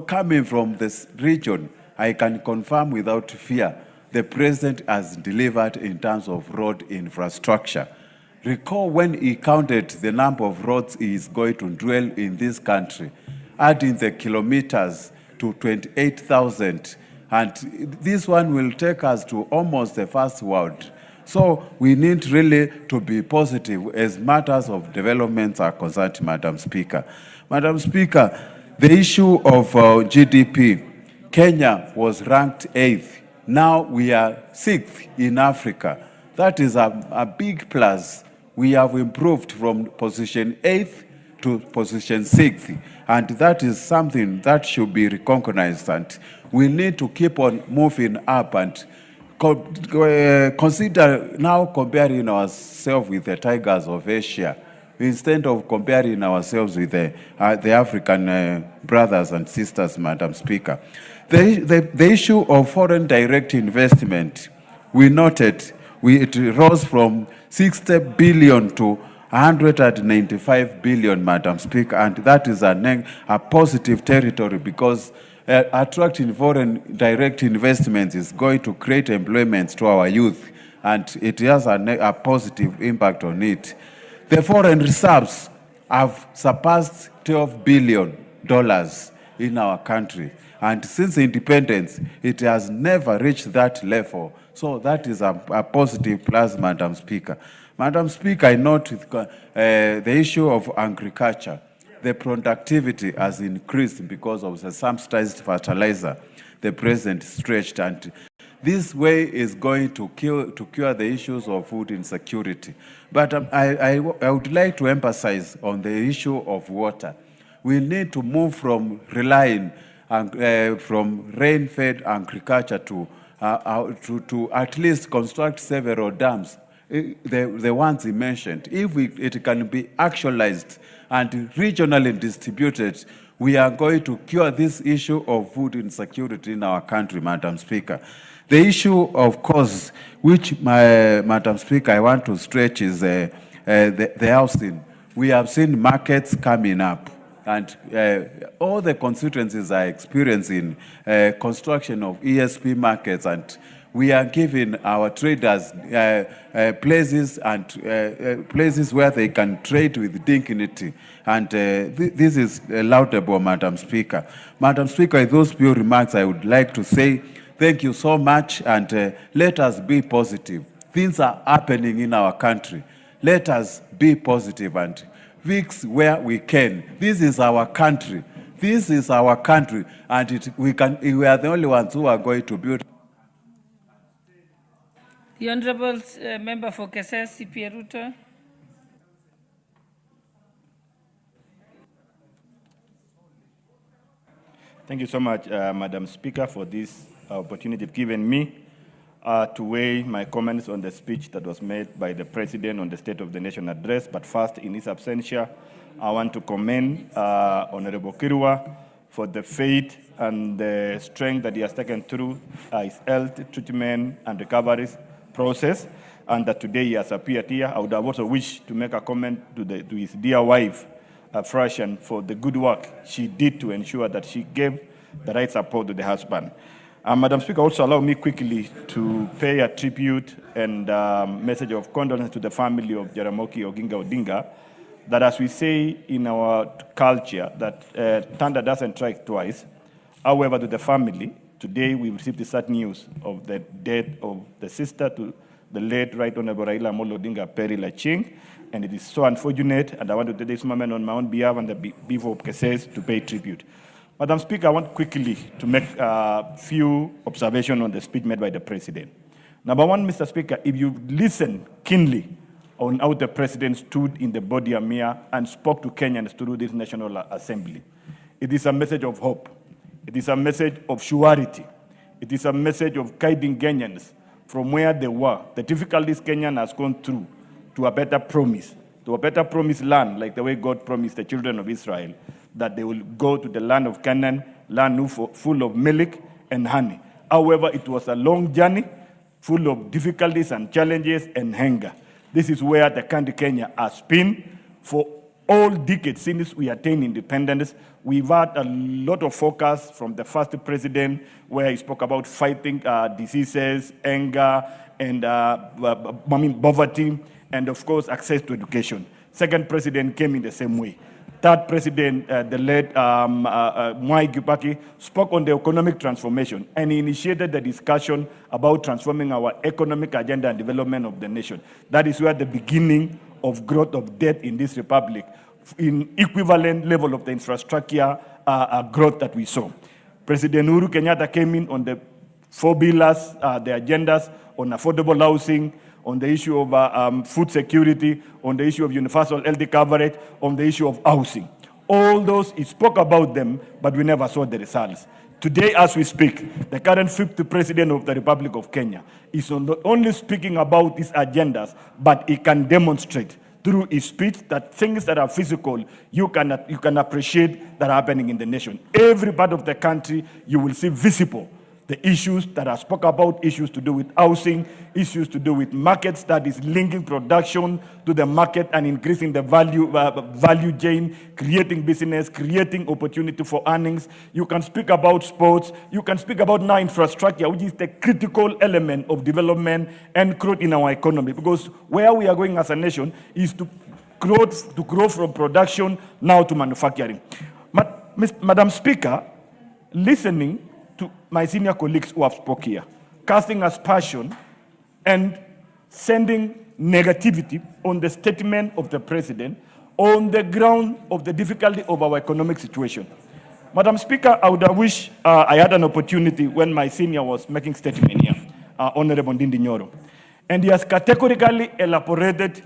coming from this region, I can confirm without fear, the president has delivered in terms of road infrastructure. Recall when he counted the number of roads he is going to drill in this country, adding the kilometers to 28,000. And this one will take us to almost the first world. So we need really to be positive as matters of development are concerned, Madam Speaker. Madam Speaker, the issue of GDP, Kenya was ranked 8th. Now we are 6th in Africa. That is a big plus. We have improved from position 8th to position 6th. And that is something that should be recognized. And we need to keep on moving up and consider now comparing ourselves with the tigers of Asia instead of comparing ourselves with the African brothers and sisters, Madam Speaker. The issue of foreign direct investment, we noted it rose from 60 billion to 195 billion, Madam Speaker, and that is a positive territory because attracting foreign direct investment is going to create employment to our youth, and it has a positive impact on it. The foreign reserves have surpassed $12 billion in our country, and since independence, it has never reached that level. So that is a positive plus, Madam Speaker. Madam Speaker, I note the issue of agriculture. The productivity has increased because of the subsidized fertilizer the president stretched, and this way is going to cure the issues of food insecurity. But I would like to emphasize on the issue of water. We need to move from relying from rain-fed agriculture to at least construct several dams, the ones he mentioned. If it can be actualized and regionally distributed, we are going to cure this issue of food insecurity in our country, Madam Speaker. The issue, of course, which, Madam Speaker, I want to stretch is the housing. We have seen markets coming up, and all the constituencies are experiencing construction of ESP markets, and we are giving our traders places where they can trade with dignity. And this is laudable, Madam Speaker. Madam Speaker, with those few remarks, I would like to say thank you so much, and let us be positive. Things are happening in our country. Let us be positive and fix where we can. This is our country. This is our country, and we are the only ones who are going to build. The Honourable Member for Keses, CPA Ruto. Thank you so much, Madam Speaker, for this opportunity given me to weigh my comments on the speech that was made by the President on the State of the Nation address. But first, in his absentia, I want to commend Honorable Kirwa for the faith and the strength that he has taken through his health treatment and recovery process, and that today he has appeared here. I would have also wished to make a comment to his dear wife, Frashan, for the good work she did to ensure that she gave the right support to the husband. Madam Speaker, also allow me quickly to pay a tribute and message of condolence to the family of Jaramogi Oginga Odinga, that as we say in our culture, that thunder doesn't strike twice. However, to the family, today we received the sad news of the death of the sister to the late Right Honorable Raila Amolo Odinga, Perry Laching, and it is so unfortunate, and I want to take this moment on my own behalf and the behalf of Keses to pay tribute. Madam Speaker, I want quickly to make a few observations on the speech made by the President. Number one, Mr. Speaker, if you listen keenly on how the President stood in the body of Mia and spoke to Kenyans through this National Assembly, it is a message of hope. It is a message of surety. It is a message of guiding Kenyans from where they were, the difficulties Kenya has gone through, to a better promise, to a better promised land, like the way God promised the children of Israel, that they will go to the land of Canaan, land full of milk and honey. However, it was a long journey, full of difficulties and challenges and hunger. This is where the country Kenya has been for all decades since we attained independence, we've had a lot of focus from the first president where he spoke about fighting diseases, anger, and poverty, and of course, access to education. Second president came in the same way. Third president, the late Mwai Kibaki, spoke on the economic transformation, and he initiated the discussion about transforming our economic agenda and development of the nation. That is where the beginning of growth of debt in this republic, in equivalent level of the infrastructure growth that we saw. President Uhuru Kenyatta came in on the 4 pillars, the agendas on affordable housing, on the issue of food security, on the issue of universal health coverage, on the issue of housing. All those, he spoke about them, but we never saw the results. Today, as we speak, the current 5th president of the Republic of Kenya is not only speaking about these agendas, but he can demonstrate through his speech that things that are physical, you can appreciate that are happening in the nation. Every part of the country, you will see visible the issues that I spoke about, issues to do with housing, issues to do with market studies, linking production to the market and increasing the value chain, creating business, creating opportunity for earnings. You can speak about sports. You can speak about now infrastructure, which is the critical element of development and growth in our economy. Because where we are going as a nation is to grow from production now to manufacturing. Madam Speaker, listening to my senior colleagues who have spoken here, casting aspersion and sending negativity on the statement of the president on the ground of the difficulty of our economic situation. Madam Speaker, I would have wished I had an opportunity when my senior was making statement here, Honorable Ndindi Nyoro. And he has categorically elaborated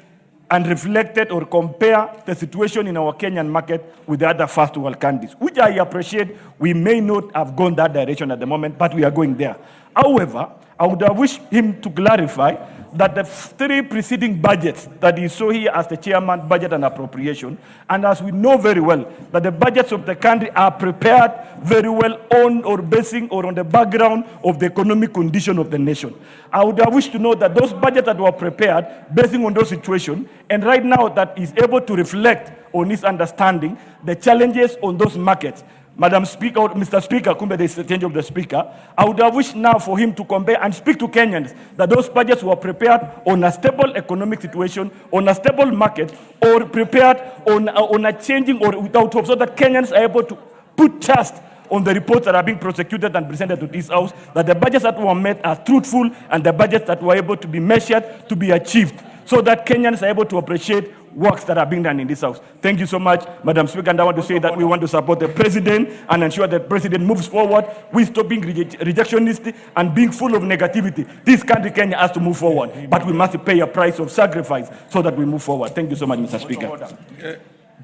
and reflected or compare the situation in our Kenyan market with the other first world countries, which I appreciate. We may not have gone that direction at the moment, but we are going there. However, I would have wished him to clarify that the 3 preceding budgets that he saw here as the chairman, budget and appropriation, and as we know very well, that the budgets of the country are prepared very well on or basing or on the background of the economic condition of the nation. I would have wished to know that those budgets that were prepared basing on those situations, and right now that is able to reflect on his understanding the challenges on those markets. Madam Speaker, or Mr. Speaker, kumbe there is a change of the Speaker. I would have wished now for him to compare and speak to Kenyans that those budgets were prepared on a stable economic situation, on a stable market, or prepared on a changing or without hope, so that Kenyans are able to put trust on the reports that are being prosecuted and presented to this House, that the budgets that were made are truthful and the budgets that were able to be measured, to be achieved, so that Kenyans are able to appreciate works that are being done in this House. Thank you so much, Madam Speaker, and I want to say that we want to support the President and ensure that the President moves forward with stopping rejectionist and being full of negativity. This country, Kenya, has to move forward, but we must pay a price of sacrifice so that we move forward. Thank you so much, Mr. Speaker.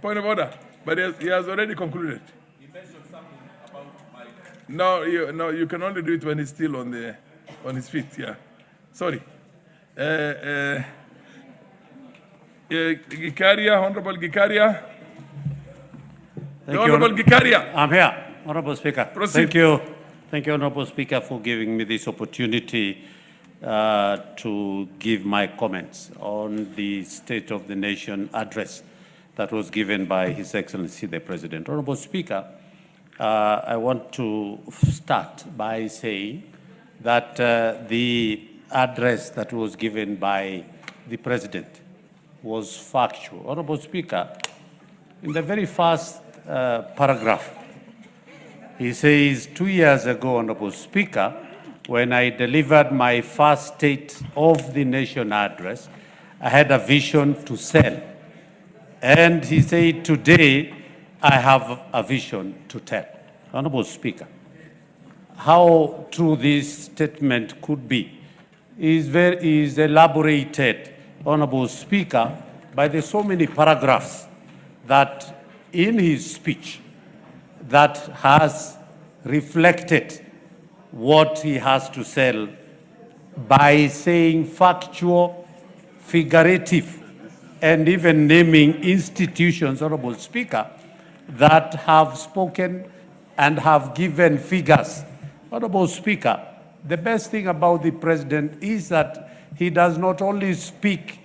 Point of order, but he has already concluded. He mentioned something about my... No, you can only do it when he's still on his feet, yeah. Sorry. Gikaria, Honorable Gikaria. Honorable Gikaria. I'm here, Honorable Speaker. Proceed. Thank you, Honorable Speaker, for giving me this opportunity to give my comments on the State of the Nation address that was given by His Excellency the President. Honorable Speaker, I want to start by saying that the address that was given by the President was factual. Honorable Speaker, in the very first paragraph, he says, 2 years ago, Honorable Speaker, when I delivered my first State of the Nation address, I had a vision to sell. And he said, today, I have a vision to tell. Honorable Speaker, how true this statement could be is elaborated, Honorable Speaker, by the so many paragraphs that in his speech that has reflected what he has to sell by saying factual, figurative, and even naming institutions, Honorable Speaker, that have spoken and have given figures. Honorable Speaker, the best thing about the President is that he does not only speak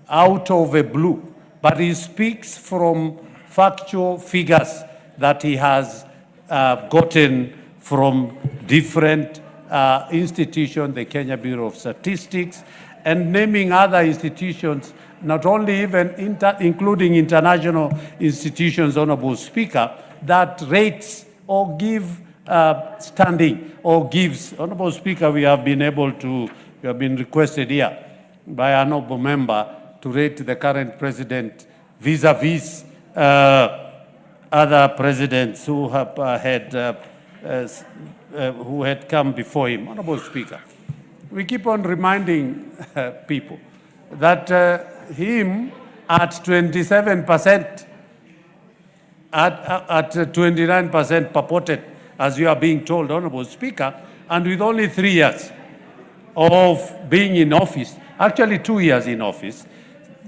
out of a blue, but he speaks from factual figures that he has gotten from different institutions, the Kenya Bureau of Statistics, and naming other institutions, not only even including international institutions, Honorable Speaker, that rates or give standing or gives. Honorable Speaker, we have been requested here by an honorable member to rate the current president vis-a-vis other presidents who have who had come before him. Honorable Speaker, we keep on reminding people that him at 27%, at 29% purported, as you are being told, Honorable Speaker, and with only 3 years of being in office, actually 2 years in office,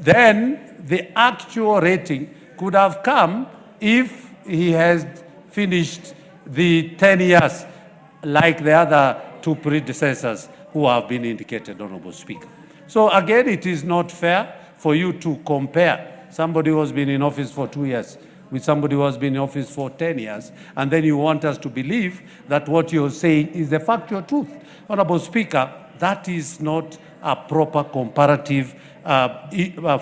then the actual rating could have come if he has finished the 10 years like the other two predecessors who have been indicated, Honorable Speaker. So again, it is not fair for you to compare somebody who has been in office for 2 years with somebody who has been in office for 10 years, and then you want us to believe that what you're saying is the factual truth. Honorable Speaker, that is not a proper comparative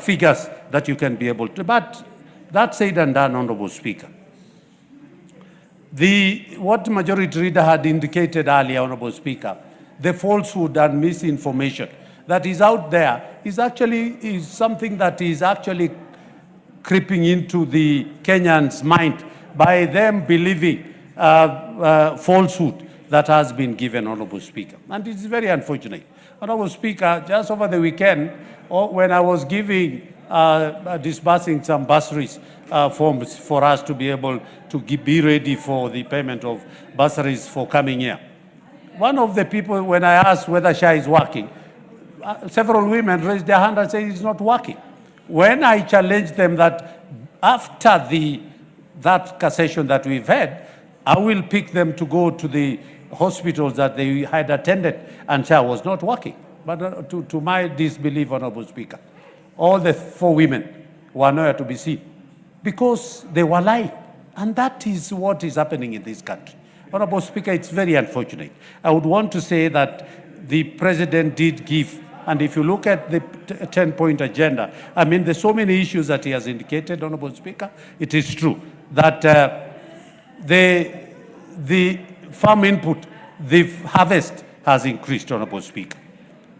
figures that you can be able to. But that said and done, Honorable Speaker, what Majority Leader had indicated earlier, Honorable Speaker, the falsehood and misinformation that is out there is something that is actually creeping into the Kenyans' mind by them believing falsehood that has been given, Honorable Speaker. And it's very unfortunate. Honorable Speaker, just over the weekend, when I was disbursing some bursaries forms for us to be able to be ready for the payment of bursaries for coming year, one of the people, when I asked whether SHA is working, several women raised their hand and said it's not working. When I challenged them that after that cassation that we've had, I will pick them to go to the hospitals that they had attended, and SHA was not working. But to my disbelief, Honorable Speaker, all the 4 women were nowhere to be seen because they were lying. And that is what is happening in this country. Honorable Speaker, it's very unfortunate. I would want to say that the President did give, and if you look at the 10-point agenda, I mean, there's so many issues that he has indicated, Honorable Speaker. It is true that the farm input, the harvest has increased, Honorable Speaker.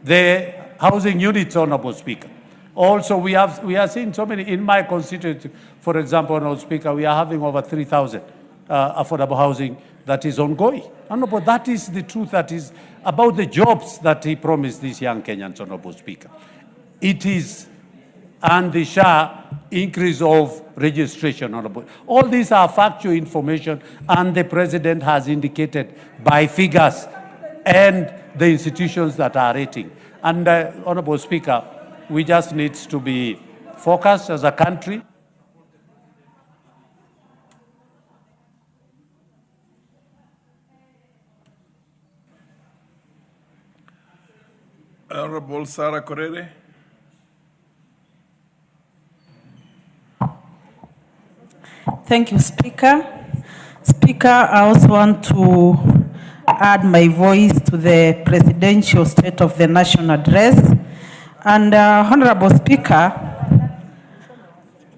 The housing units, Honorable Speaker. Also, we are seeing so many in my constituency. For example, Honorable Speaker, we are having over 3,000 affordable housing that is ongoing. Honorable, that is the truth that is about the jobs that he promised these young Kenyans, Honorable Speaker. It is, and the SHA increase of registration, Honorable. All these are factual information, and the President has indicated by figures and the institutions that are rating. And Honorable Speaker, we just need to be focused as a country. Honorable Sarah Korere. Thank you, Speaker. Speaker, I also want to add my voice to the Presidential State of the Nation Address. And Honorable Speaker,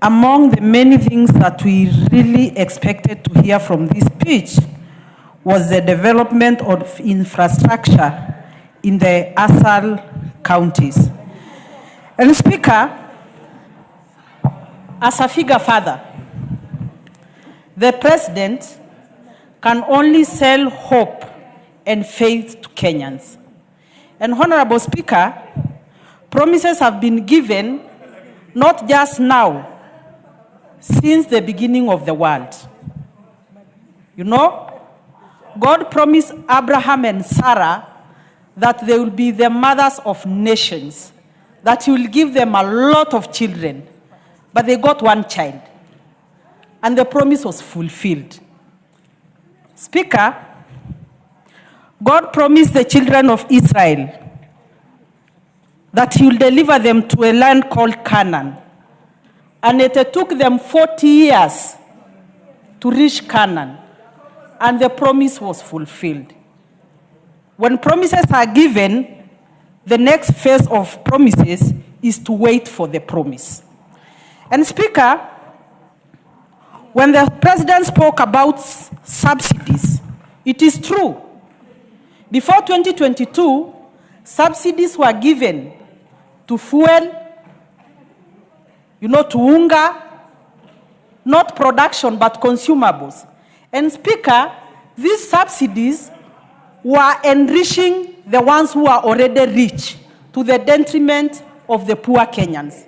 among the many things that we really expected to hear from this speech was the development of infrastructure in the ASAL counties. And Speaker, as a figure father, the President can only sell hope and faith to Kenyans. And Honorable Speaker, promises have been given not just now, since the beginning of the world. You know, God promised Abraham and Sarah that they will be the mothers of nations, that he will give them a lot of children, but they got one child, and the promise was fulfilled. Speaker, God promised the children of Israel that he will deliver them to a land called Canaan, and it took them 40 years to reach Canaan, and the promise was fulfilled. When promises are given, the next phase of promises is to wait for the promise. And Speaker, when the President spoke about subsidies, it is true. Before 2022, subsidies were given to fuel, to unga, not production, but consumables. And Speaker, these subsidies were enriching the ones who are already rich to the detriment of the poor Kenyans.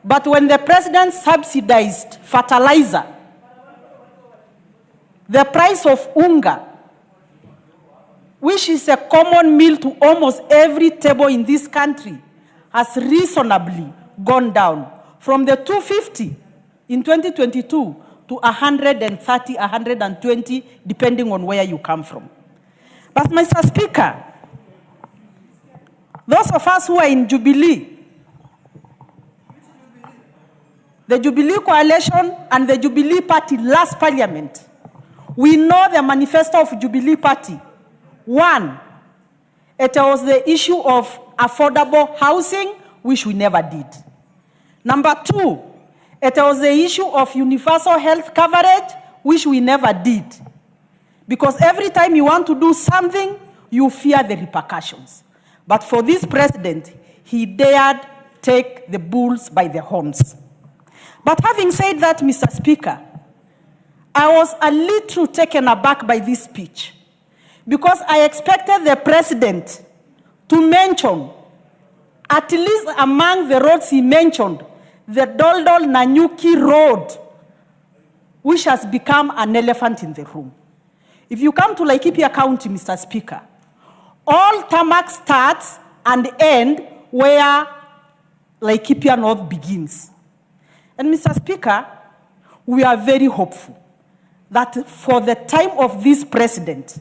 But when the President subsidized fertilizer, the price of unga, which is a common meal to almost every table in this country, has reasonably gone down from the 250 in 2022 to 130, 120, depending on where you come from. But Mr. Speaker, those of us who are in Jubilee, the Jubilee Coalition and the Jubilee Party last parliament, we know the manifesto of Jubilee Party. One, it was the issue of affordable housing, which we never did. Number two, it was the issue of universal health coverage, which we never did. Because every time you want to do something, you fear the repercussions. But for this president, he dared take the bulls by the horns. But having said that, Mr. Speaker, I was a little taken aback by this speech, because I expected the president to mention, at least among the roads he mentioned, the Doldol Nanyuki Road, which has become an elephant in the room. If you come to Laikipia County, Mr. Speaker, all tarmac starts and end where Laikipia North begins. And Mr. Speaker, we are very hopeful that for the time of this president,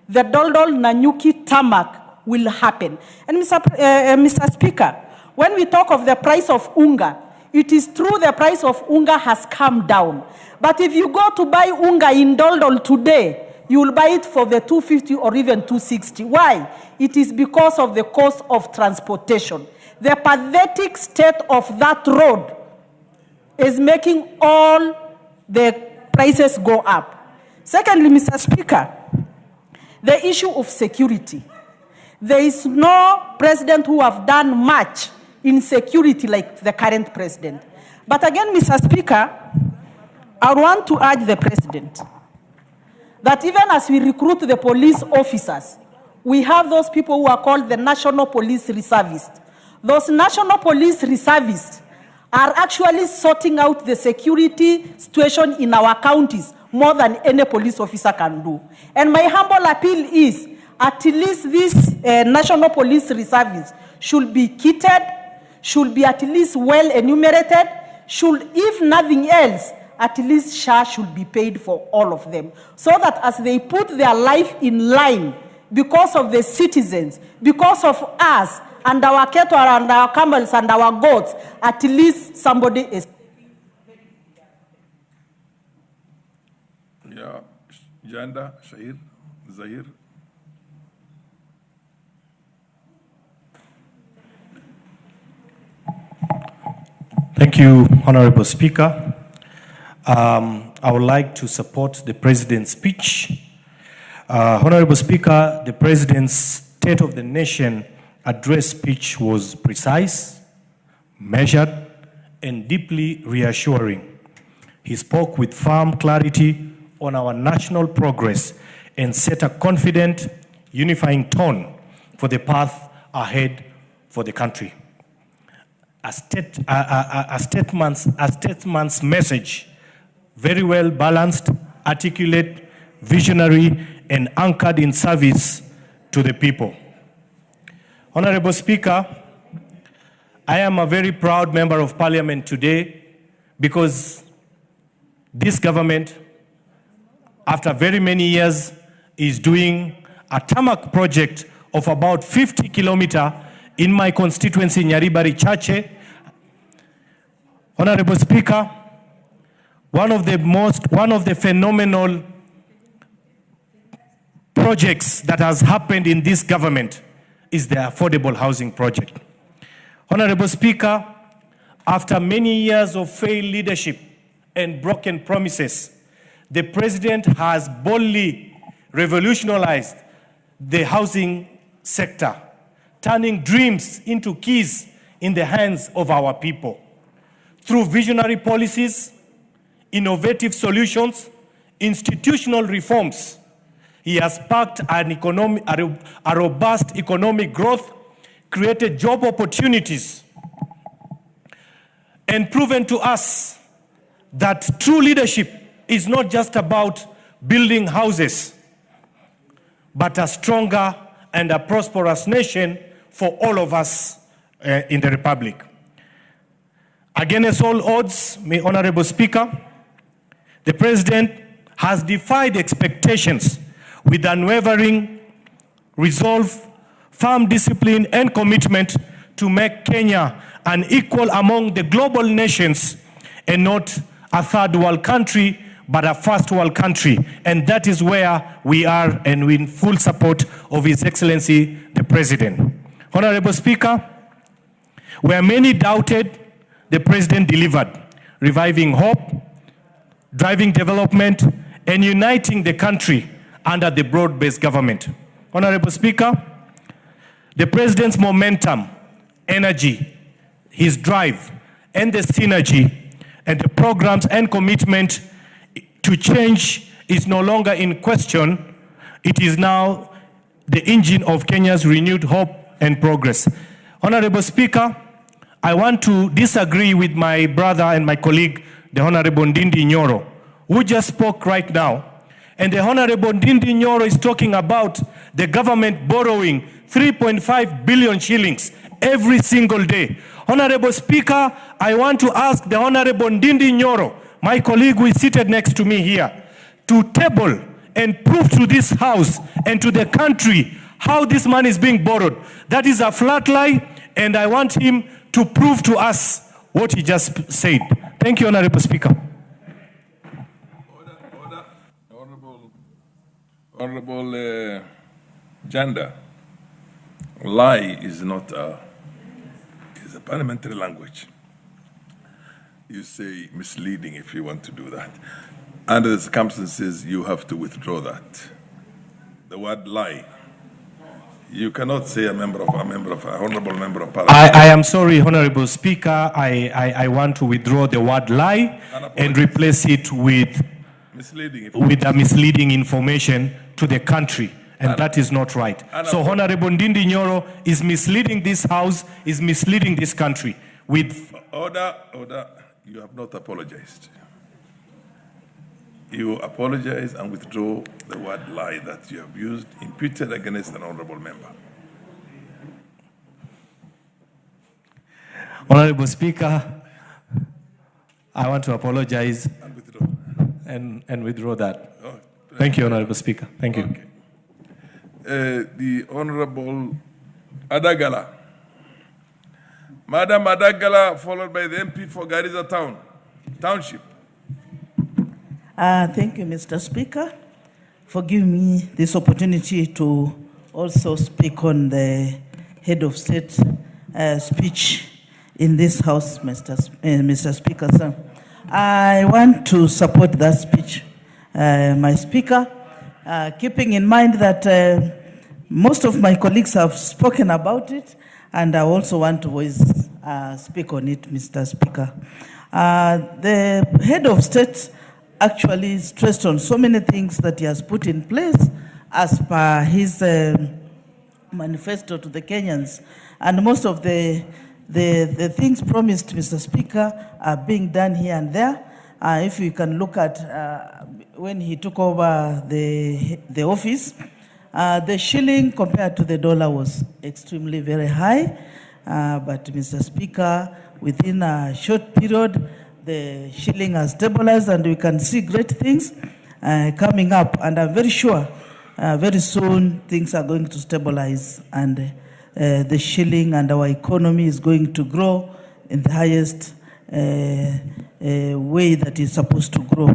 the Doldol Nanyuki tarmac will happen. And Mr. Speaker, when we talk of the price of unga, it is true the price of unga has come down. But if you go to buy unga in Doldol today, you will buy it for the 250 or even 260. Why? It is because of the cost of transportation. The pathetic state of that road is making all the prices go up. Secondly, Mr. Speaker, the issue of security. There is no president who have done much in security like the current president. But again, Mr. Speaker, I want to urge the president that even as we recruit the police officers, we have those people who are called the National Police Reservists. Those National Police Reservists are actually sorting out the security situation in our counties more than any police officer can do. And my humble appeal is, at least these National Police Reservists should be kitted, should be at least well enumerated, should, if nothing else, at least SHA should be paid for all of them, so that as they put their life in line because of the citizens, because of us, and our cattle and our camels and our goats, at least somebody is. Yeah, Janda, Shahir, Zahir. Thank you, Honorable Speaker. I would like to support the President's speech. Honorable Speaker, the President's State of the Nation address speech was precise, measured, and deeply reassuring. He spoke with firm clarity on our national progress and set a confident, unifying tone for the path ahead for the country. A statement's message, very well balanced, articulate, visionary, and anchored in service to the people. Honorable Speaker, I am a very proud member of Parliament today because this government, after very many years, is doing a tarmac project of about 50 kilometers in my constituency, Nyaribari Chache. Honorable Speaker, one of the phenomenal projects that has happened in this government is the affordable housing project. Honorable Speaker, after many years of failed leadership and broken promises, the President has boldly revolutionized the housing sector, turning dreams into keys in the hands of our people. Through visionary policies, innovative solutions, institutional reforms, he has sparked a robust economic growth, created job opportunities, and proven to us that true leadership is not just about building houses, but a stronger and a prosperous nation for all of us in the Republic. Against all odds, Honorable Speaker, the President has defied expectations with unwavering resolve, firm discipline, and commitment to make Kenya an equal among the global nations and not a third world country, but a first world country. And that is where we are, and we're in full support of His Excellency, the President. Honorable Speaker, where many doubted, the President delivered, reviving hope, driving development, and uniting the country under the broad-based government. Honorable Speaker, the President's momentum, energy, his drive, and the synergy, and the programs and commitment to change is no longer in question. It is now the engine of Kenya's renewed hope and progress. Honorable Speaker, I want to disagree with my brother and my colleague, the Honorable Ndindi Nyoro, who just spoke right now. And the Honorable Ndindi Nyoro is talking about the government borrowing 3.5 billion shillings every single day. Honorable Speaker, I want to ask the Honorable Ndindi Nyoro, my colleague who is seated next to me here, to table and prove to this House and to the country how this money is being borrowed. That is a flat lie, and I want him to prove to us what he just said. Thank you, Honorable Speaker. Honorable Janda, lie is not is a parliamentary language. You say misleading if you want to do that. Under the circumstances, you have to withdraw that. The word lie. You cannot say a honorable member of parliament. I am sorry, Honorable Speaker. I want to withdraw the word lie and replace it with a misleading information to the country. And that is not right. So Honorable Ndindi Nyoro is misleading this House, is misleading this country with... Order. You have not apologized. You apologize and withdraw the word lie that you have used, imputed against an honorable member. Honorable Speaker, I want to apologize and withdraw that. Oh, thank you, Honorable Speaker. Thank you. Okay. The Honorable Adagala. Madam Adagala, followed by the MP for Garissa Township. Thank you, Mr. Speaker, for giving me this opportunity to also speak on the head of state speech in this House, Mr. Speaker, sir. I want to support that speech, my Speaker, keeping in mind that most of my colleagues have spoken about it, and I also want to speak on it, Mr. Speaker. The head of state actually stressed on so many things that he has put in place as per his manifesto to the Kenyans. And most of the things promised, Mr. Speaker, are being done here and there. If you can look at when he took over the office, the shilling compared to the dollar was extremely very high. But Mr. Speaker, within a short period, the shilling has stabilized and we can see great things coming up. And I'm very sure very soon things are going to stabilize and the shilling and our economy is going to grow in the highest way that is supposed to grow.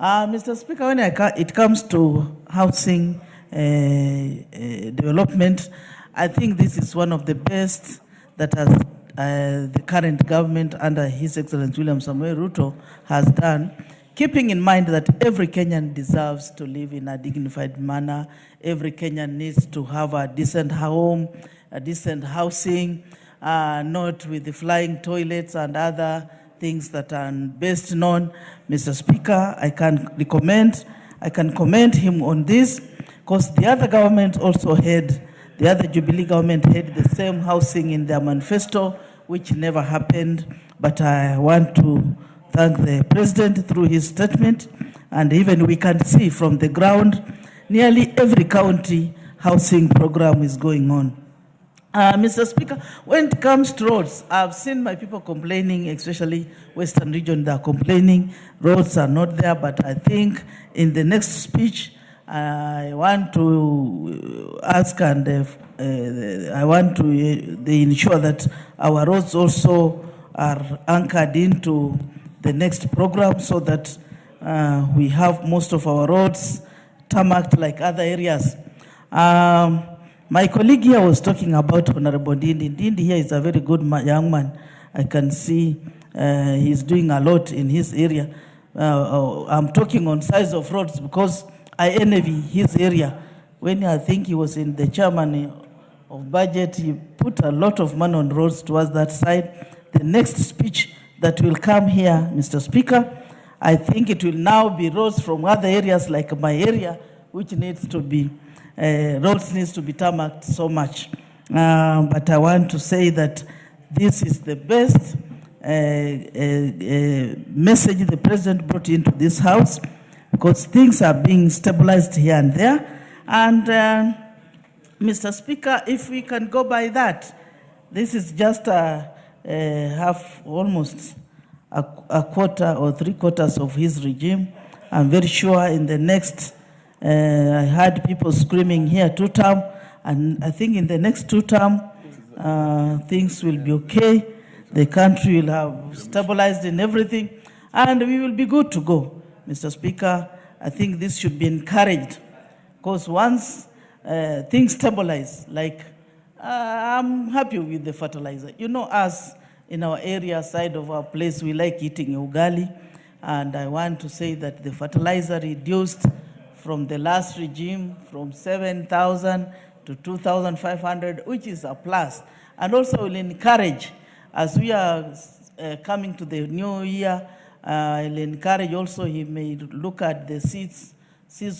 Mr. Speaker, when it comes to housing development, I think this is one of the best that has the current government under His Excellency William Samoei Ruto has done, keeping in mind that every Kenyan deserves to live in a dignified manner. Every Kenyan needs to have a decent home, a decent housing, not with the flying toilets and other things that are best known. Mr. Speaker, I can commend him on this, because the other government also had, the other Jubilee government had the same housing in their manifesto, which never happened. But I want to thank the President through his statement, and even we can see from the ground, nearly every county housing program is going on. Mr. Speaker, when it comes to roads, I've seen my people complaining, especially Western region, they're complaining roads are not there, but I think in the next speech, I want to ask and I want to ensure that our roads also are anchored into the next program, so that we have most of our roads tarmacked like other areas. My colleague here was talking about Honorable Ndindi. Ndindi here is a very good young man. I can see he's doing a lot in his area. I'm talking on size of roads because I envy his area. When I think he was in the chairman of budget, he put a lot of money on roads towards that side. The next speech that will come here, Mr. Speaker, I think it will now be roads from other areas like my area, which needs to be roads needs to be tarmacked so much. But I want to say that this is the best message the President brought into this House, because things are being stabilized here and there. And Mr. Speaker, if we can go by that, this is just half, almost a quarter or 3/4 of his regime. I'm very sure in the next I heard people screaming here 2-term, and I think in the next 2-term, things will be okay. The country will have stabilized in everything, and we will be good to go. Mr. Speaker, I think this should be encouraged, because once things stabilize, like I'm happy with the fertilizer. You know, us in our area side of our place, we like eating ugali, and I want to say that the fertilizer reduced from the last regime from 7,000 to 2,500, which is a plus. And also will encourage, as we are coming to the new year, I'll encourage also, he may look at the seeds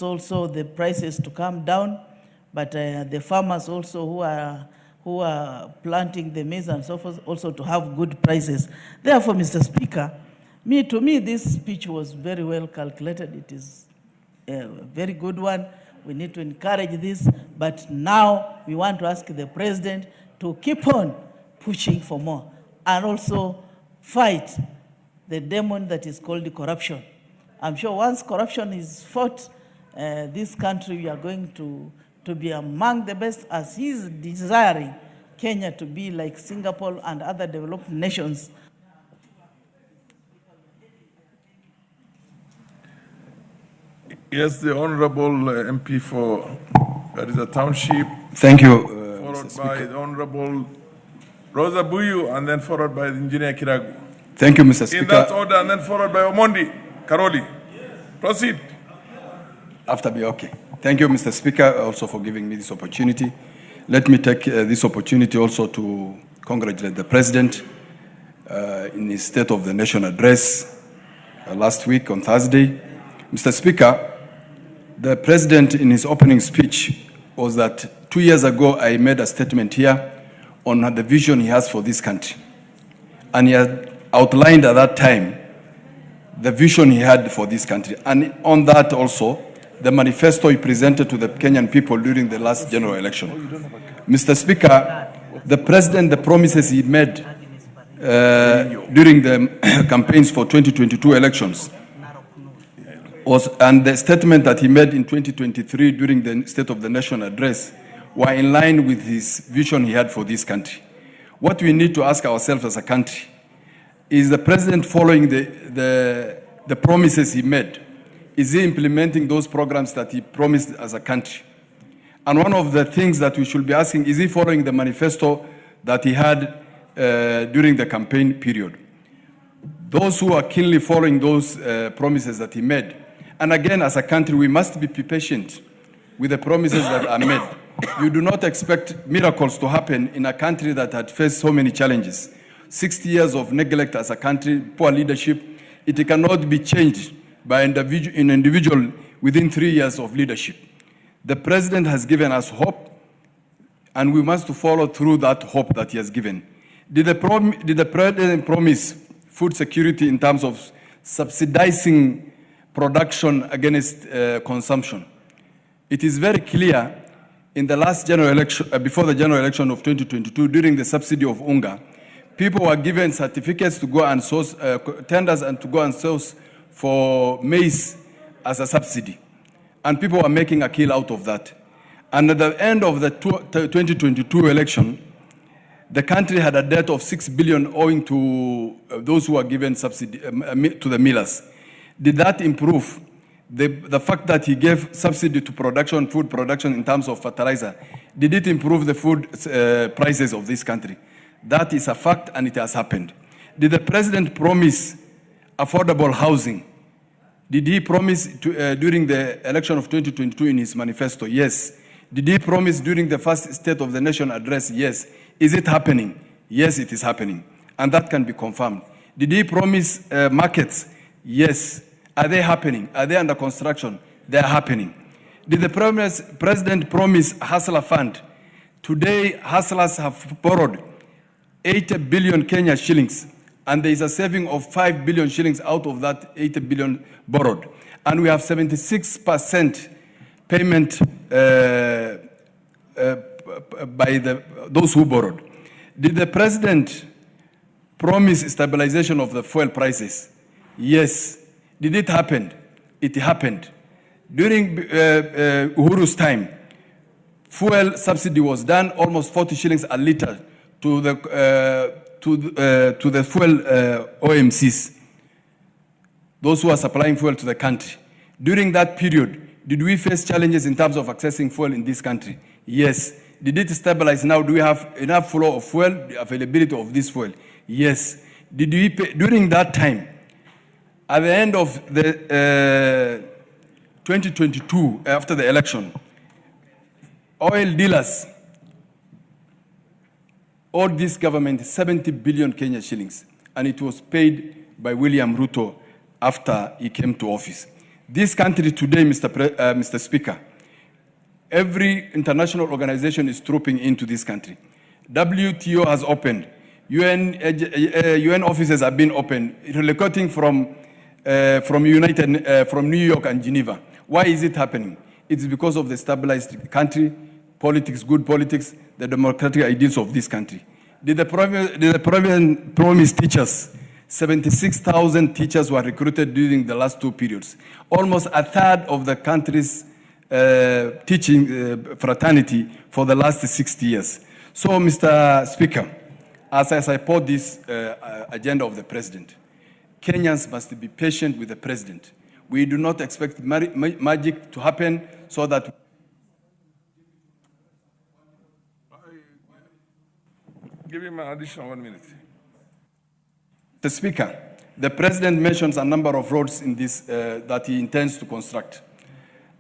also, the prices to come down, but the farmers also who are planting the maize and so forth, also to have good prices. Therefore, Mr. Speaker, to me, this speech was very well calculated. It is a very good one. We need to encourage this, but now we want to ask the President to keep on pushing for more and also fight the demon that is called corruption. I'm sure once corruption is fought, this country, we are going to be among the best, as he is desiring Kenya to be like Singapore and other developed nations. Yes, the Honorable MP for Garissa Township. Thank you, followed by the Honorable Rosa Buyu, and then followed by the Engineer Kiragu. Thank you, Mr. Speaker. In that order, and then followed by Omondi Karoli. Proceed. After me, okay. Thank you, Mr. Speaker, also for giving me this opportunity. Let me take this opportunity also to congratulate the President in his State of the Nation address last week on Thursday. Mr. Speaker, the President in his opening speech was that 2 years ago I made a statement here on the vision he has for this country. And he had outlined at that time the vision he had for this country. And on that also, the manifesto he presented to the Kenyan people during the last general election. Mr. Speaker, the President, the promises he made during the campaigns for 2022 elections and the statement that he made in 2023 during the State of the Nation address were in line with his vision he had for this country. What we need to ask ourselves as a country Is the president following the promises he made? Is he implementing those programs that he promised as a country? And one of the things that we should be asking, is he following the manifesto that he had during the campaign period? Those who are keenly following those promises that he made. And again, as a country, we must be patient with the promises that are made. You do not expect miracles to happen in a country that had faced so many challenges. 60 years of neglect as a country, poor leadership. It cannot be changed by an individual within 3 years of leadership. The president has given us hope, and we must follow through that hope that he has given. Did the president promise food security in terms of subsidizing production against consumption? It is very clear in the last general election, before the general election of 2022, during the subsidy of UNGA, people were given certificates to go and source, tenders and to go and source for maize as a subsidy. And people were making a kill out of that. And at the end of the 2022 election, the country had a debt of 6 billion owing to those who were given subsidy to the millers. Did that improve? The fact that he gave subsidy to production, food production in terms of fertilizer, did it improve the food prices of this country? That is a fact, and it has happened. Did the president promise affordable housing? Did he promise during the election of 2022 in his manifesto? Yes. Did he promise during the first State of the Nation address? Yes. Is it happening? Yes, it is happening. And that can be confirmed. Did he promise markets? Yes. Are they happening? Are they under construction? They are happening. Did the president promise Hustler Fund? Today, hustlers have borrowed 80 billion Kenya shillings, and there is a saving of 5 billion shillings out of that 80 billion borrowed. And we have 76% payment by those who borrowed. Did the president promise stabilization of the fuel prices? Yes. Did it happen? It happened. During Uhuru's time, fuel subsidy was done, almost 40 shillings a liter to the fuel OMCs, those who are supplying fuel to the country. During that period, did we face challenges in terms of accessing fuel in this country? Yes. Did it stabilize now? Do we have enough flow of fuel, the availability of this fuel? Yes. Did we pay, during that time, at the end of the 2022, after the election, oil dealers owed this government 70 billion Kenya shillings, and it was paid by William Ruto after he came to office. This country today, Mr. Speaker, every international organization is trooping into this country. WTO has opened. UN offices have been opened, relocating from New York and Geneva. Why is it happening? It's because of the stabilized country, politics, good politics, the democratic ideals of this country. Did the president promise teachers? 76,000 teachers were recruited during the last 2 periods. Almost a third of the country's teaching fraternity for the last 60 years. So, Mr. Speaker, as I support this agenda of the president, Kenyans must be patient with the president. We do not expect magic to happen so that... Give him an additional 1 minute. Mr. Speaker, the president mentions a number of roads in this that he intends to construct.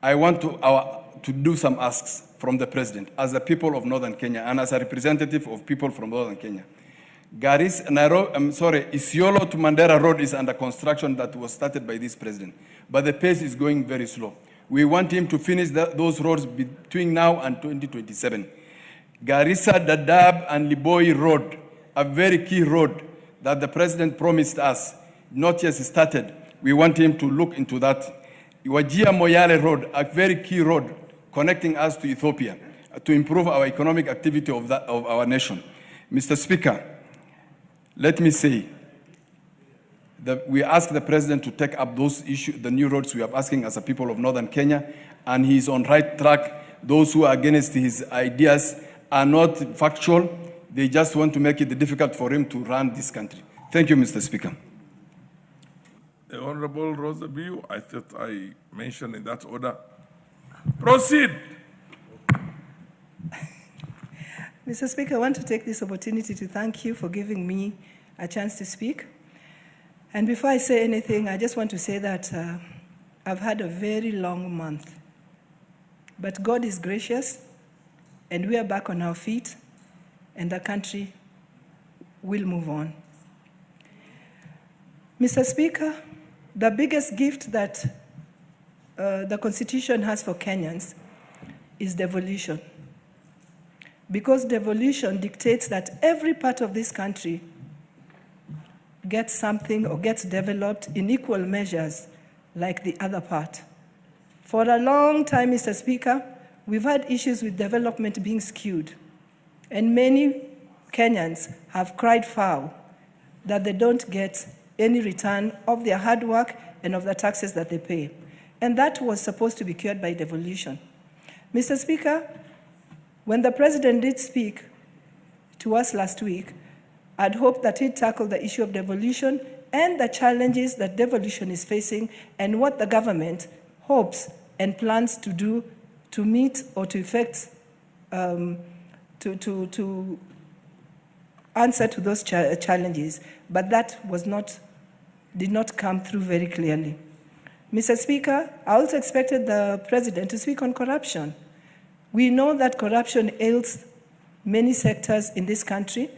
I want to do some asks from the president as the people of Northern Kenya and as a representative of people from Northern Kenya. Isiolo to Mandera Road is under construction that was started by this president, but the pace is going very slow. We want him to finish those roads between now and 2027. Garissa, Dadaab, and Liboi Road, a very key road that the president promised us, not yet started. We want him to look into that. Wajir Moyale Road, a very key road connecting us to Ethiopia to improve our economic activity of our nation. Mr. Speaker, let me say that we ask the president to take up those issues, the new roads we are asking as a people of Northern Kenya, and he's on right track. Those who are against his ideas are not factual. They just want to make it difficult for him to run this country. Thank you, Mr. Speaker. The Honorable Rosabiu, I thought I mentioned in that order. Proceed. Mr. Speaker, I want to take this opportunity to thank you for giving me a chance to speak. And before I say anything, I just want to say that I've had a very long month. But God is gracious, and we are back on our feet, and the country will move on. Mr. Speaker, the biggest gift that the Constitution has for Kenyans is devolution. Because devolution dictates that every part of this country gets something or gets developed in equal measures like the other part. For a long time, Mr. Speaker, we've had issues with development being skewed, and many Kenyans have cried foul that they don't get any return of their hard work and of the taxes that they pay. And that was supposed to be cured by devolution. Mr. Speaker, when the President did speak to us last week, I'd hoped that he'd tackle the issue of devolution and the challenges that devolution is facing and what the government hopes and plans to do to meet or to effect, to answer to those challenges. But that did not come through very clearly. Mr. Speaker, I also expected the President to speak on corruption. We know that corruption ails many sectors in this country,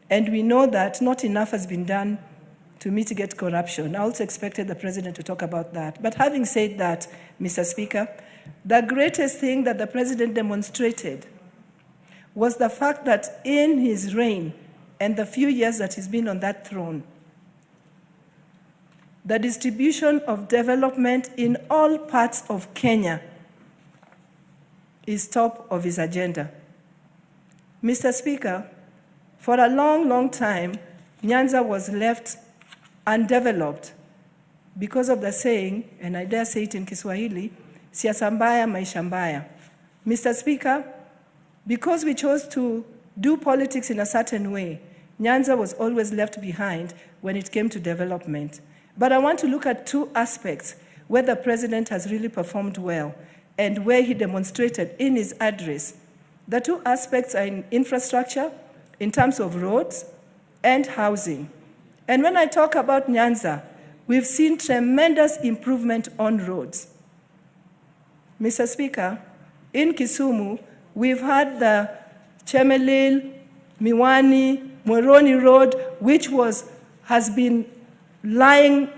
and we know that not enough has been done to mitigate corruption. I also expected the President to talk about that. But having said that, Mr. Speaker, the greatest thing that the President demonstrated was the fact that in his reign and the few years that he's been on that throne, the distribution of development in all parts of Kenya is top of his agenda. Mr. Speaker, for a long, long time, Nyanza was left undeveloped because of the saying, and I dare say it in Kiswahili, siasa mbaya, maisha mbaya. Mr. Speaker, because we chose to do politics in a certain way, Nyanza was always left behind when it came to development. But I want to look at two aspects where the President has really performed well and where he demonstrated in his address. The two aspects are in infrastructure, in terms of roads and housing. And when I talk about Nyanza, we've seen tremendous improvement on roads. Mr. Speaker, in Kisumu, we've had the Chemelil, Miwani, Moroni Road, which has been lying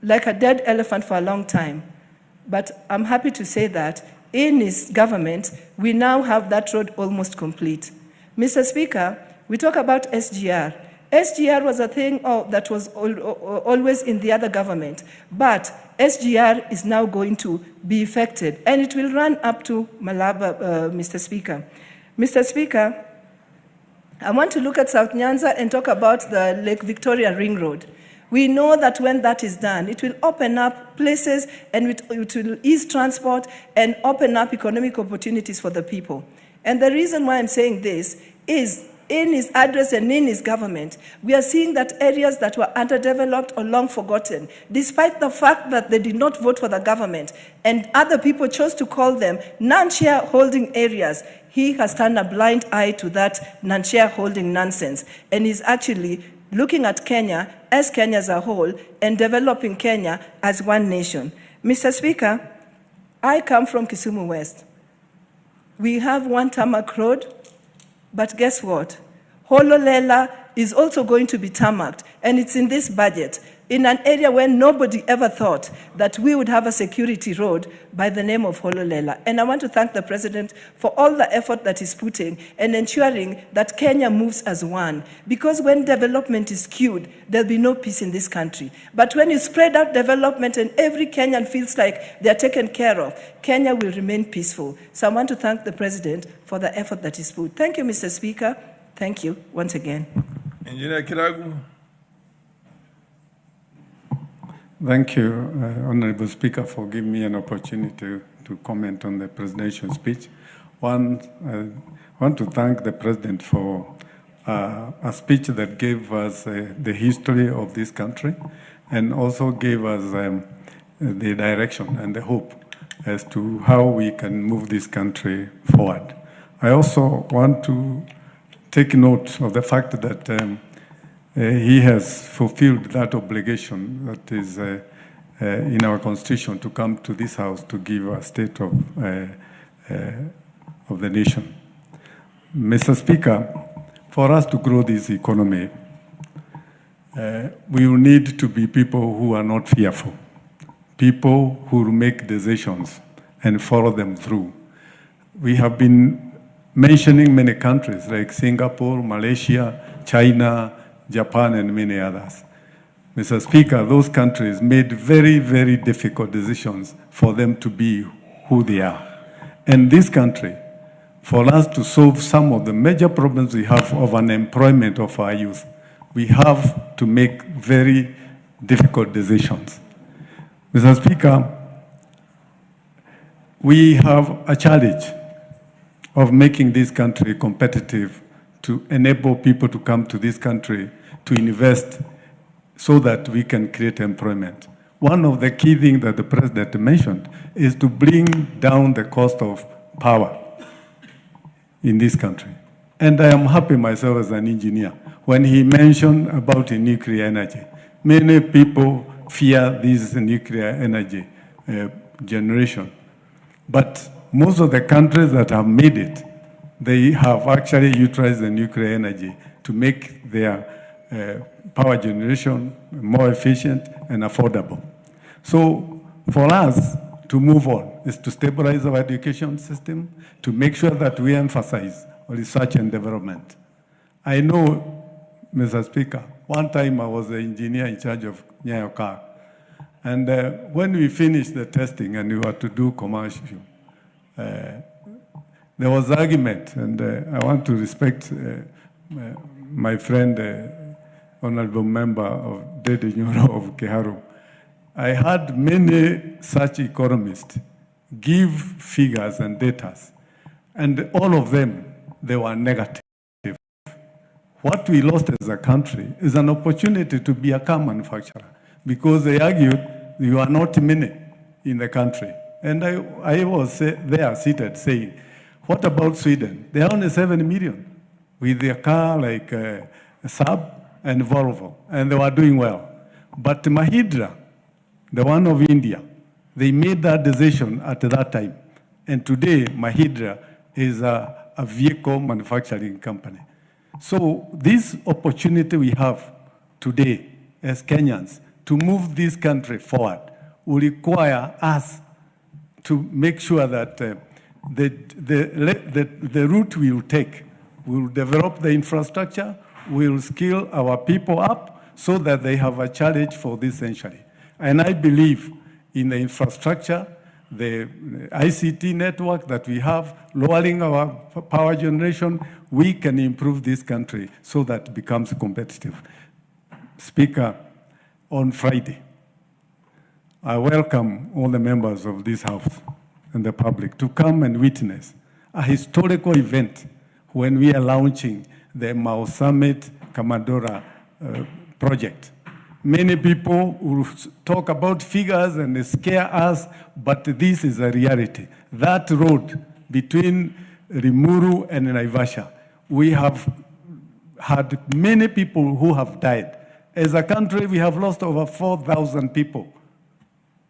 like a dead elephant for a long time. But I'm happy to say that in his government, we now have that road almost complete. Mr. Speaker, we talk about SGR. SGR was a thing that was always in the other government, but SGR is now going to be effected, and it will run up to Malaba, Mr. Speaker. Mr. Speaker, I want to look at South Nyanza and talk about the Lake Victoria Ring Road. We know that when that is done, it will open up places and it will ease transport and open up economic opportunities for the people. And the reason why I'm saying this is in his address and in his government, we are seeing that areas that were underdeveloped or long forgotten, despite the fact that they did not vote for the government and other people chose to call them non-shareholding areas, he has turned a blind eye to that non-shareholding nonsense and is actually looking at Kenya as Kenya as a whole and developing Kenya as one nation. Mr. Speaker, I come from Kisumu West. We have one tarmac road, but guess what? Hololela is also going to be tarmacked, and it's in this budget, in an area where nobody ever thought that we would have a security road by the name of Hololela. And I want to thank the President for all the effort that he's putting and ensuring that Kenya moves as one. Because when development is skewed, there'll be no peace in this country. But when you spread out development and every Kenyan feels like they're taken care of, Kenya will remain peaceful. So I want to thank the President for the effort that he's put. Thank you, Mr. Speaker. Thank you once again. Engineer Kiragu. Thank you, Honorable Speaker, for giving me an opportunity to comment on the presidential speech. One, I want to thank the President for a speech that gave us the history of this country and also gave us the direction and the hope as to how we can move this country forward. I also want to take note of the fact that he has fulfilled that obligation that is in our constitution to come to this house to give a state of the nation. Mr. Speaker, for us to grow this economy, we will need to be people who are not fearful, people who will make decisions and follow them through. We have been mentioning many countries like Singapore, Malaysia, China, Japan, and many others. Mr. Speaker, those countries made very, very difficult decisions for them to be who they are. And this country, for us to solve some of the major problems we have of unemployment of our youth, we have to make very difficult decisions. Mr. Speaker, we have a challenge of making this country competitive to enable people to come to this country to invest so that we can create employment. One of the key things that the President mentioned is to bring down the cost of power in this country. And I am happy myself as an engineer when he mentioned about nuclear energy. Many people fear this nuclear energy generation. But most of the countries that have made it, they have actually utilized the nuclear energy to make their power generation more efficient and affordable. So for us to move on is to stabilize our education system, to make sure that we emphasize research and development. I know, Mr. Speaker, one time I was the engineer in charge of Nyayo Car. And when we finished the testing and we were to do commercial, there was argument, and I want to respect my friend, Honorable Member of Dede Nyoro of Keharu. I had many such economists give figures and data, and all of them, they were negative. What we lost as a country is an opportunity to be a car manufacturer, because they argued you are not many in the country. And I was there seated saying, what about Sweden? They are only 7 million with their car like Saab and Volvo, and they were doing well. But Mahindra, the one of India, they made that decision at that time. And today, Mahindra is a vehicle manufacturing company. So this opportunity we have today as Kenyans to move this country forward will require us to make sure that the route we will take, we will develop the infrastructure, we will skill our people up so that they have a challenge for this century. And I believe in the infrastructure, the ICT network that we have, lowering our power generation, we can improve this country so that it becomes competitive. Speaker, on Friday, I welcome all the members of this House and the public to come and witness a historical event when we are launching the Mau Summit Kamadora project. Many people will talk about figures and scare us, but this is a reality. That road between Limuru and Naivasha, we have had many people who have died. As a country, we have lost over 4,000 people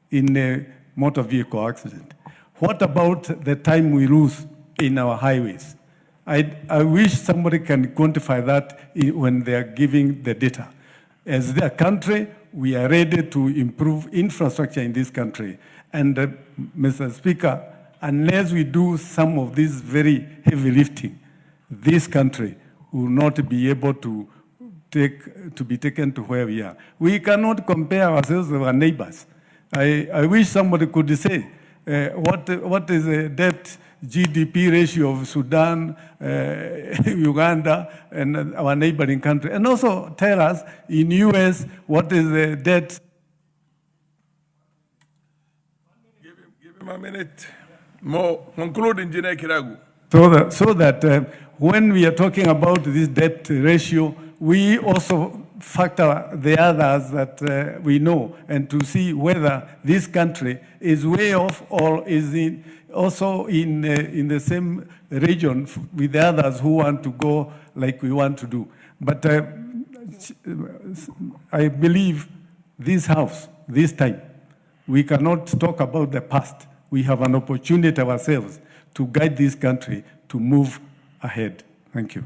in a motor vehicle accident. What about the time we lose in our highways? I wish somebody can quantify that when they are giving the data. As a country, we are ready to improve infrastructure in this country. And Mr. Speaker, unless we do some of this very heavy lifting, this country will not be able to be taken to where we are. We cannot compare ourselves with our neighbors. I wish somebody could say, what is the debt GDP ratio of Sudan, Uganda, and our neighboring country? And also tell us, in US, what is the debt? Give him a minute more. Conclude, Engineer Kiragu. So that when we are talking about this debt ratio, we also factor the others that we know, and to see whether this country is way off or is also in the same region with the others who want to go like we want to do. But I believe this house, this time, we cannot talk about the past. We have an opportunity ourselves to guide this country to move ahead. Thank you.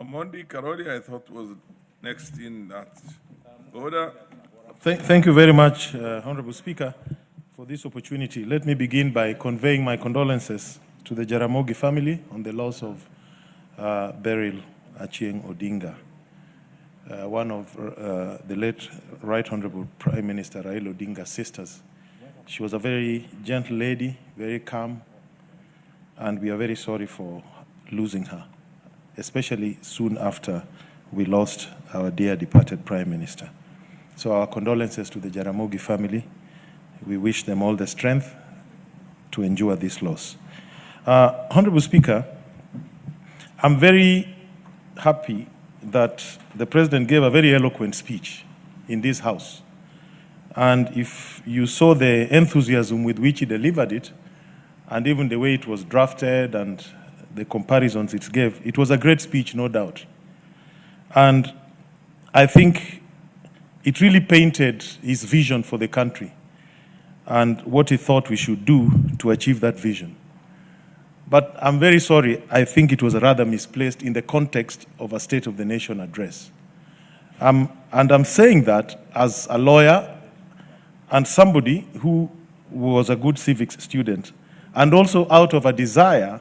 Amondi Karoli, I thought was next in that order. Thank you very much, Honorable Speaker, for this opportunity. Let me begin by conveying my condolences to the Jaramogi family on the loss of Beryl Achieng Odinga, one of the late Right Honorable Prime Minister Raila Odinga's sisters. She was a very gentle lady, very calm, and we are very sorry for losing her, especially soon after we lost our dear departed Prime Minister. So our condolences to the Jaramogi family. We wish them all the strength to endure this loss. Honorable Speaker, I'm very happy that the President gave a very eloquent speech in this House. And if you saw the enthusiasm with which he delivered it, and even the way it was drafted and the comparisons it gave, it was a great speech, no doubt. And I think it really painted his vision for the country and what he thought we should do to achieve that vision. But I'm very sorry, I think it was rather misplaced in the context of a State of the Nation address. And I'm saying that as a lawyer and somebody who was a good civics student, and also out of a desire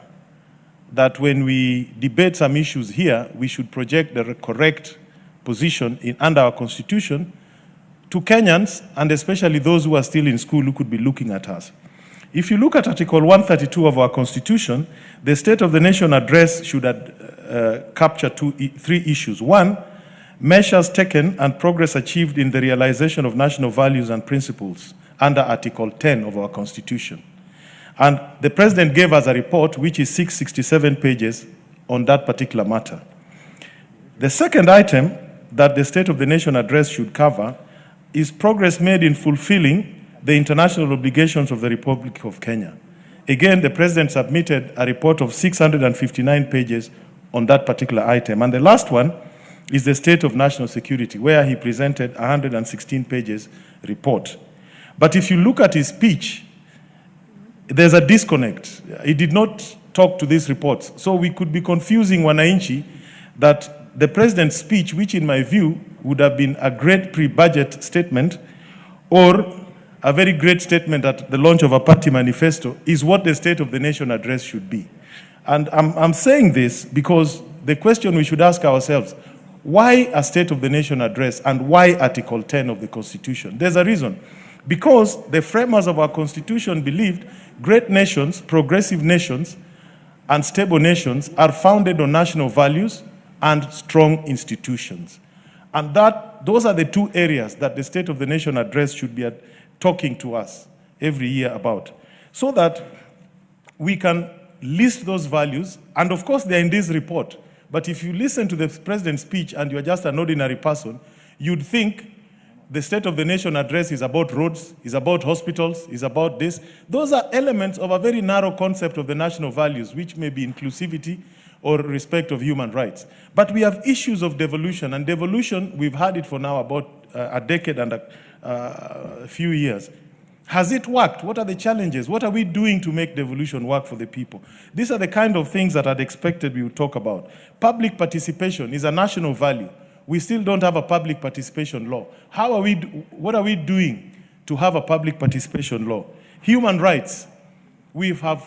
that when we debate some issues here, we should project the correct position under our Constitution to Kenyans, and especially those who are still in school who could be looking at us. If you look at Article 132 of our Constitution, the State of the Nation address should capture three issues. One, measures taken and progress achieved in the realization of national values and principles under Article 10 of our Constitution. And the President gave us a report, which is 667 pages on that particular matter. The second item that the State of the Nation address should cover is progress made in fulfilling the international obligations of the Republic of Kenya. Again, the President submitted a report of 659 pages on that particular item. And the last one is the state of national security, where he presented 116 pages report. But if you look at his speech, there's a disconnect. He did not talk to these reports. So we could be confusing wananchi that the President's speech, which in my view would have been a great pre-budget statement or a very great statement at the launch of a party manifesto, is what the State of the Nation address should be. And I'm saying this because the question we should ask ourselves, why a State of the Nation address and why Article 10 of the Constitution? There's a reason. Because the framers of our Constitution believed great nations, progressive nations, and stable nations are founded on national values and strong institutions. And those are the two areas that the State of the Nation address should be talking to us every year about, so that we can list those values. And of course, they're in this report. But if you listen to the President's speech and you're just an ordinary person, you'd think the State of the Nation address is about roads, is about hospitals, is about this. Those are elements of a very narrow concept of the national values, which may be inclusivity or respect of human rights. But we have issues of devolution, and devolution, we've had it for now about a decade and a few years. Has it worked? What are the challenges? What are we doing to make devolution work for the people? These are the kind of things that I'd expected we would talk about. Public participation is a national value. We still don't have a public participation law. What are we doing to have a public participation law? Human rights. We have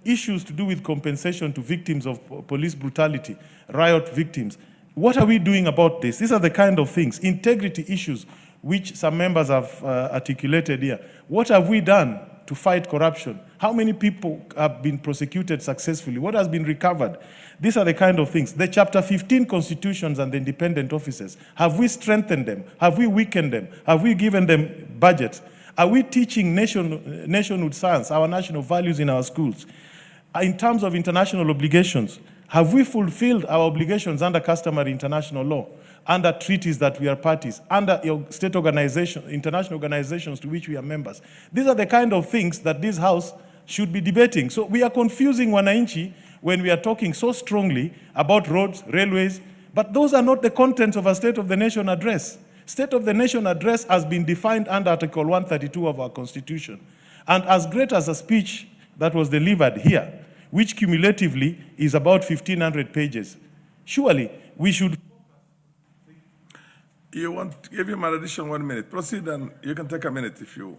issues to do with compensation to victims of police brutality, riot victims. What are we doing about this? These are the kind of things. Integrity issues, which some members have articulated here. What have we done to fight corruption? How many people have been prosecuted successfully? What has been recovered? These are the kind of things. The Chapter 15 constitutions and the independent offices, have we strengthened them? Have we weakened them? Have we given them budgets? Are we teaching nationhood science, our national values in our schools? In terms of international obligations, have we fulfilled our obligations under customary international law, under treaties that we are parties, under state organizations, international organizations to which we are members? These are the kind of things that this House should be debating. So we are confusing wananchi when we are talking so strongly about roads, railways, but those are not the contents of a State of the Nation address. State of the Nation address has been defined under Article 132 of our Constitution. And as great as a speech that was delivered here, which cumulatively is about 1,500 pages, surely we should... You want to give him an additional 1 minute. Proceed, and you can take a minute if you...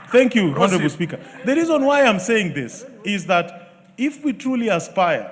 Thank you, Honorable Speaker. The reason why I'm saying this is that if we truly aspire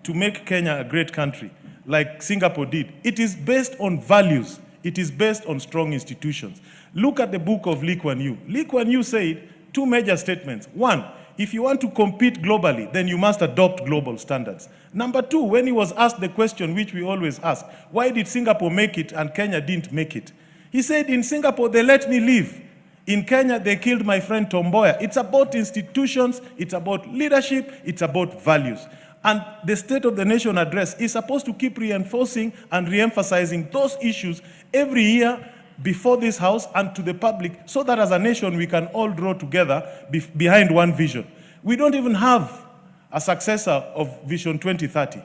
to make Kenya a great country, like Singapore did, it is based on values. It is based on strong institutions. Look at the book of Lee Kuan Yew. Lee Kuan Yew said two major statements. One, if you want to compete globally, then you must adopt global standards. Number two, when he was asked the question which we always ask, why did Singapore make it and Kenya didn't make it? He said, in Singapore, they let me live. In Kenya, they killed my friend Tom Mboya. It's about institutions, it's about leadership, it's about values. And the State of the Nation address is supposed to keep reinforcing and re-emphasizing those issues every year before this House and to the public, so that as a nation we can all draw together behind one vision. We don't even have a successor of Vision 2030.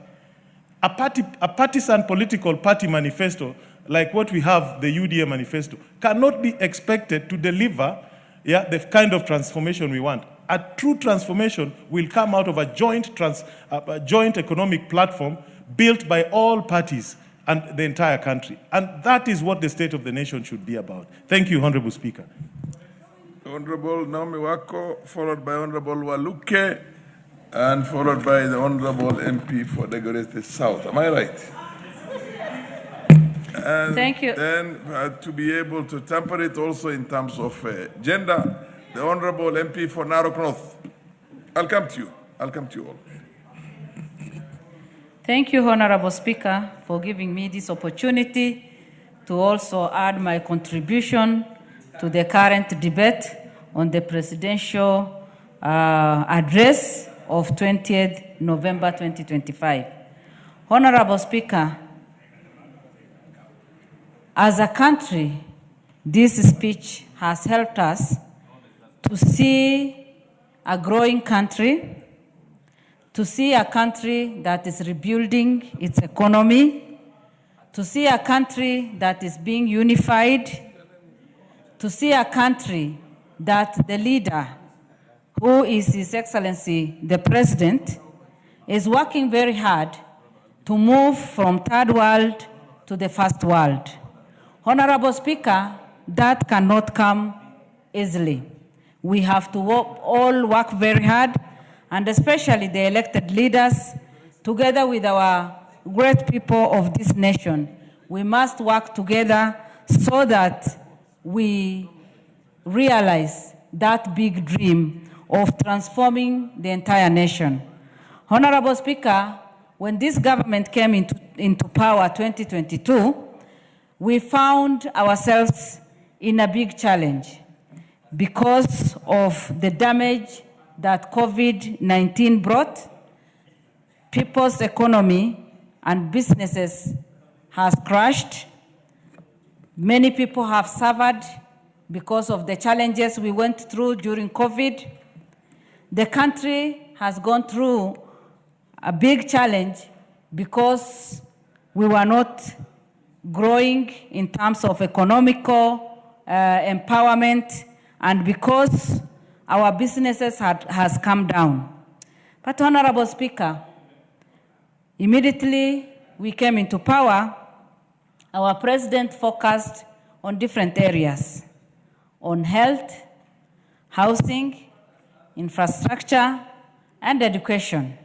A partisan political party manifesto like what we have, the UDA manifesto, cannot be expected to deliver the kind of transformation we want. A true transformation will come out of a joint economic platform built by all parties and the entire country. And that is what the State of the Nation should be about. Thank you, Honorable Speaker. Honorable Naomi Wako, followed by Honorable Waluke, and followed by the Honorable MP for the Dagoretti South. Am I right? And thank you. Then to be able to temper it also in terms of gender, the Honorable MP for Narok North. I'll come to you. I'll come to you all. Thank you, Honorable Speaker, for giving me this opportunity to also add my contribution to the current debate on the presidential address of 20th November 2025. Honorable Speaker, as a country, this speech has helped us to see a growing country, to see a country that is rebuilding its economy, to see a country that is being unified, to see a country that the leader, who is His Excellency the President, is working very hard to move from third world to the first world. Honorable Speaker, that cannot come easily. We have to all work very hard, and especially the elected leaders, together with our great people of this nation. We must work together so that we realize that big dream of transforming the entire nation. Honorable Speaker, when this government came into power 2022, we found ourselves in a big challenge because of the damage that COVID-19 brought. People's economy and businesses has crashed. Many people have suffered because of the challenges we went through during COVID. The country has gone through a big challenge because we were not growing in terms of economical empowerment, and because our businesses has come down. But Honorable Speaker, immediately we came into power, our president focused on different areas, on health, housing, infrastructure, and education.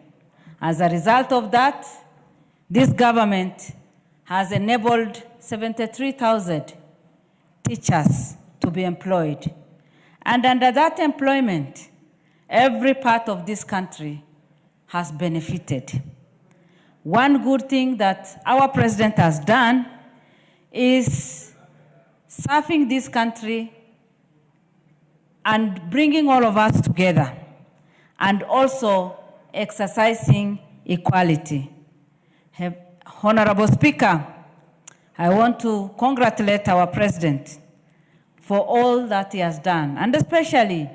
As a result of that, this government has enabled 73,000 teachers to be employed. And under that employment, every part of this country has benefited. One good thing that our president has done is serving this country and bringing all of us together, and also exercising equality. Honorable Speaker, I want to congratulate our President for all that he has done, and especially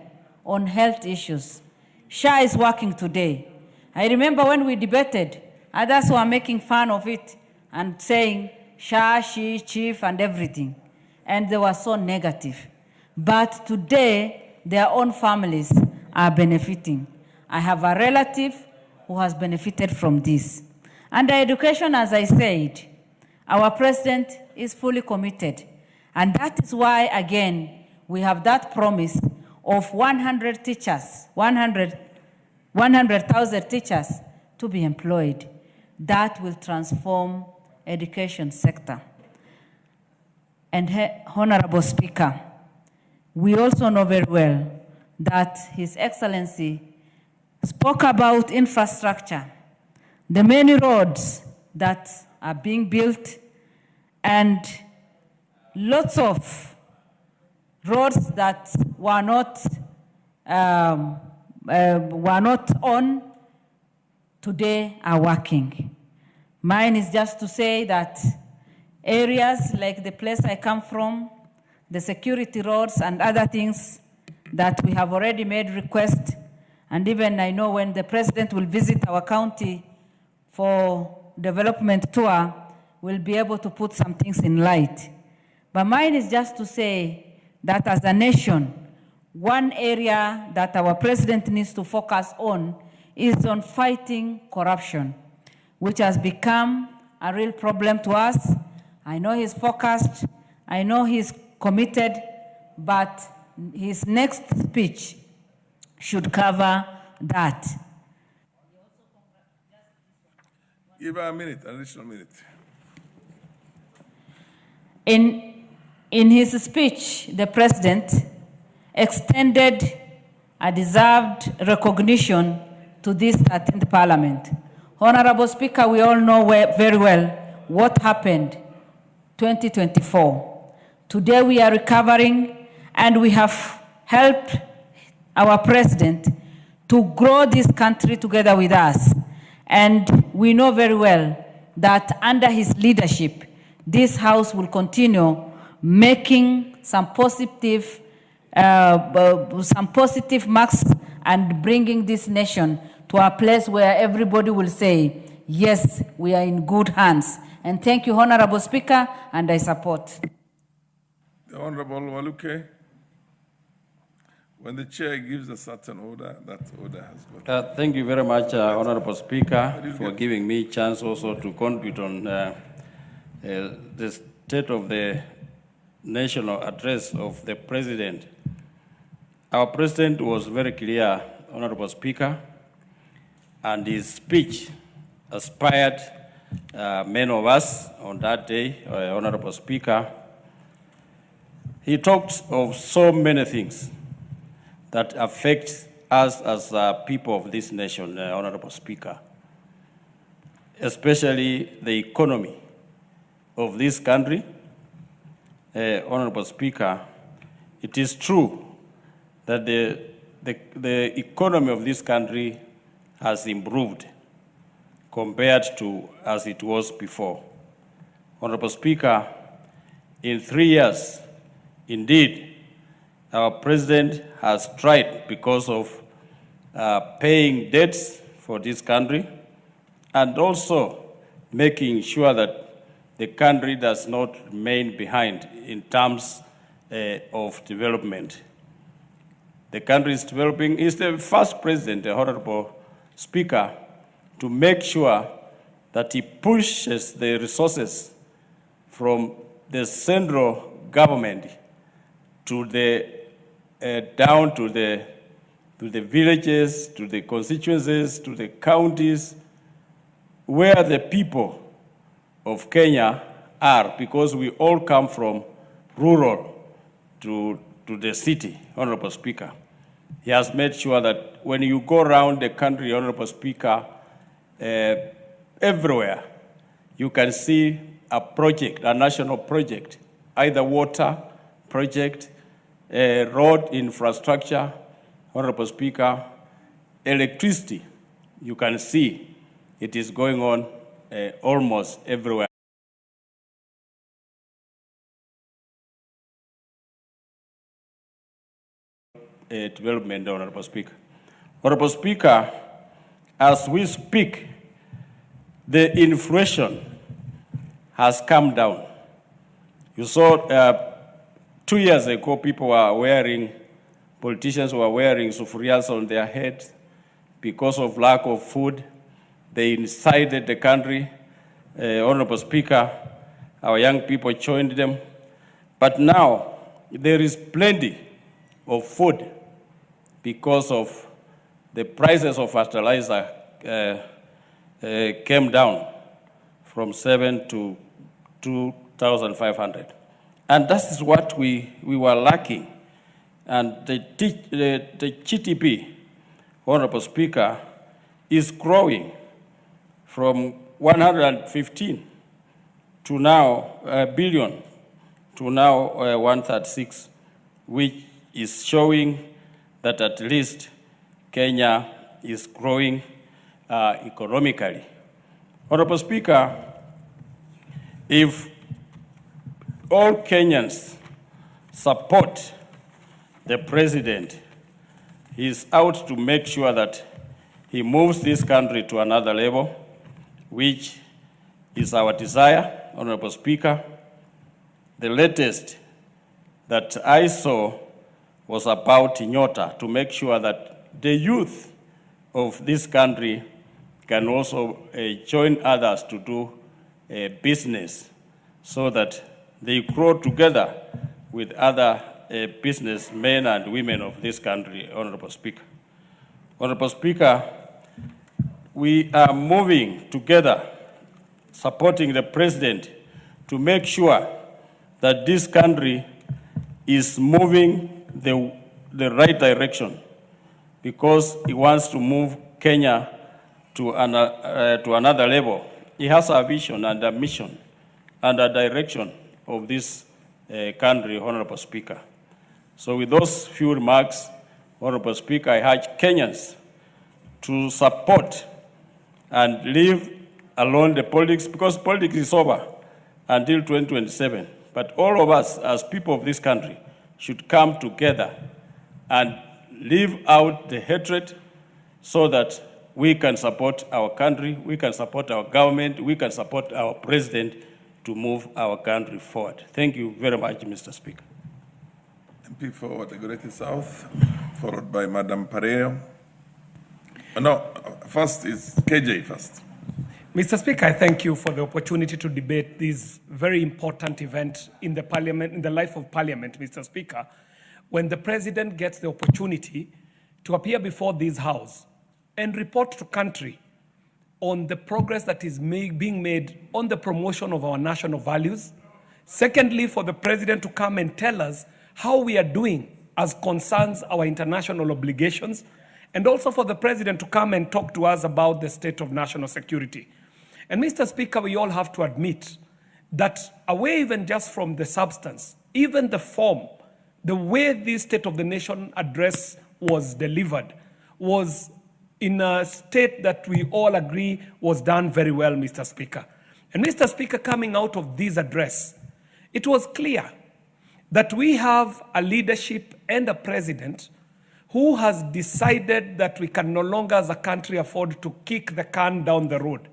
on health issues. SHA is working today. I remember when we debated, others were making fun of it and saying SHA, she, chief, and everything. And they were so negative. But today, their own families are benefiting. I have a relative who has benefited from this. Under education, as I said, our president is fully committed. And that is why, again, we have that promise of 100 teachers, 100,000 teachers to be employed. That will transform education sector. And Honorable Speaker, we also know very well that His Excellency spoke about infrastructure, the many roads that are being built, and lots of roads that were not on today are working. Mine is just to say that areas like the place I come from, the security roads and other things that we have already made requests, and even I know when the president will visit our county for development tour, we'll be able to put some things in light. But mine is just to say that as a nation, one area that our president needs to focus on is on fighting corruption, which has become a real problem to us. I know he's focused, I know he's committed, but his next speech should cover that. Give her a minute, an additional minute. In his speech, the president extended a deserved recognition to this 13th Parliament. Honorable Speaker, we all know very well what happened 2024. Today we are recovering, and we have helped our president to grow this country together with us. And we know very well that under his leadership, this House will continue making some positive marks and bringing this nation to a place where everybody will say, yes, we are in good hands. And thank you, Honorable Speaker, and I support. The Honorable Waluke, when the chair gives a certain order, that order has got. Thank you very much, Honorable Speaker, for giving me a chance also to contribute on the State of the National Address of the President. Our President was very clear, Honorable Speaker, and his speech inspired many of us on that day, Honorable Speaker. He talked of so many things that affect us as people of this nation, Honorable Speaker, especially the economy of this country. Honorable Speaker, it is true that the economy of this country has improved compared to as it was before. Honorable Speaker, in 3 years, indeed, our president has tried because of paying debts for this country and also making sure that the country does not remain behind in terms of development. The country is developing. Is the first president, the Honorable Speaker, to make sure that he pushes the resources from the central government to the down to the villages, to the constituencies, to the counties, where the people of Kenya are, because we all come from rural to the city, Honorable Speaker. He has made sure that when you go around the country, Honorable Speaker, everywhere, you can see a project, a national project, either water, project, road infrastructure, Honorable Speaker, electricity, you can see it is going on almost everywhere. Development, Honorable Speaker. Honorable Speaker, as we speak, the inflation has come down. You saw 2 years ago, politicians were wearing sufurias on their heads because of lack of food. They incited the country. Honorable Speaker, our young people joined them. But now, there is plenty of food because of the prices of fertilizer came down from 7 to 2,500. And that is what we were lacking. And the GDP, Honorable Speaker, is growing from 115 to now billion to now 136, which is showing that at least Kenya is growing economically. Honorable Speaker, if all Kenyans support the president, he is out to make sure that he moves this country to another level, which is our desire, Honorable Speaker. The latest that I saw was about Nyota, to make sure that the youth of this country can also join others to do business so that they grow together with other businessmen and women of this country, Honorable Speaker. Honorable Speaker, we are moving together, supporting the president to make sure that this country is moving the right direction, because he wants to move Kenya to another level. He has a vision and a mission and a direction of this country, Honorable Speaker. So with those few remarks, Honorable Speaker, I urge Kenyans to support and leave alone the politics, because politics is over until 2027. But all of us, as people of this country, should come together and leave out the hatred so that we can support our country, we can support our government, we can support our president to move our country forward. Thank you very much, Mr. Speaker. MP for the Greater South, followed by Madam Pareo. No, first is KJ first. Mr. Speaker, I thank you for the opportunity to debate this very important event in the Parliament, in the life of Parliament, Mr. Speaker, when the President gets the opportunity to appear before this House and report to country on the progress that is being made on the promotion of our national values. Secondly, for the President to come and tell us how we are doing as concerns our international obligations, and also for the President to come and talk to us about the state of national security. And Mr. Speaker, we all have to admit that away even just from the substance, even the form, the way this State of the Nation address was delivered was in a state that we all agree was done very well, Mr. Speaker. And Mr. Speaker, coming out of this address, it was clear that we have a leadership and a president who has decided that we can no longer as a country afford to kick the can down the road.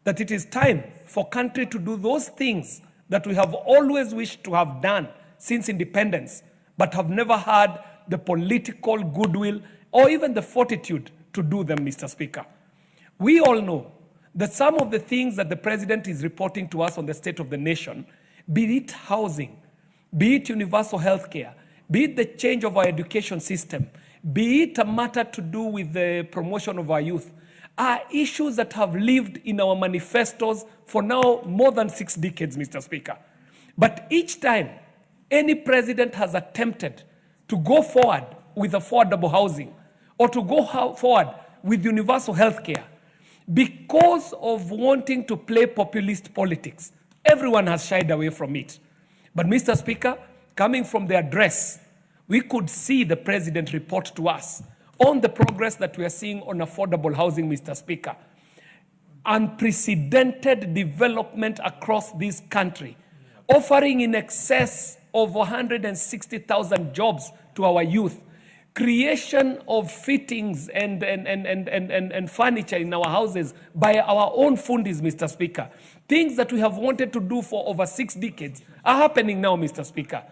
That it is time for country to do those things that we have always wished to have done since independence, but have never had the political goodwill or even the fortitude to do them, Mr. Speaker. We all know that some of the things that the President is reporting to us on the state of the nation, be it housing, be it universal health care, be it the change of our education system, be it a matter to do with the promotion of our youth, are issues that have lived in our manifestos for now more than 6 decades, Mr. Speaker. But each time any president has attempted to go forward with affordable housing or to go forward with universal health care, because of wanting to play populist politics, everyone has shied away from it. But Mr. Speaker, coming from the address, we could see the president report to us on the progress that we are seeing on affordable housing, Mr. Speaker. Unprecedented development across this country, offering in excess of 160,000 jobs to our youth, creation of fittings and furniture in our houses by our own fundis, Mr. Speaker. Things that we have wanted to do for over 6 decades are happening now, Mr. Speaker.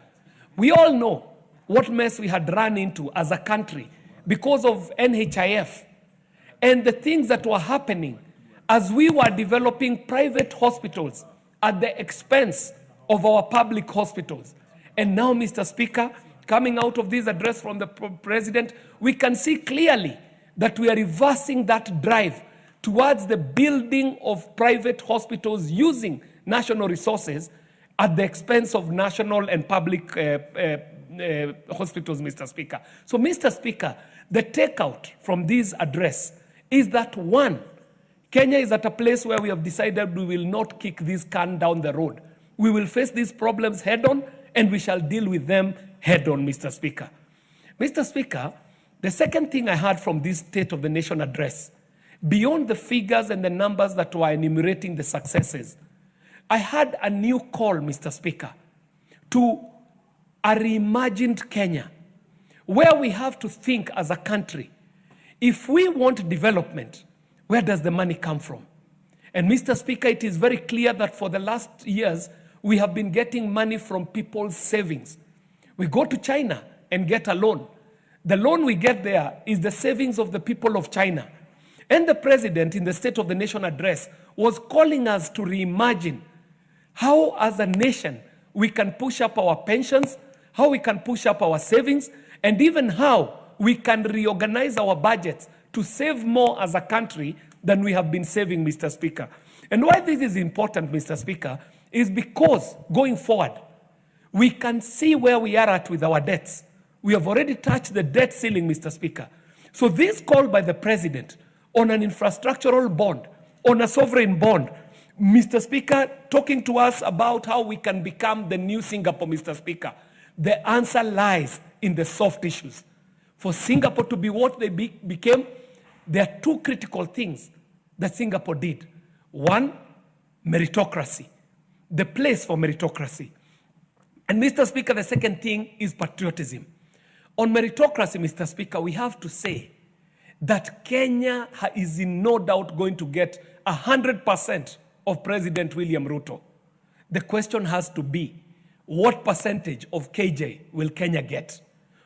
We all know what mess we had run into as a country because of NHIF and the things that were happening as we were developing private hospitals at the expense of our public hospitals. And now, Mr. Speaker, coming out of this address from the president, we can see clearly that we are reversing that drive towards the building of private hospitals using national resources at the expense of national and public hospitals, Mr. Speaker. So, Mr. Speaker, the takeout from this address is that, one, Kenya is at a place where we have decided we will not kick this can down the road. We will face these problems head on, and we shall deal with them head on, Mr. Speaker. Mr. Speaker, the second thing I heard from this State of the Nation address, beyond the figures and the numbers that were enumerating the successes, I had a new call, Mr. Speaker, to a reimagined Kenya, where we have to think as a country, if we want development, where does the money come from? And Mr. Speaker, it is very clear that for the last years, we have been getting money from people's savings. We go to China and get a loan. The loan we get there is the savings of the people of China. And the president in the State of the Nation address was calling us to reimagine how as a nation we can push up our pensions, how we can push up our savings, and even how we can reorganize our budgets to save more as a country than we have been saving, Mr. Speaker. And why this is important, Mr. Speaker, is because going forward, we can see where we are at with our debts. We have already touched the debt ceiling, Mr. Speaker. So this call by the president on an infrastructural bond, on a sovereign bond, Mr. Speaker, talking to us about how we can become the new Singapore, Mr. Speaker. The answer lies in the soft issues. For Singapore to be what they became, there are 2 critical things that Singapore did. One, meritocracy, the place for meritocracy. And Mr. Speaker, the second thing is patriotism. On meritocracy, Mr. Speaker, we have to say that Kenya is in no doubt going to get 100% of President William Ruto. The question has to be, what percentage of KJ will Kenya get?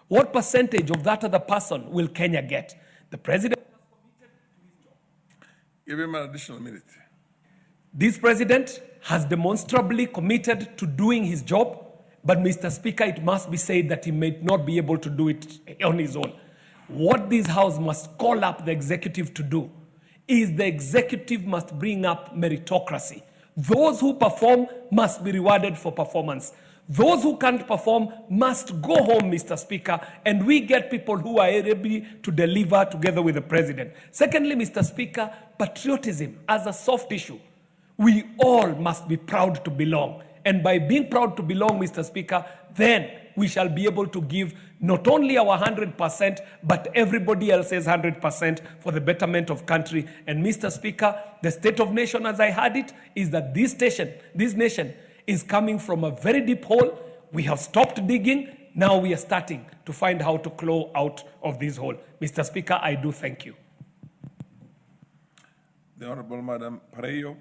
What percentage of that other person will Kenya get? The president has committed to his job. Give him an additional minute. This president has demonstrably committed to doing his job, but Mr. Speaker, it must be said that he may not be able to do it on his own. What this House must call up the executive to do is the executive must bring up meritocracy. Those who perform must be rewarded for performance. Those who can't perform must go home, Mr. Speaker, and we get people who are able to deliver together with the president. Secondly, Mr. Speaker, patriotism as a soft issue. We all must be proud to belong. And by being proud to belong, Mr. Speaker, then we shall be able to give not only our 100%, but everybody else's 100% for the betterment of country. And Mr. Speaker, the State of Nation, as I had it, is that this nation is coming from a very deep hole. We have stopped digging. Now we are starting to find how to claw out of this hole. Mr. Speaker, I do thank you. The Honorable Madam Pareyo.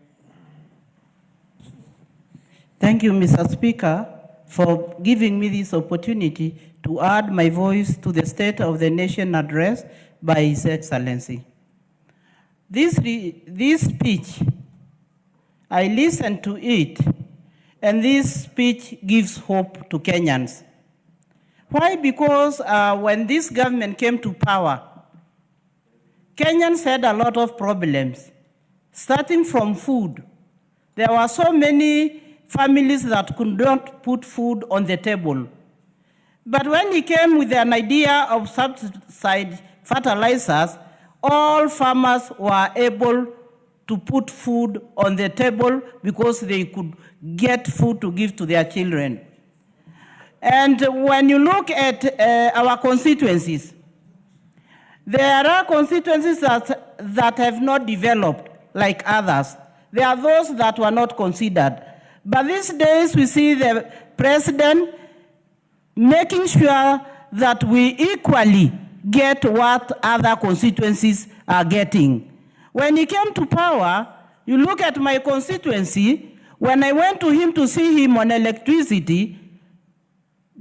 Thank you, Mr. Speaker, for giving me this opportunity to add my voice to the State of the Nation address by His Excellency. This speech, I listened to it, and this speech gives hope to Kenyans. Why? Because when this government came to power, Kenyans had a lot of problems, starting from food. There were so many families that could not put food on the table. But when he came with an idea of subsidized fertilizers, all farmers were able to put food on the table because they could get food to give to their children. And when you look at our constituencies, there are constituencies that have not developed like others. There are those that were not considered. But these days we see the president making sure that we equally get what other constituencies are getting. When he came to power, you look at my constituency, when I went to him to see him on electricity,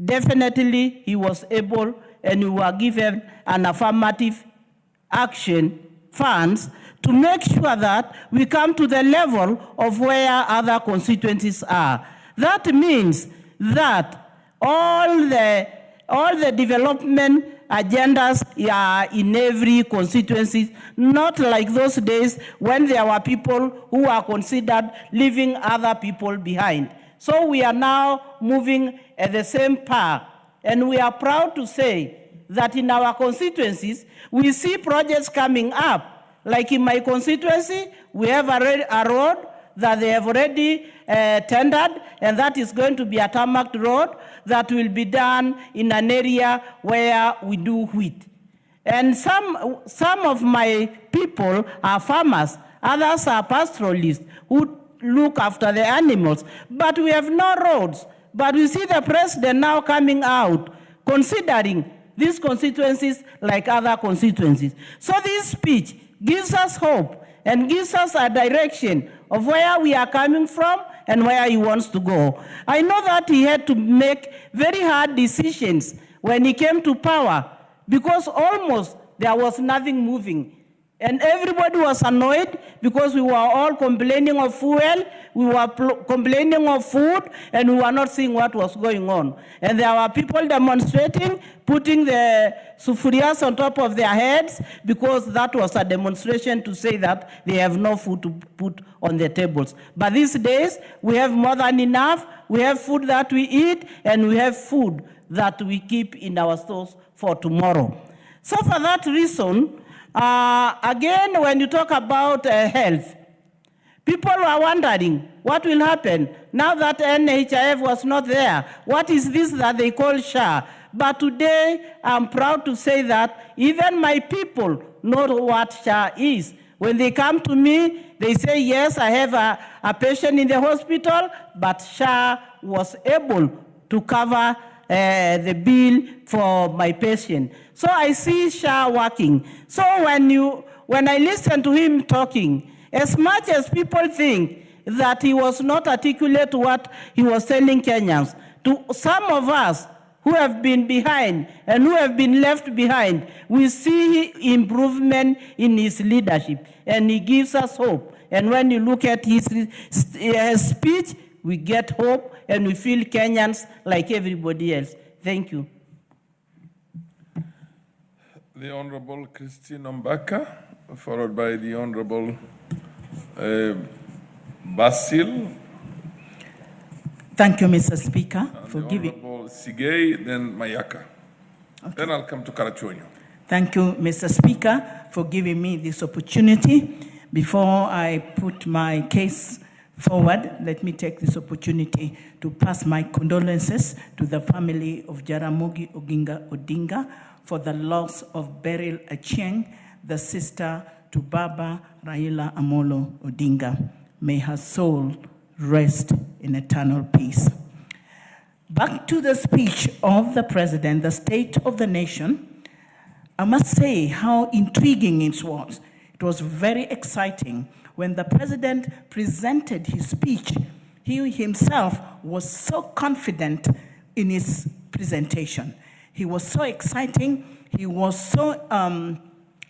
definitely he was able, and we were given an affirmative action funds to make sure that we come to the level of where other constituencies are. That means that all the development agendas are in every constituency, not like those days when there were people who are considered leaving other people behind. So we are now moving at the same path, and we are proud to say that in our constituencies, we see projects coming up. Like in my constituency, we have a road that they have already tendered, and that is going to be a tarmac road that will be done in an area where we do wheat. And some of my people are farmers, others are pastoralists who look after the animals, but we have no roads. But we see the president now coming out, considering these constituencies like other constituencies. So this speech gives us hope and gives us a direction of where we are coming from and where he wants to go. I know that he had to make very hard decisions when he came to power because almost there was nothing moving. And everybody was annoyed because we were all complaining of fuel, we were complaining of food, and we were not seeing what was going on. And there were people demonstrating, putting the sufurias on top of their heads because that was a demonstration to say that they have no food to put on the tables. But these days, we have more than enough. We have food that we eat, and we have food that we keep in our stores for tomorrow. So for that reason, again, when you talk about health, people are wondering what will happen now that NHIF was not there. What is this that they call SHA? But today, I'm proud to say that even my people know what SHA is. When they come to me, they say, yes, I have a patient in the hospital, but SHA was able to cover the bill for my patient. So I see SHA working. So when I listen to him talking, as much as people think that he was not articulate to what he was telling Kenyans, to some of us who have been behind and who have been left behind, we see improvement in his leadership, and he gives us hope. And when you look at his speech, we get hope, and we feel Kenyans like everybody else. Thank you. The Honorable Christine Ombaka, followed by the Honorable Basil. Thank you, Mr. Speaker, for giving. Honorable Sigei, then Mayaka. Okay. Then I'll come to Karachuonyo. Thank you, Mr. Speaker, for giving me this opportunity. Before I put my case forward, let me take this opportunity to pass my condolences to the family of Jaramogi Oginga Odinga for the loss of Beryl Achieng, the sister to Baba Raila Amolo Odinga. May her soul rest in eternal peace. Back to the speech of the president, the State of the Nation, I must say how intriguing it was. It was very exciting. When the president presented his speech, he himself was so confident in his presentation. He was so exciting. He was so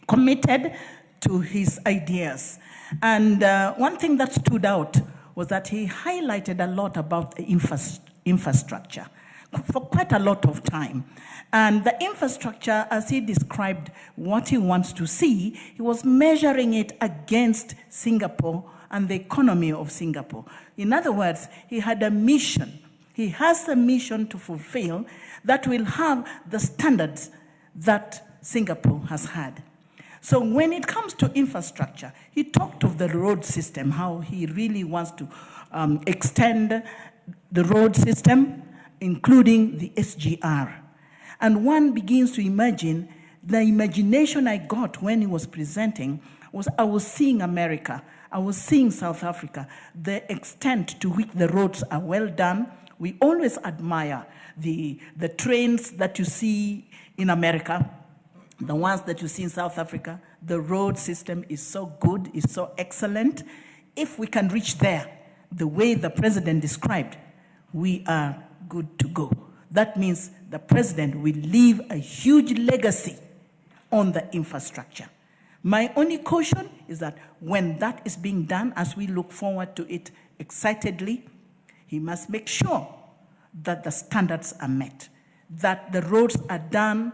committed to his ideas. And one thing that stood out was that he highlighted a lot about the infrastructure for quite a lot of time. And the infrastructure, as he described what he wants to see, he was measuring it against Singapore and the economy of Singapore. In other words, he had a mission. He has a mission to fulfill that will have the standards that Singapore has had. So when it comes to infrastructure, he talked of the road system, how he really wants to extend the road system including the SGR. And one begins to imagine, the imagination I got when he was presenting was I was seeing America, I was seeing South Africa, the extent to which the roads are well done. We always admire the trains that you see in America, the ones that you see in South Africa. The road system is so good, is so excellent. If we can reach there, the way the president described, we are good to go. That means the president will leave a huge legacy on the infrastructure. My only caution is that when that is being done, as we look forward to it excitedly, he must make sure that the standards are met, that the roads are done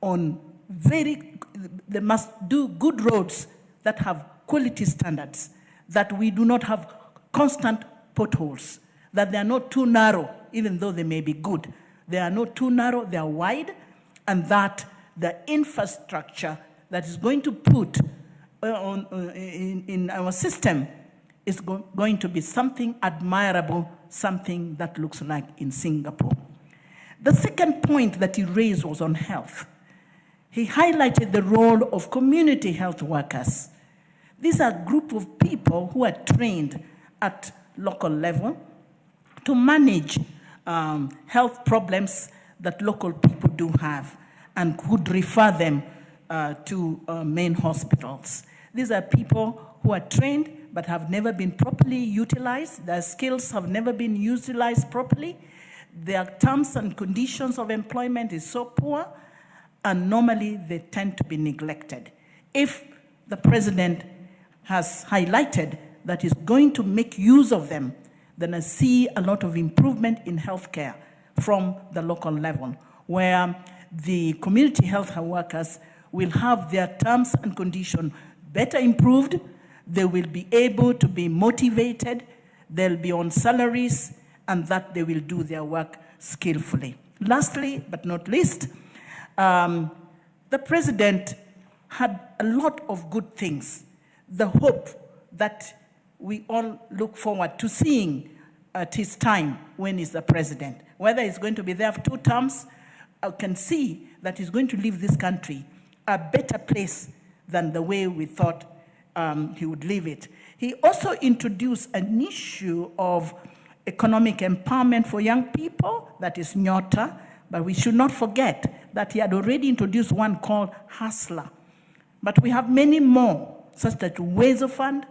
on they must do good roads that have quality standards, that we do not have constant potholes, that they are not too narrow, even though they may be good. They are not too narrow, they are wide, and that the infrastructure that is going to put in our system is going to be something admirable, something that looks like in Singapore. The second point that he raised was on health. He highlighted the role of community health workers. These are a group of people who are trained at local level to manage health problems that local people do have and could refer them to main hospitals. These are people who are trained but have never been properly utilized. Their skills have never been utilized properly. Their terms and conditions of employment is so poor, and normally they tend to be neglected. If the president has highlighted that he's going to make use of them, then I see a lot of improvement in healthcare from the local level, where the community health workers will have their terms and conditions better improved. They will be able to be motivated, they'll be on salaries, and that they will do their work skillfully. Lastly, but not least, the president had a lot of good things. The hope that we all look forward to seeing at his time when he's the president. Whether he's going to be there for 2 terms, I can see that he's going to leave this country a better place than the way we thought he would leave it. He also introduced an issue of economic empowerment for young people, that is Nyota, but we should not forget that he had already introduced one called Hustler. But we have many more, such as Wezo Fund.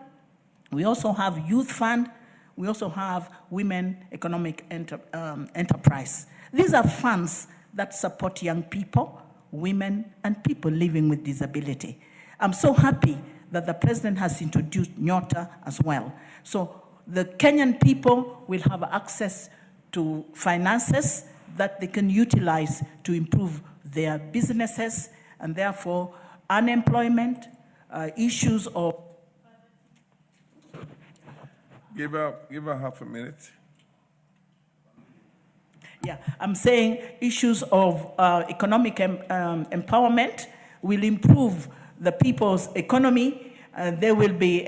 We also have Youth Fund. We also have Women Economic Enterprise. These are funds that support young people, women, and people living with disability. I'm so happy that the president has introduced Nyota as well. So the Kenyan people will have access to finances that they can utilize to improve their businesses, and therefore unemployment, issues of... Give her half a minute. Yeah, I'm saying issues of economic empowerment will improve the people's economy. There will be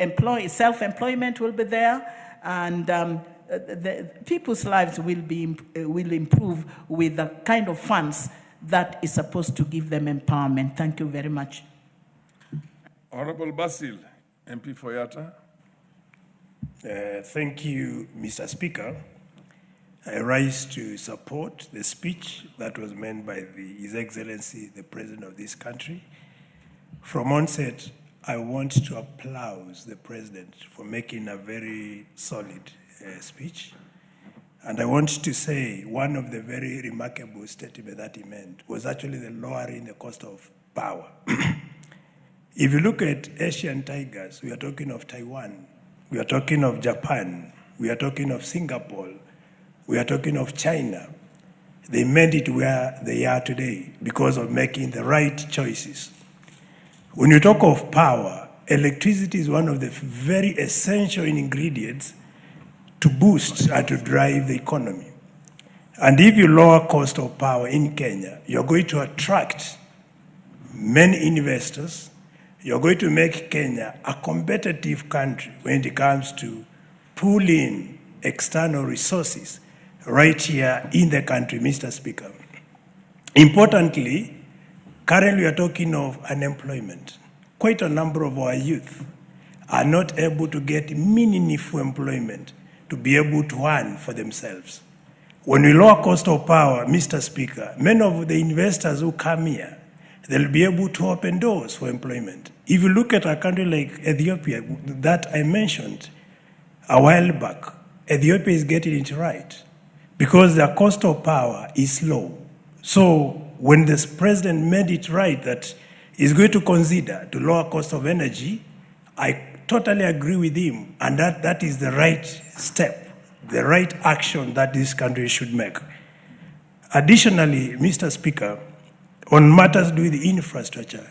self-employment will be there, and the people's lives will improve with the kind of funds that is supposed to give them empowerment. Thank you very much. Honorable Basil, MP for Yatta. Thank you, Mr. Speaker. I rise to support the speech that was made by His Excellency, the President of this country. From onset, I want to applaud the President for making a very solid speech. And I want to say one of the very remarkable statements that he made was actually the lowering the cost of power. If you look at Asian tigers, we are talking of Taiwan, we are talking of Japan, we are talking of Singapore, we are talking of China. They made it where they are today because of making the right choices. When you talk of power, electricity is one of the very essential ingredients to boost and to drive the economy. And if you lower cost of power in Kenya, you're going to attract many investors. You're going to make Kenya a competitive country when it comes to pooling external resources right here in the country, Mr. Speaker. Importantly, currently we are talking of unemployment. Quite a number of our youth are not able to get meaningful employment to be able to earn for themselves. When we lower cost of power, Mr. Speaker, many of the investors who come here, they'll be able to open doors for employment. If you look at a country like Ethiopia that I mentioned a while back, Ethiopia is getting it right because their cost of power is low. So when this president made it right that he's going to consider to lower cost of energy, I totally agree with him, and that is the right step, the right action that this country should make. Additionally, Mr. Speaker, on matters to do with infrastructure,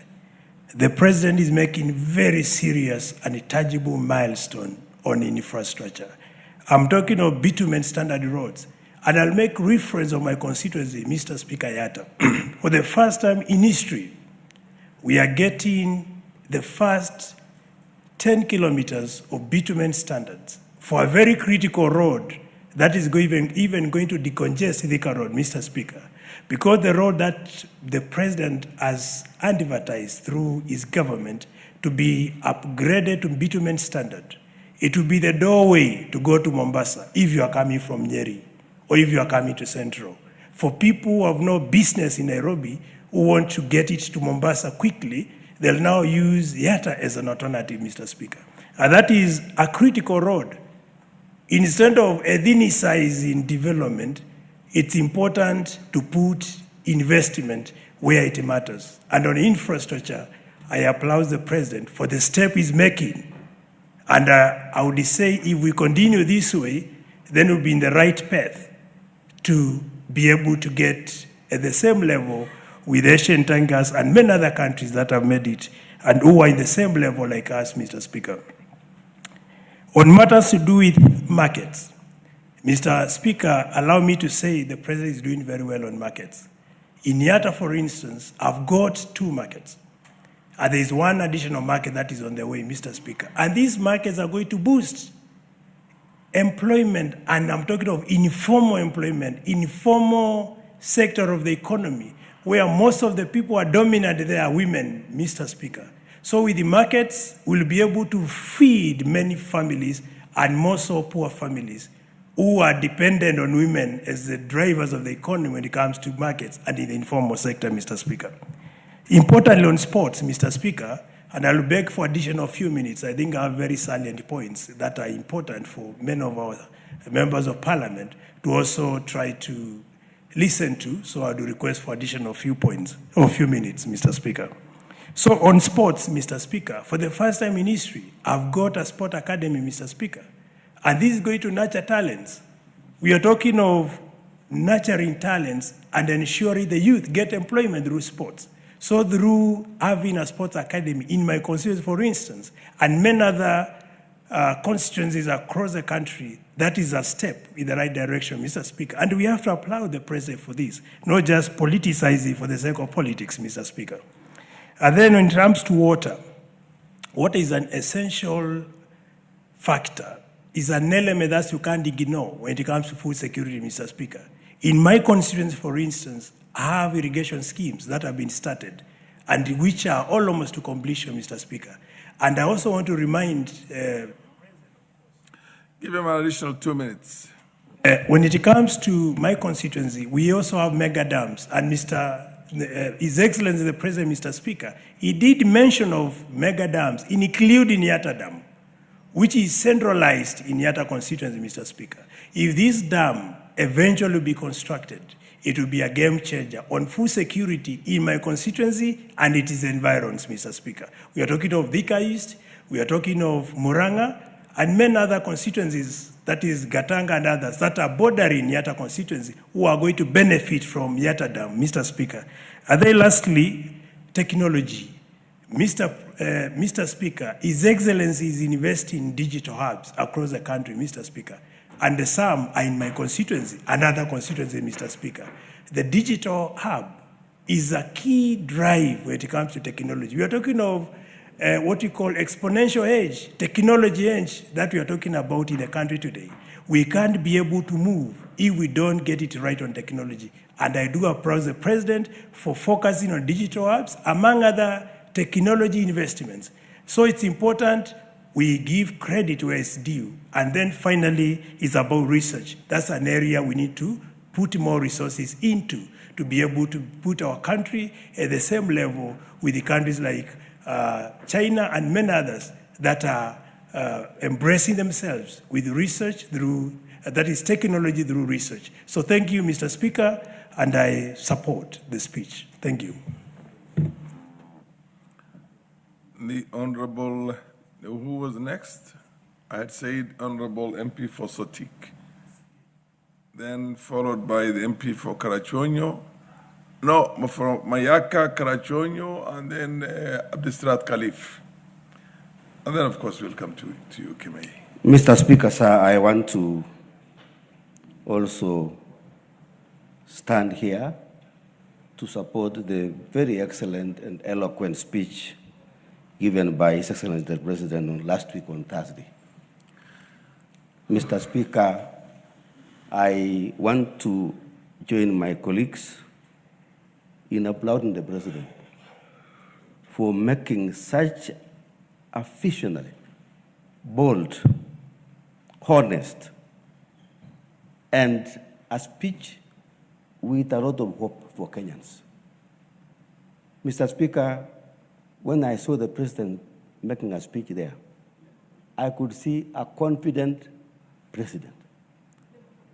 the president is making very serious and tangible milestone on infrastructure. I'm talking of bitumen standard roads. And I'll make reference of my constituency, Mr. Speaker Yatta. For the first time in history, we are getting the first 10 kilometers of bitumen standards for a very critical road that is even going to decongest Thika Road, Mr. Speaker. Because the road that the president has advertised through his government to be upgraded to bitumen standard, it will be the doorway to go to Mombasa if you are coming from Nyeri or if you are coming to Central. For people who have no business in Nairobi who want to get it to Mombasa quickly, they'll now use Yatta as an alternative, Mr. Speaker. And that is a critical road. Instead of ethnicizing development, it's important to put investment where it matters. And on infrastructure, I applaud the president for the step he's making. And I would say if we continue this way, then we'll be in the right path to be able to get at the same level with Asian tankers and many other countries that have made it and who are in the same level like us, Mr. Speaker. On matters to do with markets, Mr. Speaker, allow me to say the president is doing very well on markets. In Yatta, for instance, I've got 2 markets. And there is one additional market that is on the way, Mr. Speaker. And these markets are going to boost employment, and I'm talking of informal employment, informal sector of the economy, where most of the people are dominant, they are women, Mr. Speaker. So with the markets, we'll be able to feed many families, and more so poor families, who are dependent on women as the drivers of the economy when it comes to markets and in the informal sector, Mr. Speaker. Importantly on sports, Mr. Speaker, and I'll beg for additional few minutes. I think I have very salient points that are important for many of our members of parliament to also try to listen to. So I do request for additional few points or few minutes, Mr. Speaker. So on sports, Mr. Speaker, for the first time in history, I've got a sport academy, Mr. Speaker. And this is going to nurture talents. We are talking of nurturing talents and ensuring the youth get employment through sports. So through having a sports academy in my constituency, for instance, and many other constituencies across the country, that is a step in the right direction, Mr. Speaker. And we have to applaud the president for this, not just politicizing for the sake of politics, Mr. Speaker. And then when it comes to water, water is an essential factor, is an element that you can't ignore when it comes to food security, Mr. Speaker. In my constituency, for instance, I have irrigation schemes that have been started and which are all almost to completion, Mr. Speaker. And I also want to remind... Give him an additional 2 minutes. When it comes to my constituency, we also have mega dams. And His Excellency the President, Mr. Speaker, he did mention of mega dams, including Yatta Dam, which is centralized in Yatta constituency, Mr. Speaker. If this dam eventually be constructed, it will be a game changer on food security in my constituency and its environs, Mr. Speaker. We are talking of Thika East, we are talking of Muranga, and many other constituencies, that is Gatanga and others, that are bordering Yatta constituency, who are going to benefit from Yatta Dam, Mr. Speaker. And then lastly, technology. Mr. Speaker, His Excellency is investing in digital hubs across the country, Mr. Speaker. And some are in my constituency, another constituency, Mr. Speaker. The digital hub is a key drive when it comes to technology. We are talking of what we call exponential age, technology age that we are talking about in the country today. We can't be able to move if we don't get it right on technology. And I do applaud the president for focusing on digital hubs, among other technology investments. So it's important we give credit where it's due. And then finally, it's about research. That's an area we need to put more resources into to be able to put our country at the same level with the countries like China and many others that are embracing themselves with research through, that is technology through research. So thank you, Mr. Speaker, and I support the speech. Thank you. The Honorable, who was next? I had said Honorable MP for Sotik. Then followed by the MP for Karachuonyo. No, for Mayaka, Karachuonyo, and then Abdistrat Khalif. And then, of course, we'll come to you, Kimei. Mr. Speaker, sir, I want to also stand here to support the very excellent and eloquent speech given by His Excellency the President last week on Thursday. Mr. Speaker, I want to join my colleagues in applauding the President for making such a visionary, bold, honest, and a speech with a lot of hope for Kenyans. Mr. Speaker, when I saw the President making a speech there, I could see a confident President.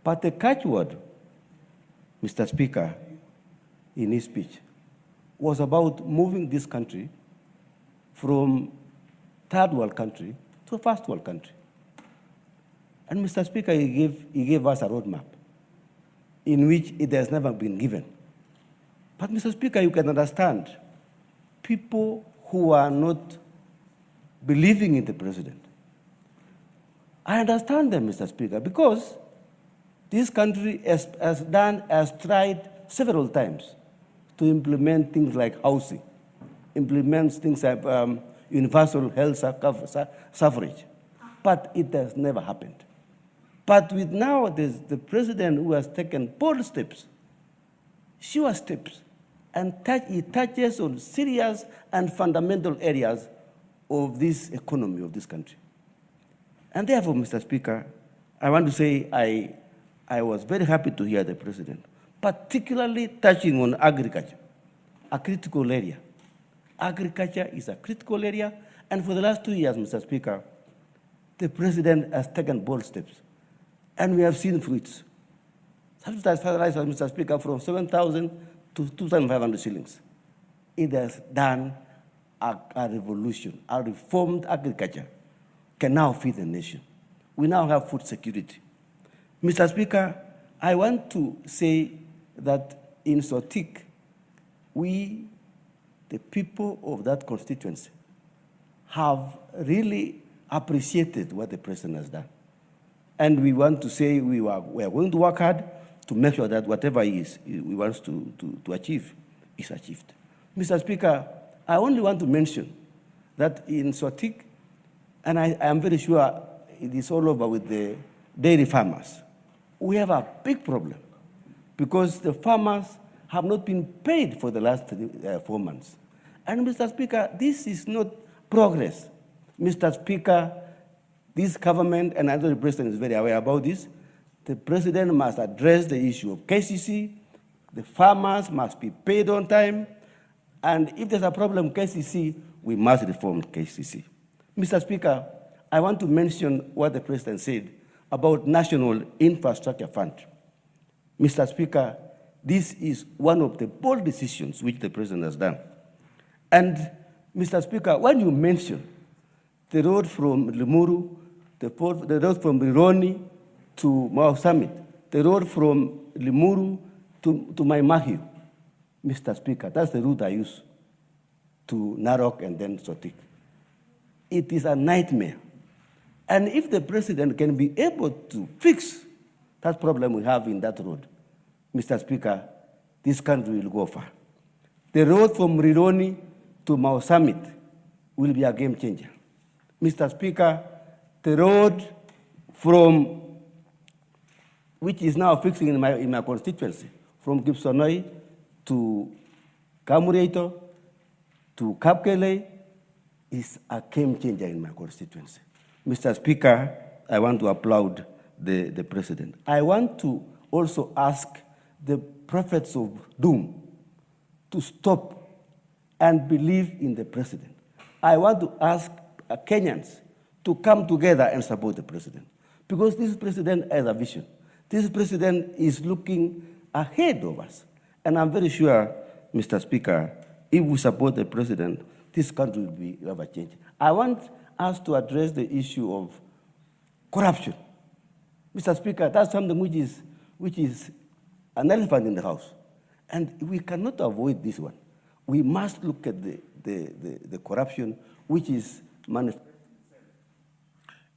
But the catchword, Mr. Speaker, in his speech was about moving this country from third world country to a first world country. And Mr. Speaker, he gave us a roadmap in which it has never been given. But Mr. Speaker, you can understand people who are not believing in the President. I understand them, Mr. Speaker, because this country has tried several times to implement things like housing, implement things like universal health suffrage, but it has never happened. But with now, there's the President who has taken bold steps, sure steps, and he touches on serious and fundamental areas of this economy of this country. And therefore, Mr. Speaker, I want to say I was very happy to hear the President, particularly touching on agriculture, a critical area. Agriculture is a critical area, and for the last 2 years, Mr. Speaker, the President has taken bold steps, and we have seen fruits. Subsidized fertilizer, Mr. Speaker, from 7,000 to 2,500 shillings. It has done a revolution. A reformed agriculture can now feed the nation. We now have food security. Mr. Speaker, I want to say that in Sotik, we, the people of that constituency, have really appreciated what the President has done. And we want to say we are going to work hard to make sure that whatever he wants to achieve is achieved. Mr. Speaker, I only want to mention that in Sotik, and I am very sure it is all over with the dairy farmers, we have a big problem because the farmers have not been paid for the last 4 months. And Mr. Speaker, this is not progress. Mr. Speaker, this government, and I know the President is very aware about this, the President must address the issue of KCC, the farmers must be paid on time, and if there's a problem with KCC, we must reform KCC. Mr. Speaker, I want to mention what the President said about National Infrastructure Fund. Mr. Speaker, this is one of the bold decisions which the President has done. And Mr. Speaker, when you mention the road from Limuru, the road from Rironi to Mau Summit, the road from Limuru to Maimahiu, Mr. Speaker, that's the route I use to Narok and then Sotik. It is a nightmare. And if the President can be able to fix that problem we have in that road, Mr. Speaker, this country will go far. The road from Rironi to Mau Summit will be a game changer. Mr. Speaker, the road from which is now fixing in my constituency, from Gibsonoi to Kamurieto to Kapkele, is a game changer in my constituency. Mr. Speaker, I want to applaud the President. I want to also ask the prophets of doom to stop and believe in the President. I want to ask Kenyans to come together and support the President, because this President has a vision. This President is looking ahead of us. And I'm very sure, Mr. Speaker, if we support the President, this country will have a change. I want us to address the issue of corruption. Mr. Speaker, that's something which is an elephant in the house. And we cannot avoid this one. We must look at the corruption which is manifested.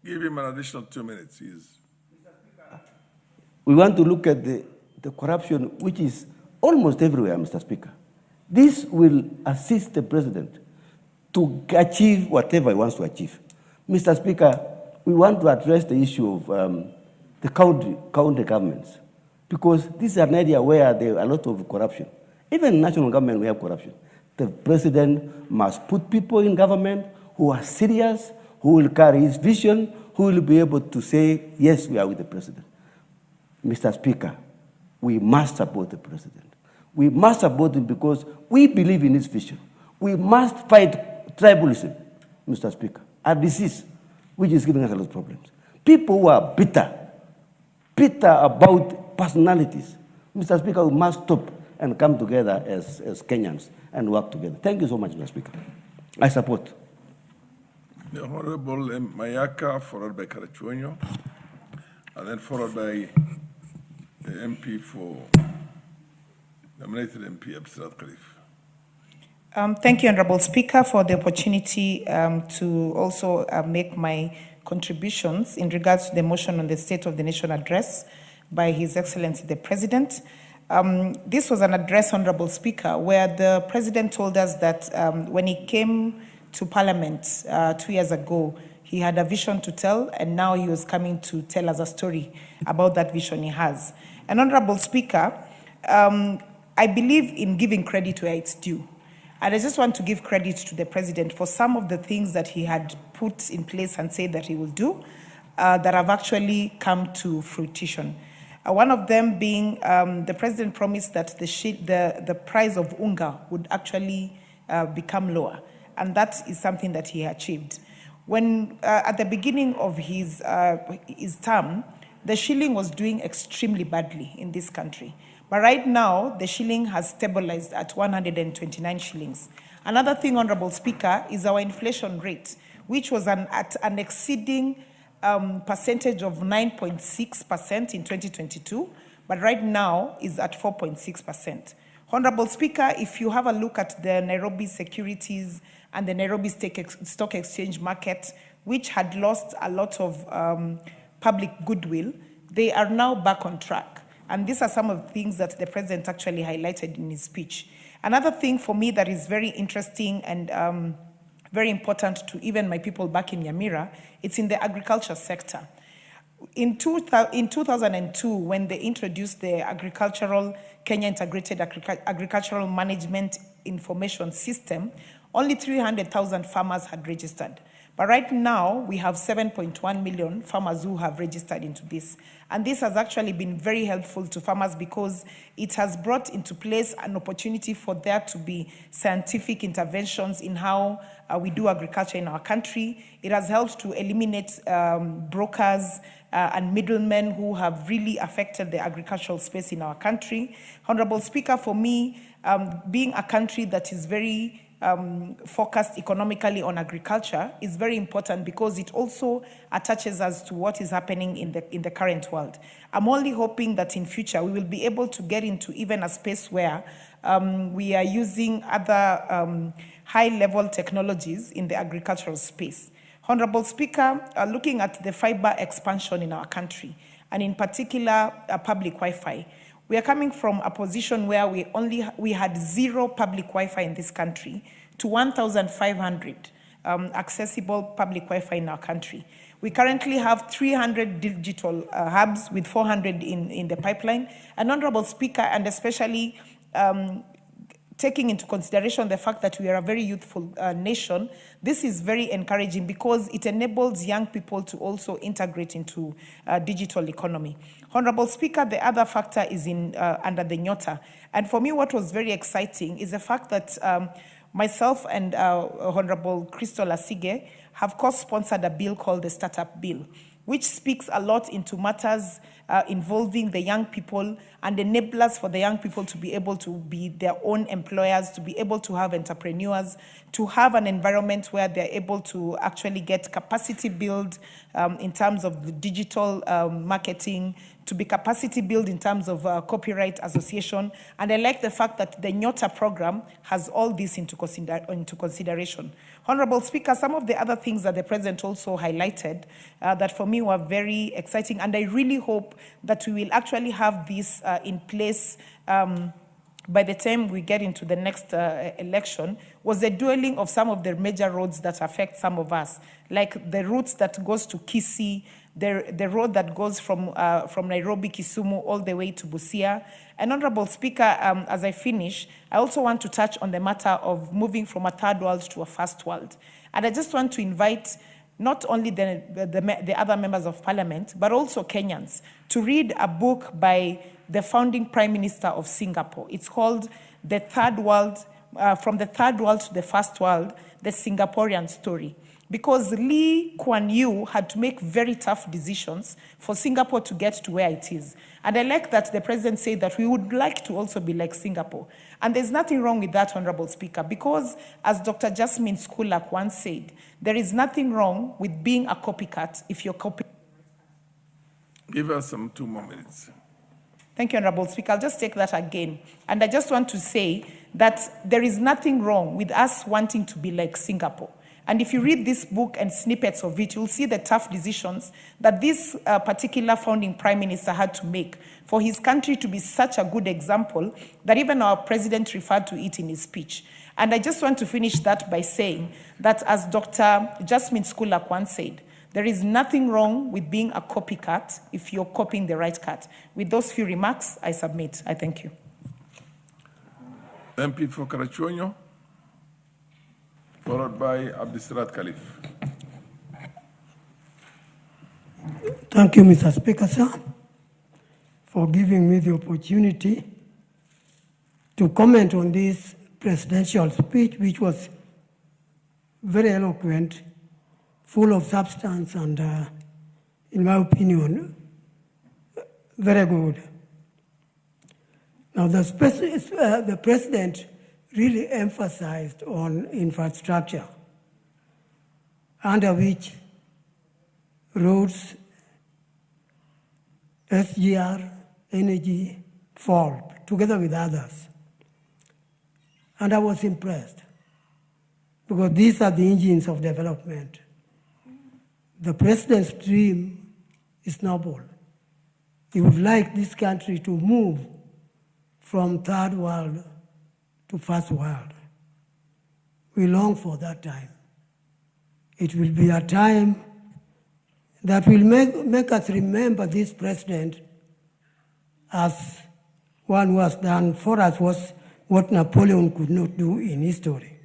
Give him an additional 2 minutes. We want to look at the corruption which is almost everywhere, Mr. Speaker. This will assist the President to achieve whatever he wants to achieve. Mr. Speaker, we want to address the issue of the county governments, because this is an area where there are a lot of corruption. Even in national government, we have corruption. The President must put people in government who are serious, who will carry his vision, who will be able to say, yes, we are with the President. Mr. Speaker, we must support the President. We must support him because we believe in his vision. We must fight tribalism, Mr. Speaker, a disease which is giving us a lot of problems. People who are bitter about personalities. Mr. Speaker, we must stop and come together as Kenyans and work together. Thank you so much, Mr. Speaker. I support. The Honorable Mayaka, followed by Karachuonyo, and then followed by the MP for nominated MP Absirat Khalif. Thank you, Honorable Speaker, for the opportunity to also make my contributions in regards to the motion on the State of the Nation address by His Excellency the President. This was an address, Honorable Speaker, where the President told us that when he came to Parliament 2 years ago, he had a vision to tell, and now he was coming to tell us a story about that vision he has. And Honorable Speaker, I believe in giving credit where it's due. And I just want to give credit to the President for some of the things that he had put in place and said that he will do that have actually come to fruition. One of them being the President promised that the price of unga would actually become lower. And that is something that he achieved. When at the beginning of his term, the shilling was doing extremely badly in this country. But right now, the shilling has stabilized at 129 shillings. Another thing, Honorable Speaker, is our inflation rate, which was at an exceeding percentage of 9.6% in 2022, but right now is at 4.6%. Honorable Speaker, if you have a look at the Nairobi Securities and the Nairobi Stock Exchange market, which had lost a lot of public goodwill, they are now back on track. And these are some of the things that the President actually highlighted in his speech. Another thing for me that is very interesting and very important to even my people back in Nyamira, it's in the agriculture sector. In 2002, when they introduced the Kenya Integrated Agricultural Management Information System, only 300,000 farmers had registered. But right now, we have 7.1 million farmers who have registered into this. And this has actually been very helpful to farmers because it has brought into place an opportunity for there to be scientific interventions in how we do agriculture in our country. It has helped to eliminate brokers and middlemen who have really affected the agricultural space in our country. Honorable Speaker, for me, being a country that is very focused economically on agriculture is very important because it also attaches us to what is happening in the current world. I'm only hoping that in future we will be able to get into even a space where we are using other high-level technologies in the agricultural space. Honorable Speaker, looking at the fiber expansion in our country, and in particular public Wi-Fi, we are coming from a position where we had 0 public Wi-Fi in this country to 1,500 accessible public Wi-Fi in our country. We currently have 300 digital hubs with 400 in the pipeline. And Honorable Speaker, and especially taking into consideration the fact that we are a very youthful nation, this is very encouraging because it enables young people to also integrate into digital economy. Honorable Speaker, the other factor is in under the Nyota. And for me, what was very exciting is the fact that myself and Honorable Crystal Asige have co-sponsored a bill called the Startup Bill, which speaks a lot into matters involving the young people and enablers for the young people to be able to be their own employers, to be able to have entrepreneurs, to have an environment where they're able to actually get capacity build in terms of the digital marketing, to be capacity build in terms of copyright association. And I like the fact that the Nyota program has all this into consideration. Honorable Speaker, some of the other things that the President also highlighted that for me were very exciting, and I really hope that we will actually have this in place by the time we get into the next election, was the dueling of some of the major roads that affect some of us, like the routes that goes to Kisii, the road that goes from Nairobi, Kisumu, all the way to Busia. And Honorable Speaker, as I finish, I also want to touch on the matter of moving from a third world to a first world. And I just want to invite not only the other members of parliament, but also Kenyans, to read a book by the founding Prime Minister of Singapore. It's called The Third World, From the Third World to the First World, The Singaporean Story. Because Lee Kuan Yew had to make very tough decisions for Singapore to get to where it is. And I like that the President said that we would like to also be like Singapore. And there's nothing wrong with that, Honorable Speaker, because as Dr. Jasmine Skulak once said, there is nothing wrong with being a copycat if you're copying. Give us some 2 more minutes. Thank you, Honorable Speaker. I'll just take that again. And I just want to say that there is nothing wrong with us wanting to be like Singapore. And if you read this book and snippets of it, you'll see the tough decisions that this particular founding Prime Minister had to make for his country to be such a good example that even our President referred to it in his speech. And I just want to finish that by saying that, as Dr. Jasmine Skulak once said, there is nothing wrong with being a copycat if you're copying the right cat. With those few remarks, I submit. I thank you. MP for Karachuonyo, followed by Abdisrat Khalif. Thank you, Mr. Speaker, sir, for giving me the opportunity to comment on this presidential speech, which was very eloquent, full of substance, and, in my opinion, very good. Now, the President really emphasized on infrastructure, under which roads, SGR, energy fall, together with others. And I was impressed, because these are the engines of development. The President's dream is noble. He would like this country to move from third world to first world. We long for that time. It will be a time that will make us remember this President as one who has done for us was what Napoleon could not do in history.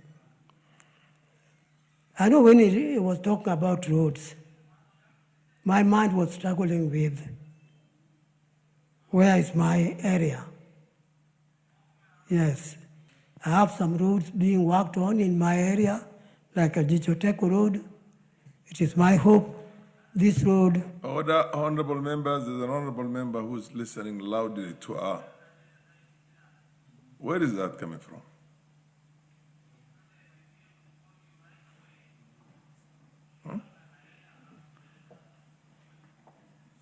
I know when he was talking about roads, my mind was struggling with where is my area. Yes, I have some roads being worked on in my area, like a Jichoteko Road. It is my hope this road. Order, honorable members, there's an honorable member who's listening loudly to our. Where is that coming from? Huh?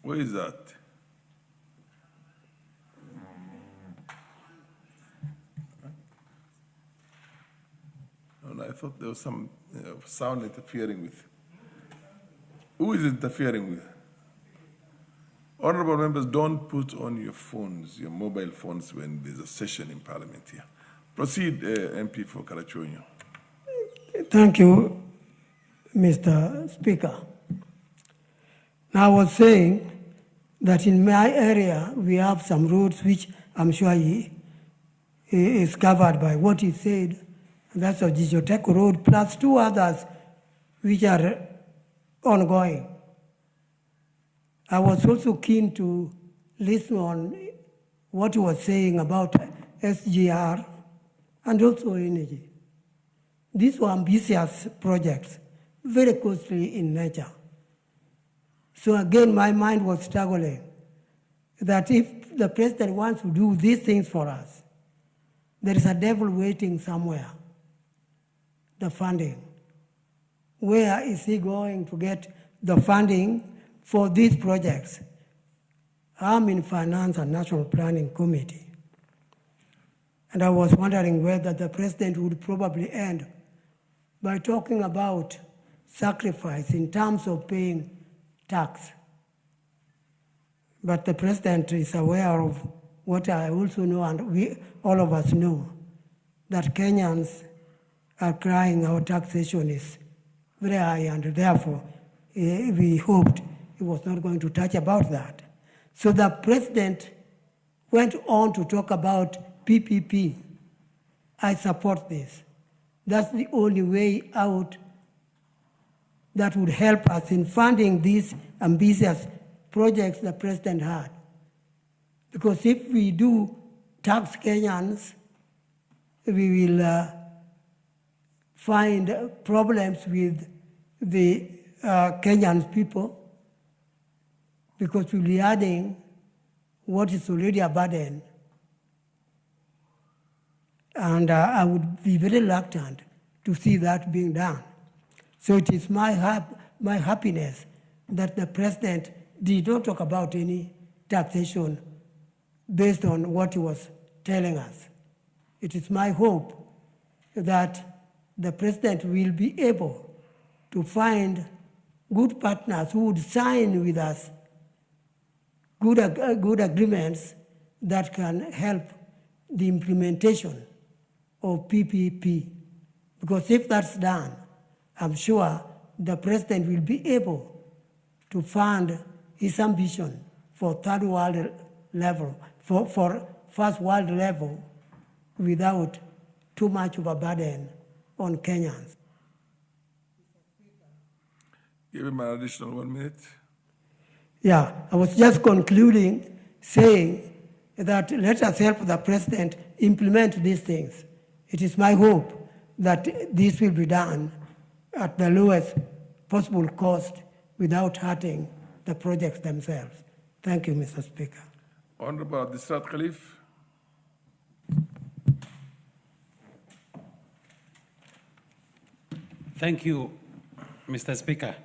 Where is that? No, I thought there was some sound interfering with. Who is interfering with? Honorable members, don't put on your phones, your mobile phones, when there's a session in Parliament here. Proceed, MP for Karachuonyo. Thank you. Mr. Speaker. Now, I was saying that in my area, we have some roads which I'm sure he is covered by what he said. And that's a Jijotech Road, plus 2 others which are ongoing. I was also keen to listen on what he was saying about SGR and also energy. These were ambitious projects, very costly in nature. So again, my mind was struggling that if the president wants to do these things for us, there is a devil waiting somewhere, the funding. Where is he going to get the funding for these projects? I'm in Finance and National Planning Committee. And I was wondering whether the president would probably end by talking about sacrifice in terms of paying tax. But the president is aware of what I also know, and all of us know, that Kenyans are crying our taxation is very high, and therefore we hoped he was not going to touch about that. So the president went on to talk about PPP. I support this. That's the only way out that would help us in funding these ambitious projects the president had. Because if we do tax Kenyans, we will find problems with the Kenyan people, because we'll be adding what is already a burden. And I would be very reluctant to see that being done. So it is my happiness that the president did not talk about any taxation based on what he was telling us. It is my hope that the president will be able to find good partners who would sign with us good agreements that can help the implementation of PPP. Because if that's done, I'm sure the president will be able to fund his ambition for third world level, for first world level, without too much of a burden on Kenyans. Give him an additional 1 minute. Yeah, I was just concluding saying that let us help the president implement these things. It is my hope that this will be done at the lowest possible cost without hurting the projects themselves. Thank you, Mr. Speaker. Honorable Abdisrat Khalif. Thank you, Mr. Speaker.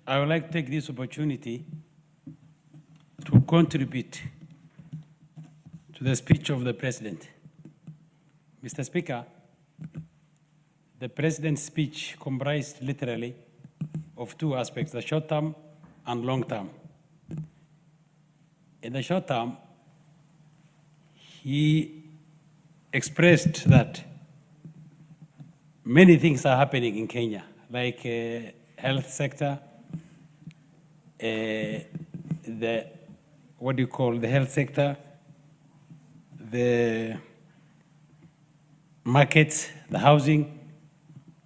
I would like to take this opportunity to contribute to the speech of the President. Mr. Speaker, the President's speech comprised literally of 2 aspects, the short term and long term. In the short term, he expressed that many things are happening in Kenya, like health sector, the health sector, the markets, the housing,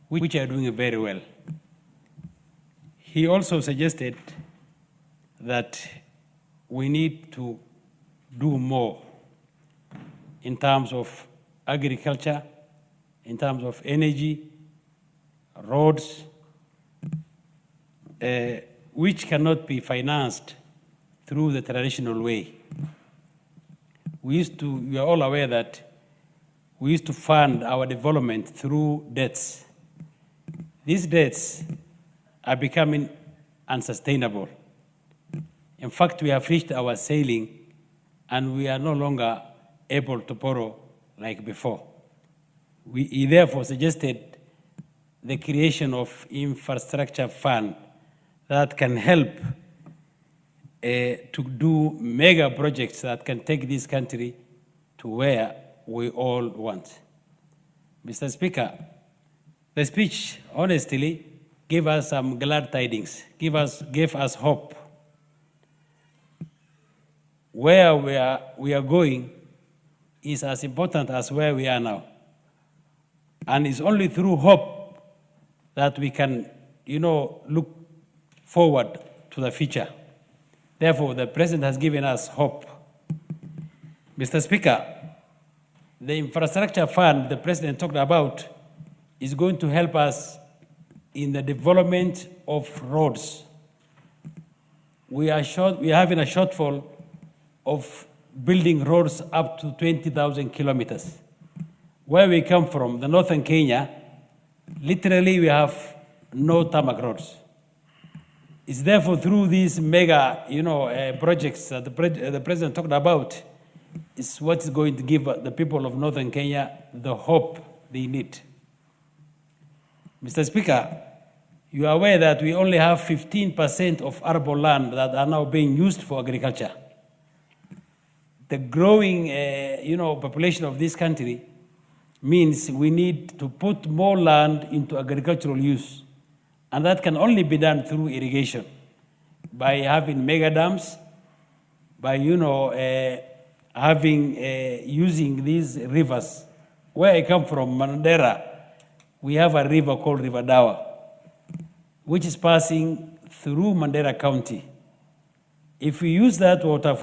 which are doing very well. He also suggested that we need to do more in terms of agriculture, in terms of energy, roads, which cannot be financed through the traditional way. You are all aware that we used to fund our development through debts. These debts are becoming unsustainable. In fact, we have reached our ceiling and we are no longer able to borrow like before. He therefore suggested the creation of infrastructure fund that can help to do mega projects that can take this country to where we all want. Mr. Speaker, The speech, honestly, gave us some glad tidings, gave us hope. Where we are going is as important as where we are now. And it's only through hope that we can, look forward to the future. Therefore, the President has given us hope. Mr. Speaker, the infrastructure fund the President talked about is going to help us in the development of roads. We are having a shortfall of building roads up to 20,000 kilometers. Where we come from, the northern Kenya, literally we have no tarmac roads. It's therefore through these mega, projects that the President talked about, is what is going to give the people of northern Kenya the hope they need. Mr. Speaker, you are aware that we only have 15% of arable land that are now being used for agriculture. The growing, population of this country means we need to put more land into agricultural use. And that can only be done through irrigation, by having mega dams, by, using these rivers. Where I come from, Mandera, we have a river called River Dawa, which is passing through Mandera County. If we use that water,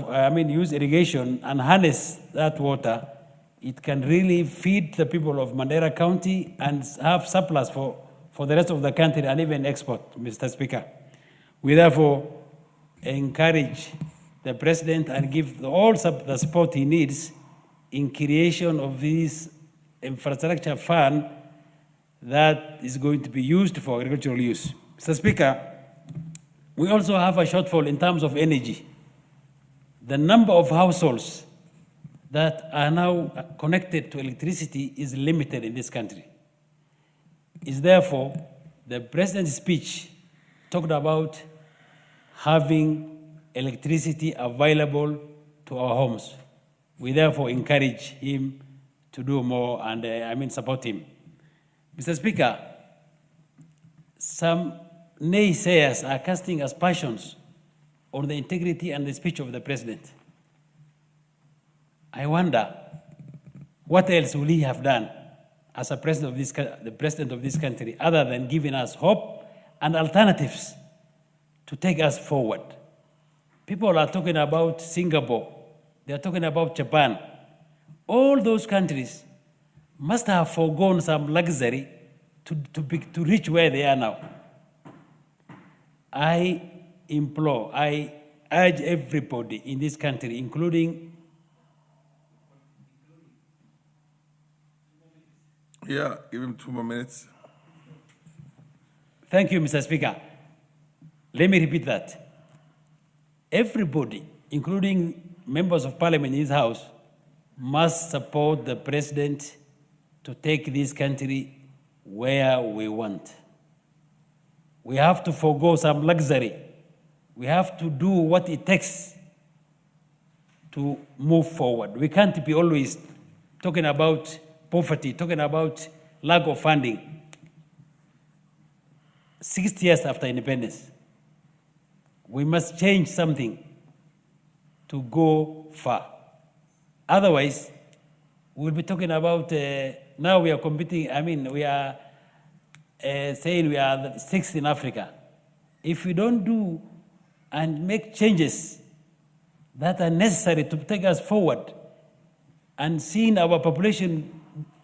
use irrigation and harness that water, it can really feed the people of Mandera County and have surplus for the rest of the country and even export, Mr. Speaker. We therefore encourage the President and give all the support he needs in creation of this infrastructure fund that is going to be used for agricultural use. Mr. Speaker, we also have a shortfall in terms of energy. The number of households that are now connected to electricity is limited in this country. Is therefore, the President's speech talked about having electricity available to our homes. We therefore encourage him to do more and support him. Mr. Speaker, some naysayers are casting aspersions on the integrity and the speech of the President. I wonder, what else will he have done as the president of this country, other than giving us hope and alternatives to take us forward? People are talking about Singapore. They are talking about Japan. All those countries must have foregone some luxury to reach where they are now. I implore, I urge everybody in this country, including... Yeah, give him 2 more minutes. Thank you, Mr. Speaker. Let me repeat that. Everybody, including members of parliament in this house, must support the President to take this country where we want. We have to forego some luxury. We have to do what it takes to move forward. We can't be always talking about poverty, talking about lack of funding. 60 years after independence, we must change something to go far. Otherwise, we'll be talking about, now we are competing, we are saying we are the sixth in Africa. If we don't do and make changes that are necessary to take us forward and seeing our population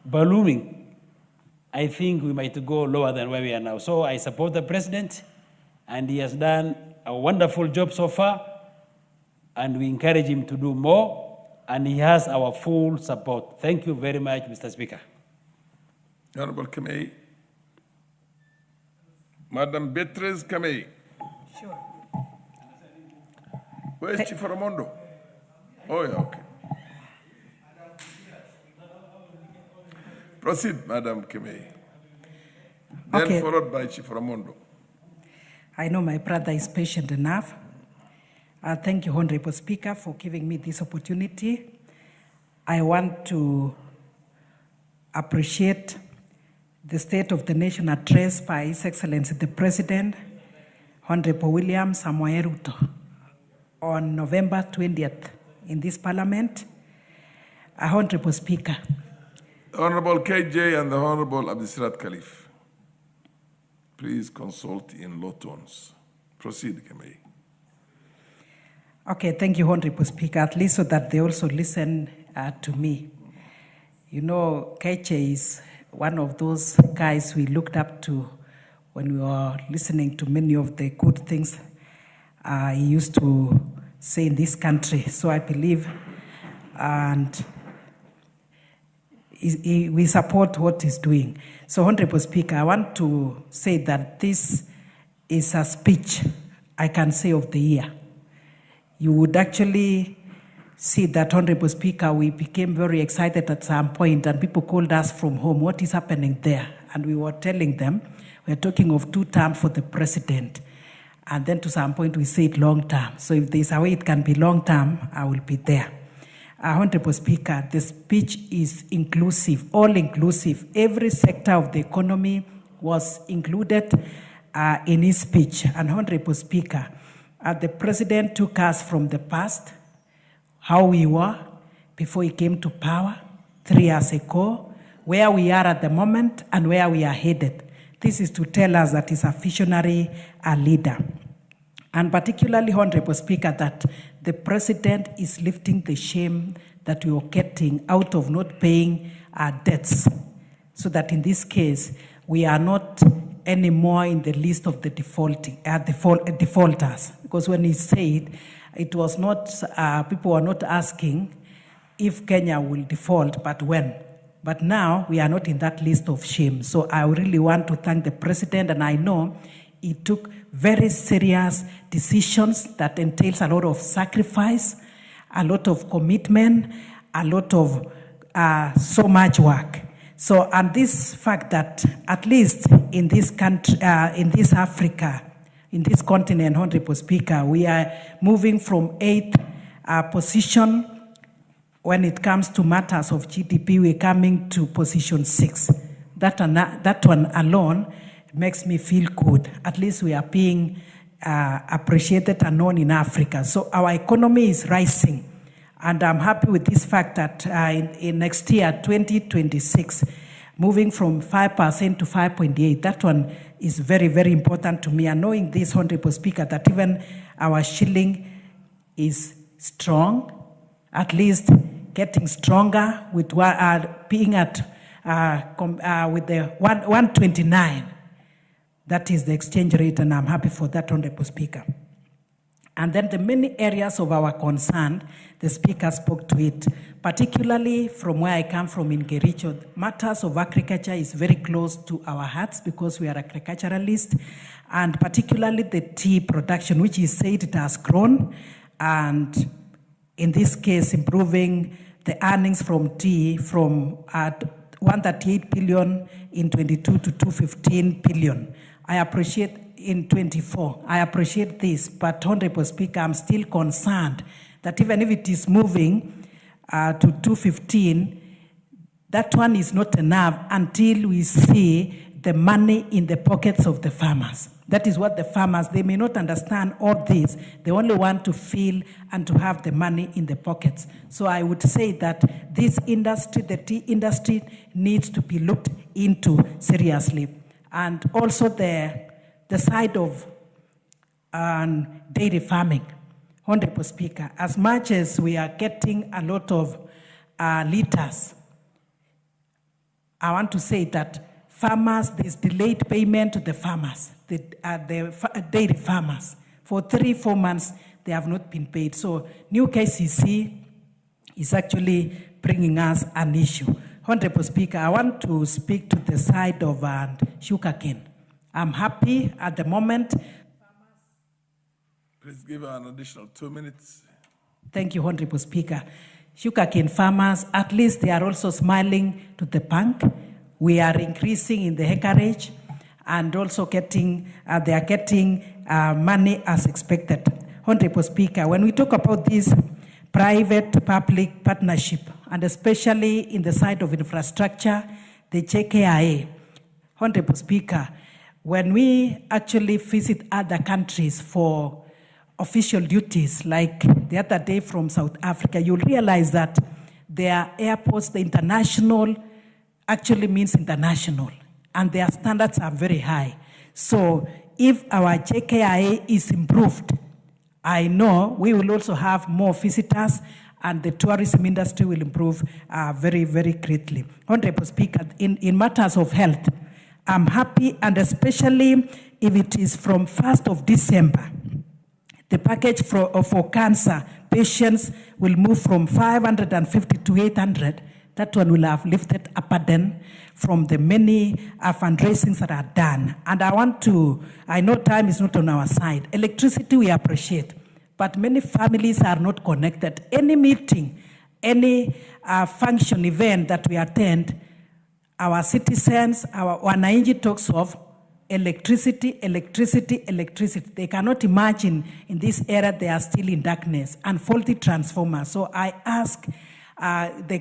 ballooning, I think we might go lower than where we are now. So I support the President, and he has done a wonderful job so far, and we encourage him to do more, and he has our full support. Thank you very much, Mr. Speaker. Honorable Kamei. Madam Beatriz Kamei. Sure. Where's Chief Ramondo? Oh, yeah, okay. Proceed, Madam Kamei. Then Okay. followed by Chief Ramondo. I know my brother is patient enough. Thank you, Honorable Speaker, for giving me this opportunity. I want to appreciate the State of the Nation address by His Excellency the President, Honorable William Samoei Ruto, on November 20th in this Parliament. Honorable Speaker. Honorable KJ and the Honorable Abdisirat Khalif, please consult in low tones. Proceed, Kamei. Okay, thank you, Honorable Speaker, at least so that they also listen to me. You know, KJ is one of those guys we looked up to when we were listening to many of the good things he used to say in this country. So I believe, and we support what he's doing. So, Honorable Speaker, I want to say that this is a speech, I can say, of the year. You would actually see that, Honorable Speaker, we became very excited at some point, and people called us from home, what is happening there? And we were telling them, we're talking of 2 terms for the president. And then to some point, we said long term. So if there's a way it can be long term, I will be there. Honorable Speaker, the speech is inclusive, all inclusive. Every sector of the economy was included in his speech. And Honorable Speaker, the President took us from the past, how we were before he came to power, 3 years ago, where we are at the moment and where we are headed. This is to tell us that he's a visionary leader. And particularly, Honorable Speaker, that the President is lifting the shame that we are getting out of not paying our debts. So that in this case, we are not anymore in the list of the defaulters. Because when he said, it was not, people were not asking if Kenya will default, but when. But now, we are not in that list of shame. So I really want to thank the President, and I know he took very serious decisions that entails a lot of sacrifice, a lot of commitment, a lot of so much work. So, and this fact that at least in this country, in this Africa, in this continent, Honorable Speaker, we are moving from 8th position when it comes to matters of GDP, we're coming to position 6. That one alone makes me feel good. At least we are being appreciated and known in Africa. So our economy is rising. And I'm happy with this fact that in next year, 2026, moving from 5% to 5.8, that one is very, very important to me. And knowing this, Honorable Speaker, that even our shilling is strong, at least getting stronger with being at with the 129. That is the exchange rate, and I'm happy for that, Honorable Speaker. And then the many areas of our concern, the Speaker spoke to it, particularly from where I come from in Kericho. Matters of agriculture is very close to our hearts because we are agriculturalists, and particularly the tea production, which is said it has grown, and in this case, improving the earnings from tea from 138 billion in 22 to 215 billion. I appreciate in 24. I appreciate this, but Honorable Speaker, I'm still concerned that even if it is moving to 215, that one is not enough until we see the money in the pockets of the farmers. That is what the farmers, they may not understand all this. They only want to feel and to have the money in the pockets. So I would say that this industry, the tea industry, needs to be looked into seriously. And also the side of dairy farming. Honorable Speaker, as much as we are getting a lot of liters, I want to say that farmers, there's delayed payment to the farmers, the dairy farmers. For 3-4 months, they have not been paid. So new KCC is actually bringing us an issue. Honorable Speaker, I want to speak to the side of sugarcane. I'm happy at the moment. Please give her an additional 2 minutes. Thank you, Honorable Speaker. Sugarcane farmers, at least they are also smiling to the bank. We are increasing in the acreage and also they are getting money as expected. Honorable Speaker, when we talk about this private-public partnership, and especially in the side of infrastructure, the JKIA, Honorable Speaker, when we actually visit other countries for official duties, like the other day from South Africa, you'll realize that their airports, the international, actually means international, and their standards are very high. So if our JKIA is improved, I know we will also have more visitors and the tourism industry will improve very, very greatly. Honorable Speaker, in matters of health, I'm happy, and especially if it is from 1st of December, the package for cancer patients will move from 550 to 800. That one will have lifted a burden from the many fundraisings that are done. And I know time is not on our side. Electricity we appreciate, but many families are not connected. Any meeting, any function, event that we attend, our citizens, our wananchi talks of electricity, electricity, electricity. They cannot imagine in this era they are still in darkness and faulty transformers. So I ask the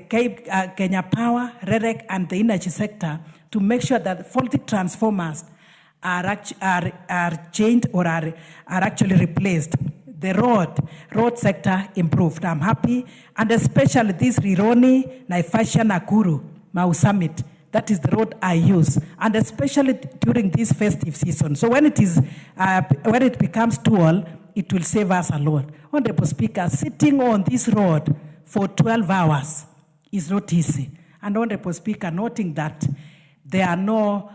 Kenya Power, REREC, and the energy sector to make sure that faulty transformers are changed or are actually replaced. The road sector improved. I'm happy, and especially this Rironi, Naivasha, Nakuru, Mau Summit. That is the road I use, and especially during this festive season. So when it becomes dual, it will save us a lot. Honorable Speaker, sitting on this road for 12 hours is not easy. And Honorable Speaker, noting that there are no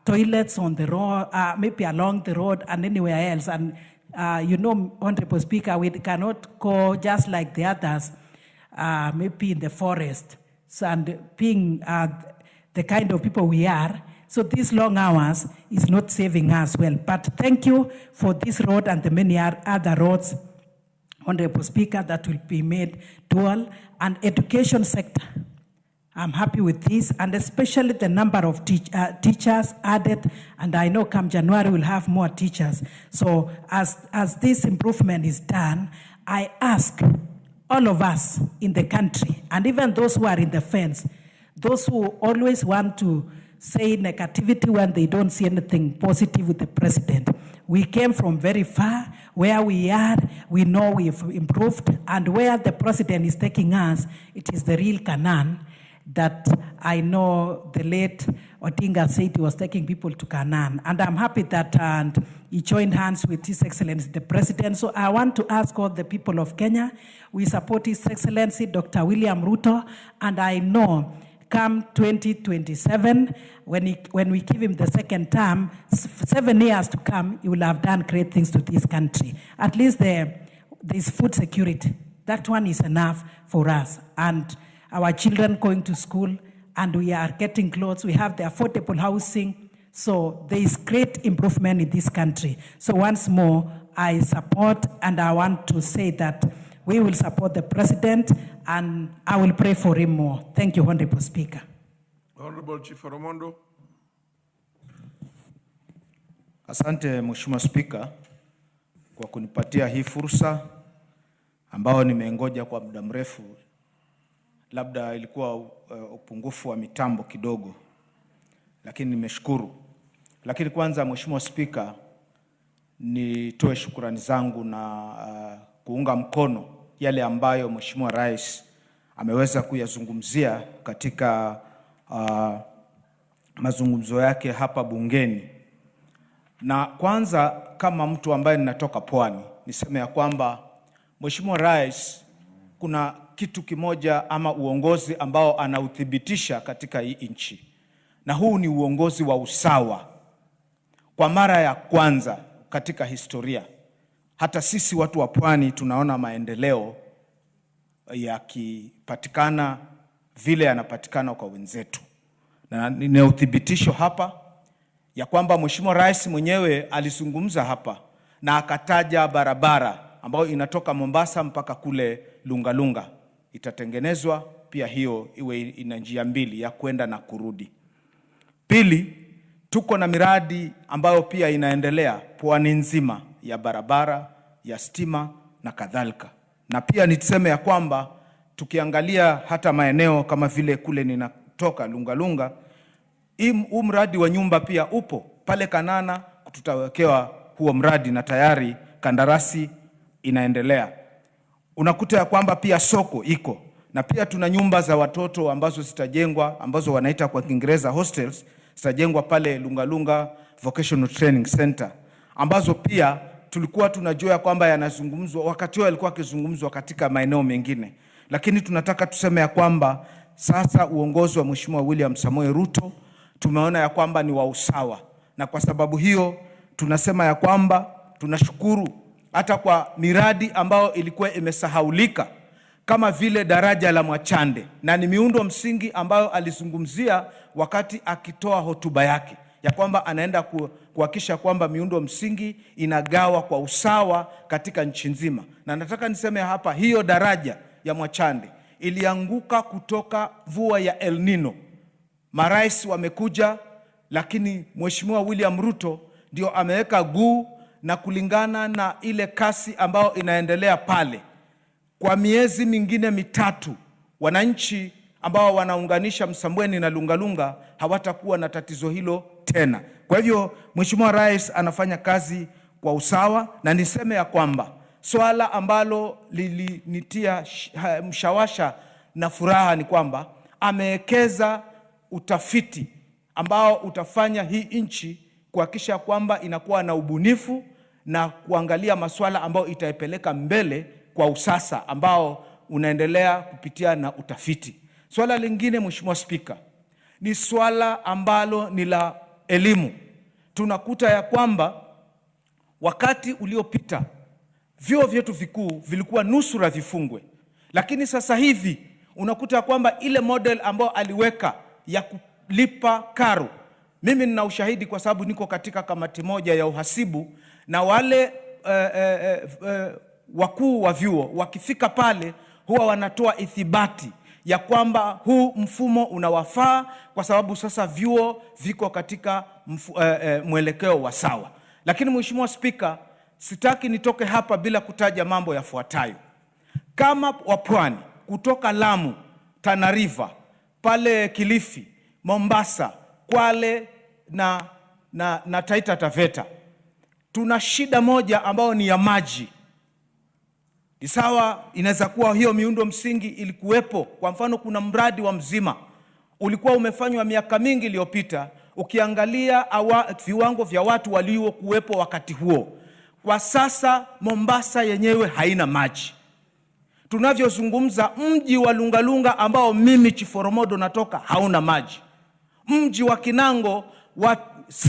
toilets on the road, maybe along the road and anywhere else. And Honorable Speaker, we cannot go just like the others, maybe in the forest. So, and being the kind of people we are, so these long hours is not saving us well. But thank you for this road and the many other roads, Honorable Speaker, that will be made dual. And education sector, I'm happy with this, and especially the number of teachers added, and I know come January we'll have more teachers. So as this improvement is done, I ask all of us in the country, and even those who are in the fence, those who always want to say negativity when they don't see anything positive with the president. We came from very far. Where we are, we know we've improved, and where the president is taking us, it is the real Canaan that I know the late Odinga said he was taking people to Canaan. And I'm happy that he joined hands with His Excellency the President. So I want to ask all the people of Kenya, we support His Excellency Dr. William Ruto, and I know come 2027, when we give him the second term, 7 years to come, he will have done great things to this country. At least there's food security. That one is enough for us. And our children going to school, and we are getting clothes. We have the affordable housing. So there is great improvement in this country. So once more, I support, and I want to say that we will support the president, and I will pray for him more. Thank you, Honorable Speaker. Honorable Chief Oromondo. Asante Mheshimiwa Spika kwa kunipatia hii fursa ambao nimeengoja kwa muda mrefu. Labda ilikuwa upungufu wa mitambo kidogo, lakini nimeshukuru. Lakini kwanza Mheshimiwa Spika, nitoe shukrani zangu na kuunga mkono yale ambayo Mheshimiwa Rais ameweza kuyazungumzia katika mazungumzo yake hapa bungeni. Na kwanza kama mtu ambaye ninatoka Pwani, niseme ya kwamba Mheshimiwa Rais kuna kitu kimoja ama uongozi ambao anauthibitisha katika hii nchi. Na huu ni uongozi wa usawa. Kwa mara ya kwanza katika historia, hata sisi watu wa Pwani tunaona maendeleo yakipatikana vile yanapatikana kwa wenzetu. Na ni uthibitisho hapa ya kwamba Mheshimiwa Rais mwenyewe alizungumza hapa na akataja barabara ambayo inatoka Mombasa mpaka kule Lungalunga. Itatengenezwa pia, hiyo iwe ina njia mbili ya kwenda na kurudi. Pili, tuko na miradi ambayo pia inaendelea Pwani nzima ya barabara, ya stima na kadhalika. Na pia niseme ya kwamba tukiangalia hata maeneo kama vile kule ninatoka Lungalunga, huu mradi wa nyumba pia upo pale Kanana, tutawekewa huo mradi na tayari kandarasi inaendelea. Unakuta ya kwamba pia soko iko, na pia tuna nyumba za watoto ambazo zitajengwa, ambazo wanaita kwa Kiingereza hostels, zitajengwa pale Lungalunga Vocational Training Center, ambazo pia tulikuwa tunajua ya kwamba yanazungumzwa, wakati huo yalikuwa yakizungumzwa katika maeneo mengine. Lakini tunataka tuseme ya kwamba sasa uongozi wa Mheshimiwa William Samoei Ruto tumeona ya kwamba ni wa usawa, na kwa sababu hiyo tunasema ya kwamba tunashukuru hata kwa miradi ambayo ilikuwa imesahaulika kama vile daraja la Mwachande, na ni miundo msingi ambayo alizungumzia wakati akitoa hotuba yake ya kwamba anaenda kuhakikisha kwamba miundo msingi inagawa kwa usawa katika nchi nzima. Na nataka niseme hapa, hiyo daraja ya Mwachande ilianguka kutoka mvua ya El Nino. Marais wamekuja, lakini Mheshimiwa William Ruto ndio ameweka guu, na kulingana na ile kasi ambayo inaendelea pale, kwa miezi mingine mitatu wananchi ambao wanaunganisha Msambweni na Lungalunga hawatakuwa na tatizo hilo tena. Kwa hivyo Mheshimiwa Rais anafanya kazi kwa usawa, na niseme ya kwamba swala ambalo lilinitia mshawasha na furaha ni kwamba amewekeza utafiti ambao utafanya hii nchi kuhakikisha kwamba inakuwa na ubunifu na kuangalia masuala ambayo itaipeleka mbele kwa usasa ambao unaendelea kupitia na utafiti. Swala lingine, Mheshimiwa Spika, ni swala ambalo ni la elimu. Tunakuta ya kwamba wakati uliopita vyuo vyetu vikuu vilikuwa nusura vifungwe, lakini sasa hivi unakuta ya kwamba ile model ambayo aliweka ya kulipa karo, mimi nina ushahidi kwa sababu niko katika kamati moja ya uhasibu, na wale wakuu wa vyuo wakifika pale huwa wanatoa ithibati ya kwamba huu mfumo unawafaa, kwa sababu sasa vyuo viko katika mwelekeo wa sawa. Lakini Mheshimiwa Spika, sitaki nitoke hapa bila kutaja mambo yafuatayo. Kama wapwani kutoka Lamu, Tana River, pale Kilifi, Mombasa, Kwale na Taita Taveta, tuna shida moja ambayo ni ya maji. Ni sawa, inaweza kuwa hiyo miundo msingi ilikuwepo. Kwa mfano, kuna mradi wa Mzima ulikuwa umefanywa miaka mingi iliyopita, ukiangalia viwango vya watu waliokuwepo wakati huo. Kwa sasa Mombasa yenyewe haina maji. Tunavyozungumza, mji wa Lungalunga ambao mimi Chiforomodo natoka hauna maji. Mji wa Kinango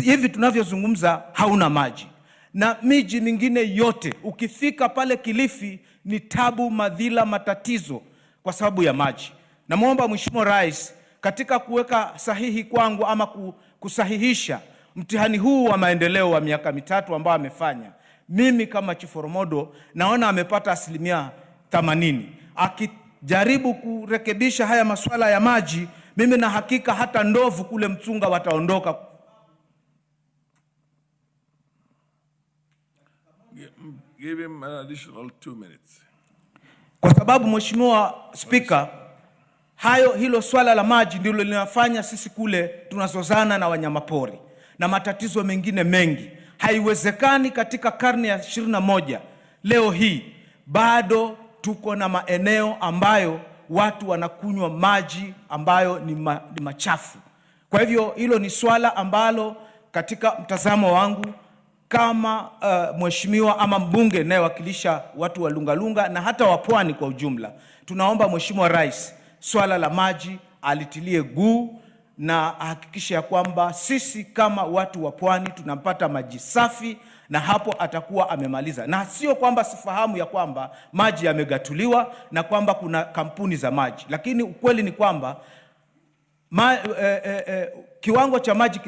hivi tunavyozungumza hauna maji, na miji mingine yote ukifika pale Kilifi ni tabu, madhila, matatizo kwa sababu ya maji. Namuomba Mheshimiwa Rais katika kuweka sahihi kwangu ama kusahihisha mtihani huu wa maendeleo wa miaka mitatu ambao amefanya, mimi kama Chiforomodo naona amepata 80%. Akijaribu kurekebisha haya masuala ya maji, mimi na hakika hata ndovu kule Mtunga wataondoka. Give him an additional 2 minutes. Kwa sababu Mheshimiwa Spika, hilo swala la maji ndilo linafanya sisi kule tunazozana na wanyamapori na matatizo mengine mengi. Haiwezekani katika karne ya 21 leo hii bado tuko na maeneo ambayo watu wanakunywa maji ambayo ni machafu. Kwa hivyo hilo ni swala ambalo katika mtazamo wangu kama mheshimiwa ama mbunge nayewakilisha watu wa Lungalunga na hata wa Pwani kwa ujumla, tunaomba Mheshimiwa Rais swala la maji alitilie guu na ahakikishe ya kwamba sisi kama watu wa Pwani tunapata maji safi, na hapo atakuwa amemaliza. Na sio kwamba sifahamu ya kwamba maji yamegatuliwa na kwamba kuna kampuni za maji, lakini ukweli ni kwamba kiwango cha maji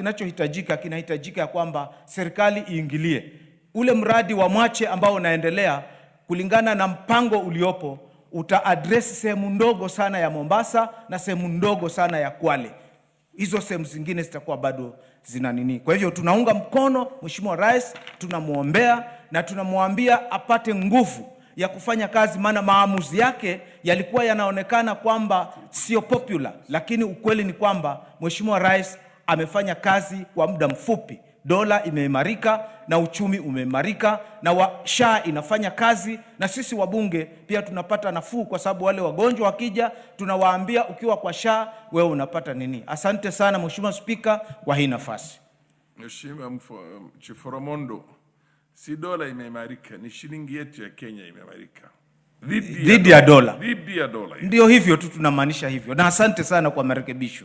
kinahitajika ya kwamba serikali iingilie. Ule mradi wa Mwache ambao unaendelea kulingana na mpango uliopo utaadresi sehemu ndogo sana ya Mombasa na sehemu ndogo sana ya Kwale. Hizo sehemu zingine zitakuwa bado zina nini. Kwa hivyo tunaunga mkono Mheshimiwa Rais, tunamuombea na tunamwambia apate nguvu ya kufanya kazi, maana maamuzi yake yalikuwa yanaonekana kwamba sio popular, lakini ukweli ni kwamba Mheshimiwa Rais amefanya kazi kwa muda mfupi. Dola imeimarika na uchumi umeimarika na SHA inafanya kazi, na sisi wabunge pia tunapata nafuu, kwa sababu wale wagonjwa wakija tunawaambia ukiwa kwa SHA wewe unapata nini. Asante sana Mheshimiwa Spika kwa hii nafasi. Mheshimiwa Chiforomondo, si dola imeimarika, ni shilingi yetu ya Kenya imeimarika Dhidi ya dola. Dhidi ya dola. Ndio hivyo tu tunamaanisha hivyo. Na asante sana kwa marekebisho.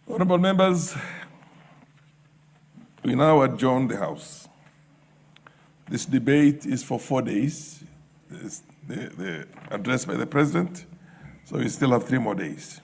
Honorable members, we now adjourn the House. This debate is for 4 days. The address by the President, so we still have 3 more days.